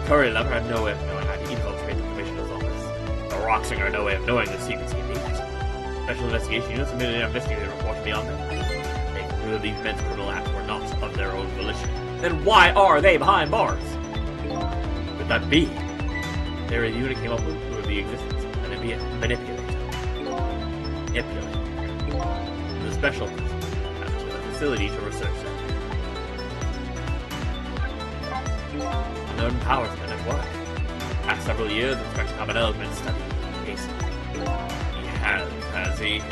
Curry lover had no way of knowing how to infiltrate the commissioner's office. The rock singer had no way of knowing the secrets he leaked. Special investigation unit submitted an investigative report to me on them. They concluded these men's criminal acts were not of their own volition. Then why are they behind bars? Could that be? Their unit came up with the existence of a manipulator. The special to the facility to research them. Unknown powers men at work. Past several years, Inspector Cabanel has been studying the case. He has he?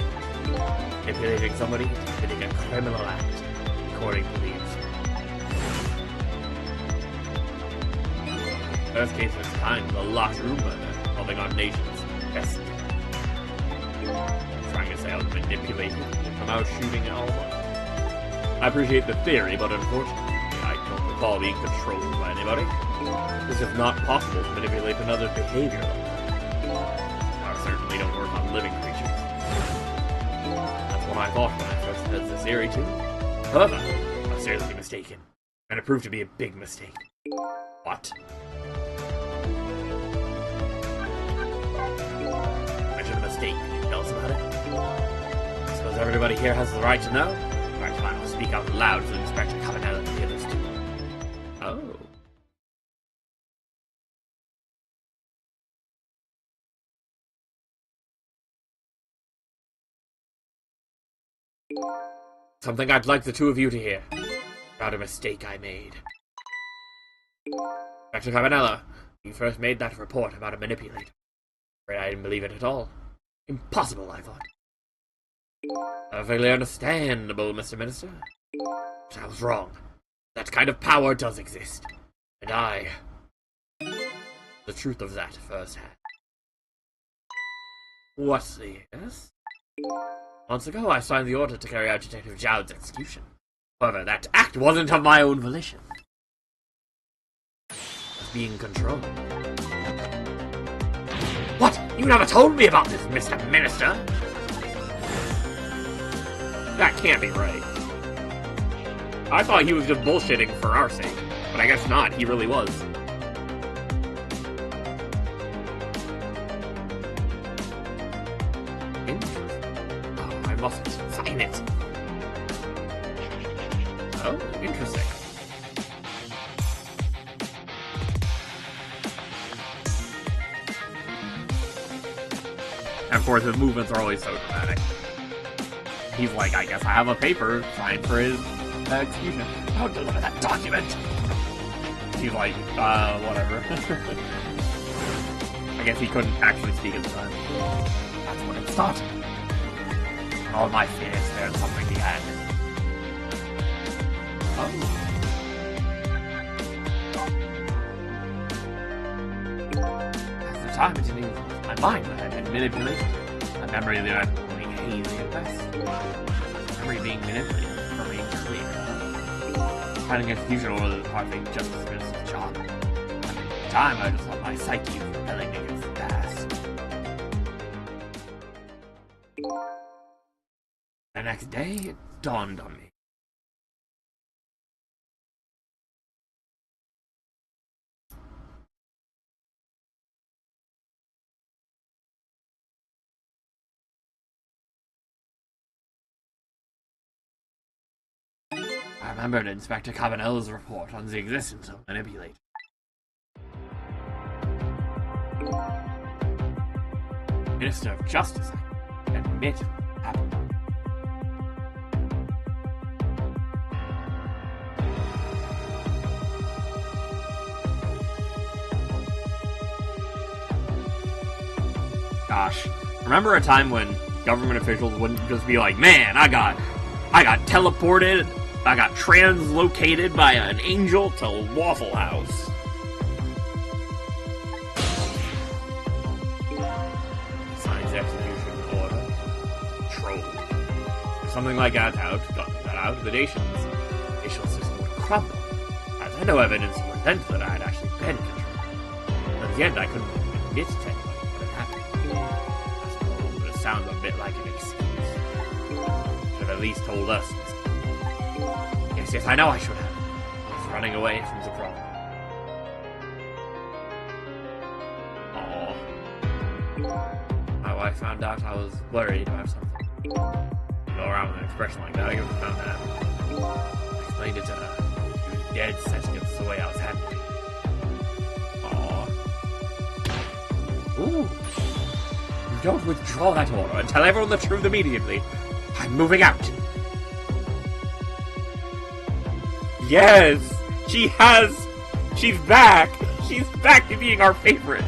Manipulating somebody to committing a criminal act, according to these. First case of its kind, the locked room murder, involving our nation's best. Trying to say I was manipulated from out shooting Alma. I appreciate the theory, but unfortunately, I don't recall being controlled by anybody. This is not possible to manipulate another's behavior. I certainly don't work on living creatures. That's what I thought when I first heard this theory too. However, I was seriously mistaken, and it proved to be a big mistake. What? Mention a mistake. Can you tell us about it? I suppose everybody here has the right to know. Right, fine, I'll speak out loud so the Inspector Cabanel and the others too. Oh. Something I'd like the 2 of you to hear. About a mistake I made. Inspector Cabanella, you first made that report about a manipulator. Afraid I didn't believe it at all. Impossible, I thought. Perfectly understandable, Mr. Minister. But I was wrong. That kind of power does exist. And I... the truth of that firsthand. What's the yes? Months ago, I signed the order to carry out Detective Zhao's execution. However, that act wasn't of my own volition. I was being controlled. What? You never told me about this, Mr. Minister! That can't be right. I thought he was just bullshitting for our sake, but I guess not, he really was. I must sign it. Oh, interesting. And of course, his movements are always so dramatic. He's like, I guess I have a paper signed for his execution. Oh, deliver that document! He's like, whatever. I guess he couldn't actually speak at the time. That's when it started. All my fears, there's something behind it. Oh. At the time, it didn't even cross my mind that I had been manipulated. My memory of the event was only hazy at best. Takumi being manipulated remains clear. Finding execution order is hard thing just as good as his job. At the time, I just let my psyche rebelling against the past. The next day, it dawned on me. I remembered Inspector Cabanel's report on the existence of manipulator. Minister of Justice, I admit, happened. Gosh, remember a time when government officials wouldn't just be like, man, I got teleported, I got translocated by an angel to Waffle House. Signs execution order. Troll. If something like that got out, the nation's facial system would crumble. As I had no evidence to prevent that I had actually been controlled. At the end, I couldn't admit to anyone what had happened. I suppose it sounds a bit like an excuse. Should have at least told us. Yes, I know I should have. I was running away from the problem. Aww. My wife found out I was worried about something. Go around with an expression like that, I couldn't have found that. I explained it to her. She was dead set against the way I was handling it. Aww. Ooh. You don't withdraw that order and tell everyone the truth immediately. I'm moving out. Yes! She's back! She's back to being our favorite!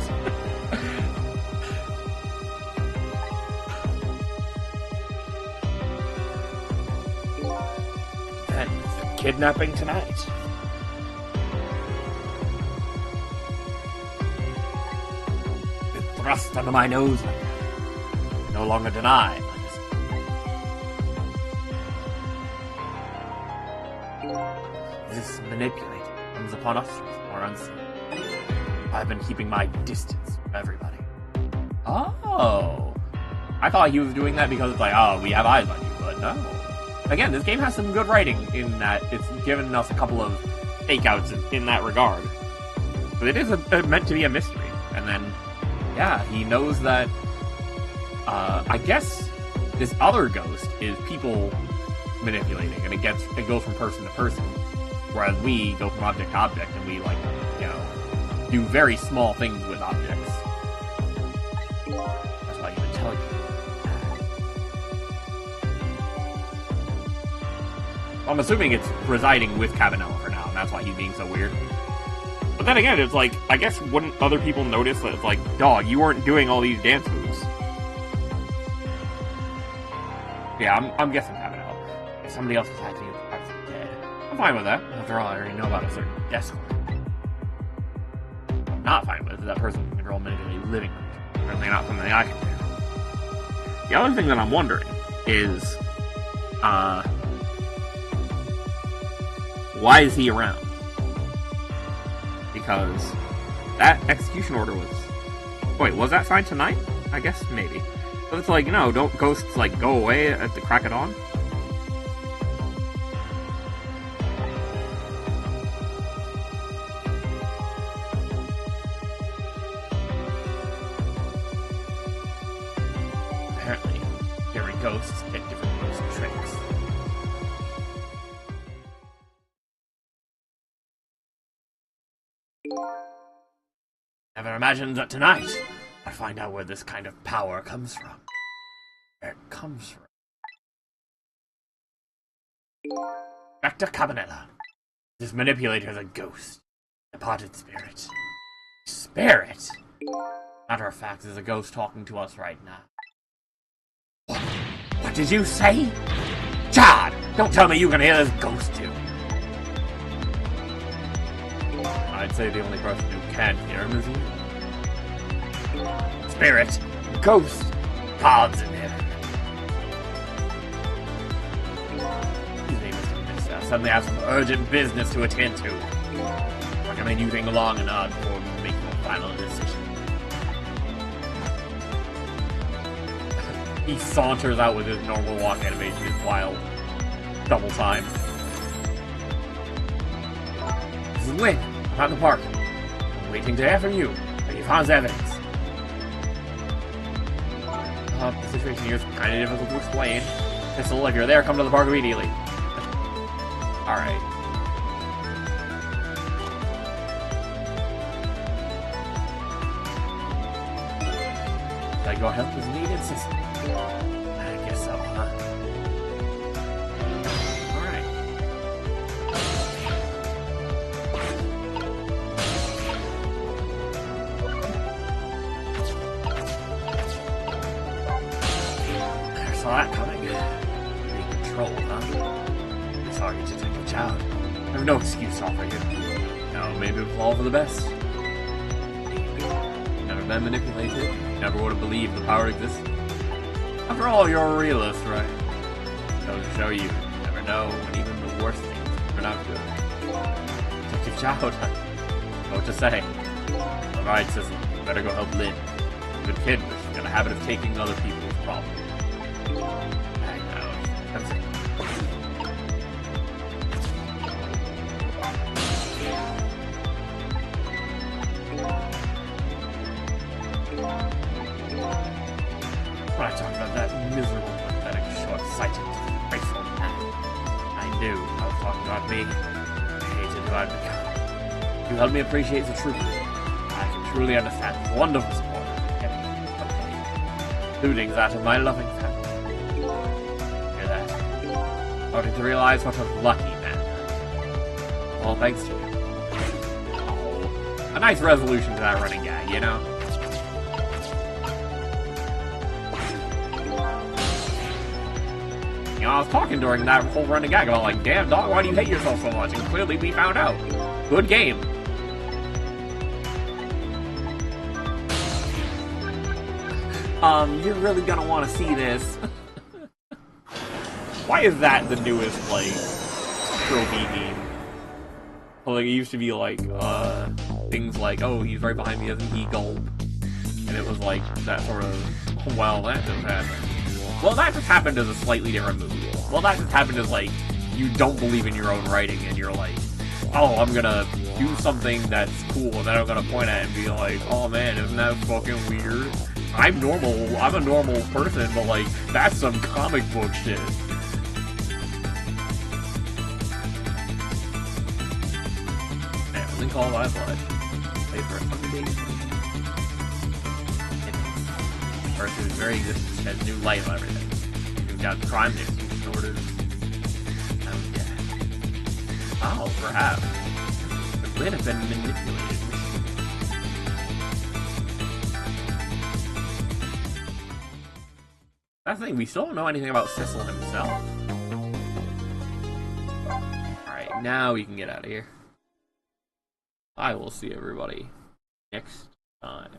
Then, the kidnapping tonight. Been thrust under my nose like that. No longer deny. This manipulator comes upon us or unseen. I've been keeping my distance from everybody. Oh. I thought he was doing that because it's like, oh, we have eyes on you, but no. Again, this game has some good writing in that it's given us a couple of fake-outs in that regard. But it is meant to be a mystery. And then, yeah, he knows that, I guess this other ghost is people manipulating, and it goes from person to person. Whereas we go from object to object, and we, like, you know, do very small things with objects. That's why you tell you. I'm assuming it's residing with Cabanel for now, and that's why he's being so weird. But then again, it's like, I guess wouldn't other people notice that it's like, dog, you weren't doing all these dance moves? Yeah, I'm guessing Cabanel. If somebody else is acting, I'm fine with that. After all, I already know about a certain desk. What I'm not fine with is that person can control manipulate living rooms. Certainly not something I can do. The other thing that I'm wondering is, why is he around? Because that execution order was... Wait, was that signed tonight? I guess, maybe. But it's like, you know, don't ghosts, like, go away at the crack of dawn? Apparently, different ghosts get different ghost tricks. Never imagined that tonight I'd find out where this kind of power comes from. Where it comes from. Back to Cabanela. This manipulator is a ghost. A departed spirit. Spirit? Matter of fact, there's a ghost talking to us right now. What did you say? Chad! Don't tell me you can hear this ghost too. I'd say the only person who can hear him is you. Spirit, ghost, gods in heaven. suddenly have some urgent business to attend to. I recommend you think long and hard before making a final decision. He saunters out with his normal walk animation, his wild double time. This is Lynn, I'm at the park. I'm waiting to hear from you. Have you found evidence? The situation here is kind of difficult to explain. Pistol, if you're there, come to the park immediately. Alright. That your help is needed, sister. I guess so, huh? Alright. Never saw that coming. Being controlled, huh? Sorry, Detective Child. I have no excuse to offer you. No, maybe it was all for the best. Never been manipulated. Never would have believed the power existed. After all, you're a realist, right? Goes to show you never know when even the worst things turn out good. Detective Child, I don't know what to say. Alright, sister, better go help Lynn. Good kid, but she's got a habit of taking other people's problems. I know, that's it. When I talked about that miserable, pathetic, short-sighted, graceful man, I knew I was talking about me. I hated who I'd become. You helped me appreciate the truth. I can truly understand the wonderful support I get, including that of my loving family. Hear that? Starting to realize what a lucky man. All thanks to you. Oh, a nice resolution to that running gag, you know? You know, I was talking during that whole running gag about, like, damn, dog, why do you hate yourself so much? And clearly we found out. Good game. You're really gonna want to see this. Why is that the newest, like, trophy game? Well, like, it used to be, like, things like, oh, he's right behind me, isn't he? Gulp. And it was, like, that sort of, oh, well, that just happened. Well, that just happened as a slightly different movie. Well, that just happened as, like, you don't believe in your own writing, and you're like, oh, I'm gonna do something that's cool, and then I'm gonna point at it and be like, oh man, isn't that fucking weird? I'm normal, I'm a normal person, but, like, that's some comic book shit. Man, something called Live Life. Wait for a fucking baby. Versus very existence has new light on everything. We've got crime news, disorders. Oh, yeah. Oh, perhaps. The grid has been manipulated. That's the thing, we still don't know anything about Cecil himself. Alright, now we can get out of here. I will see everybody next time.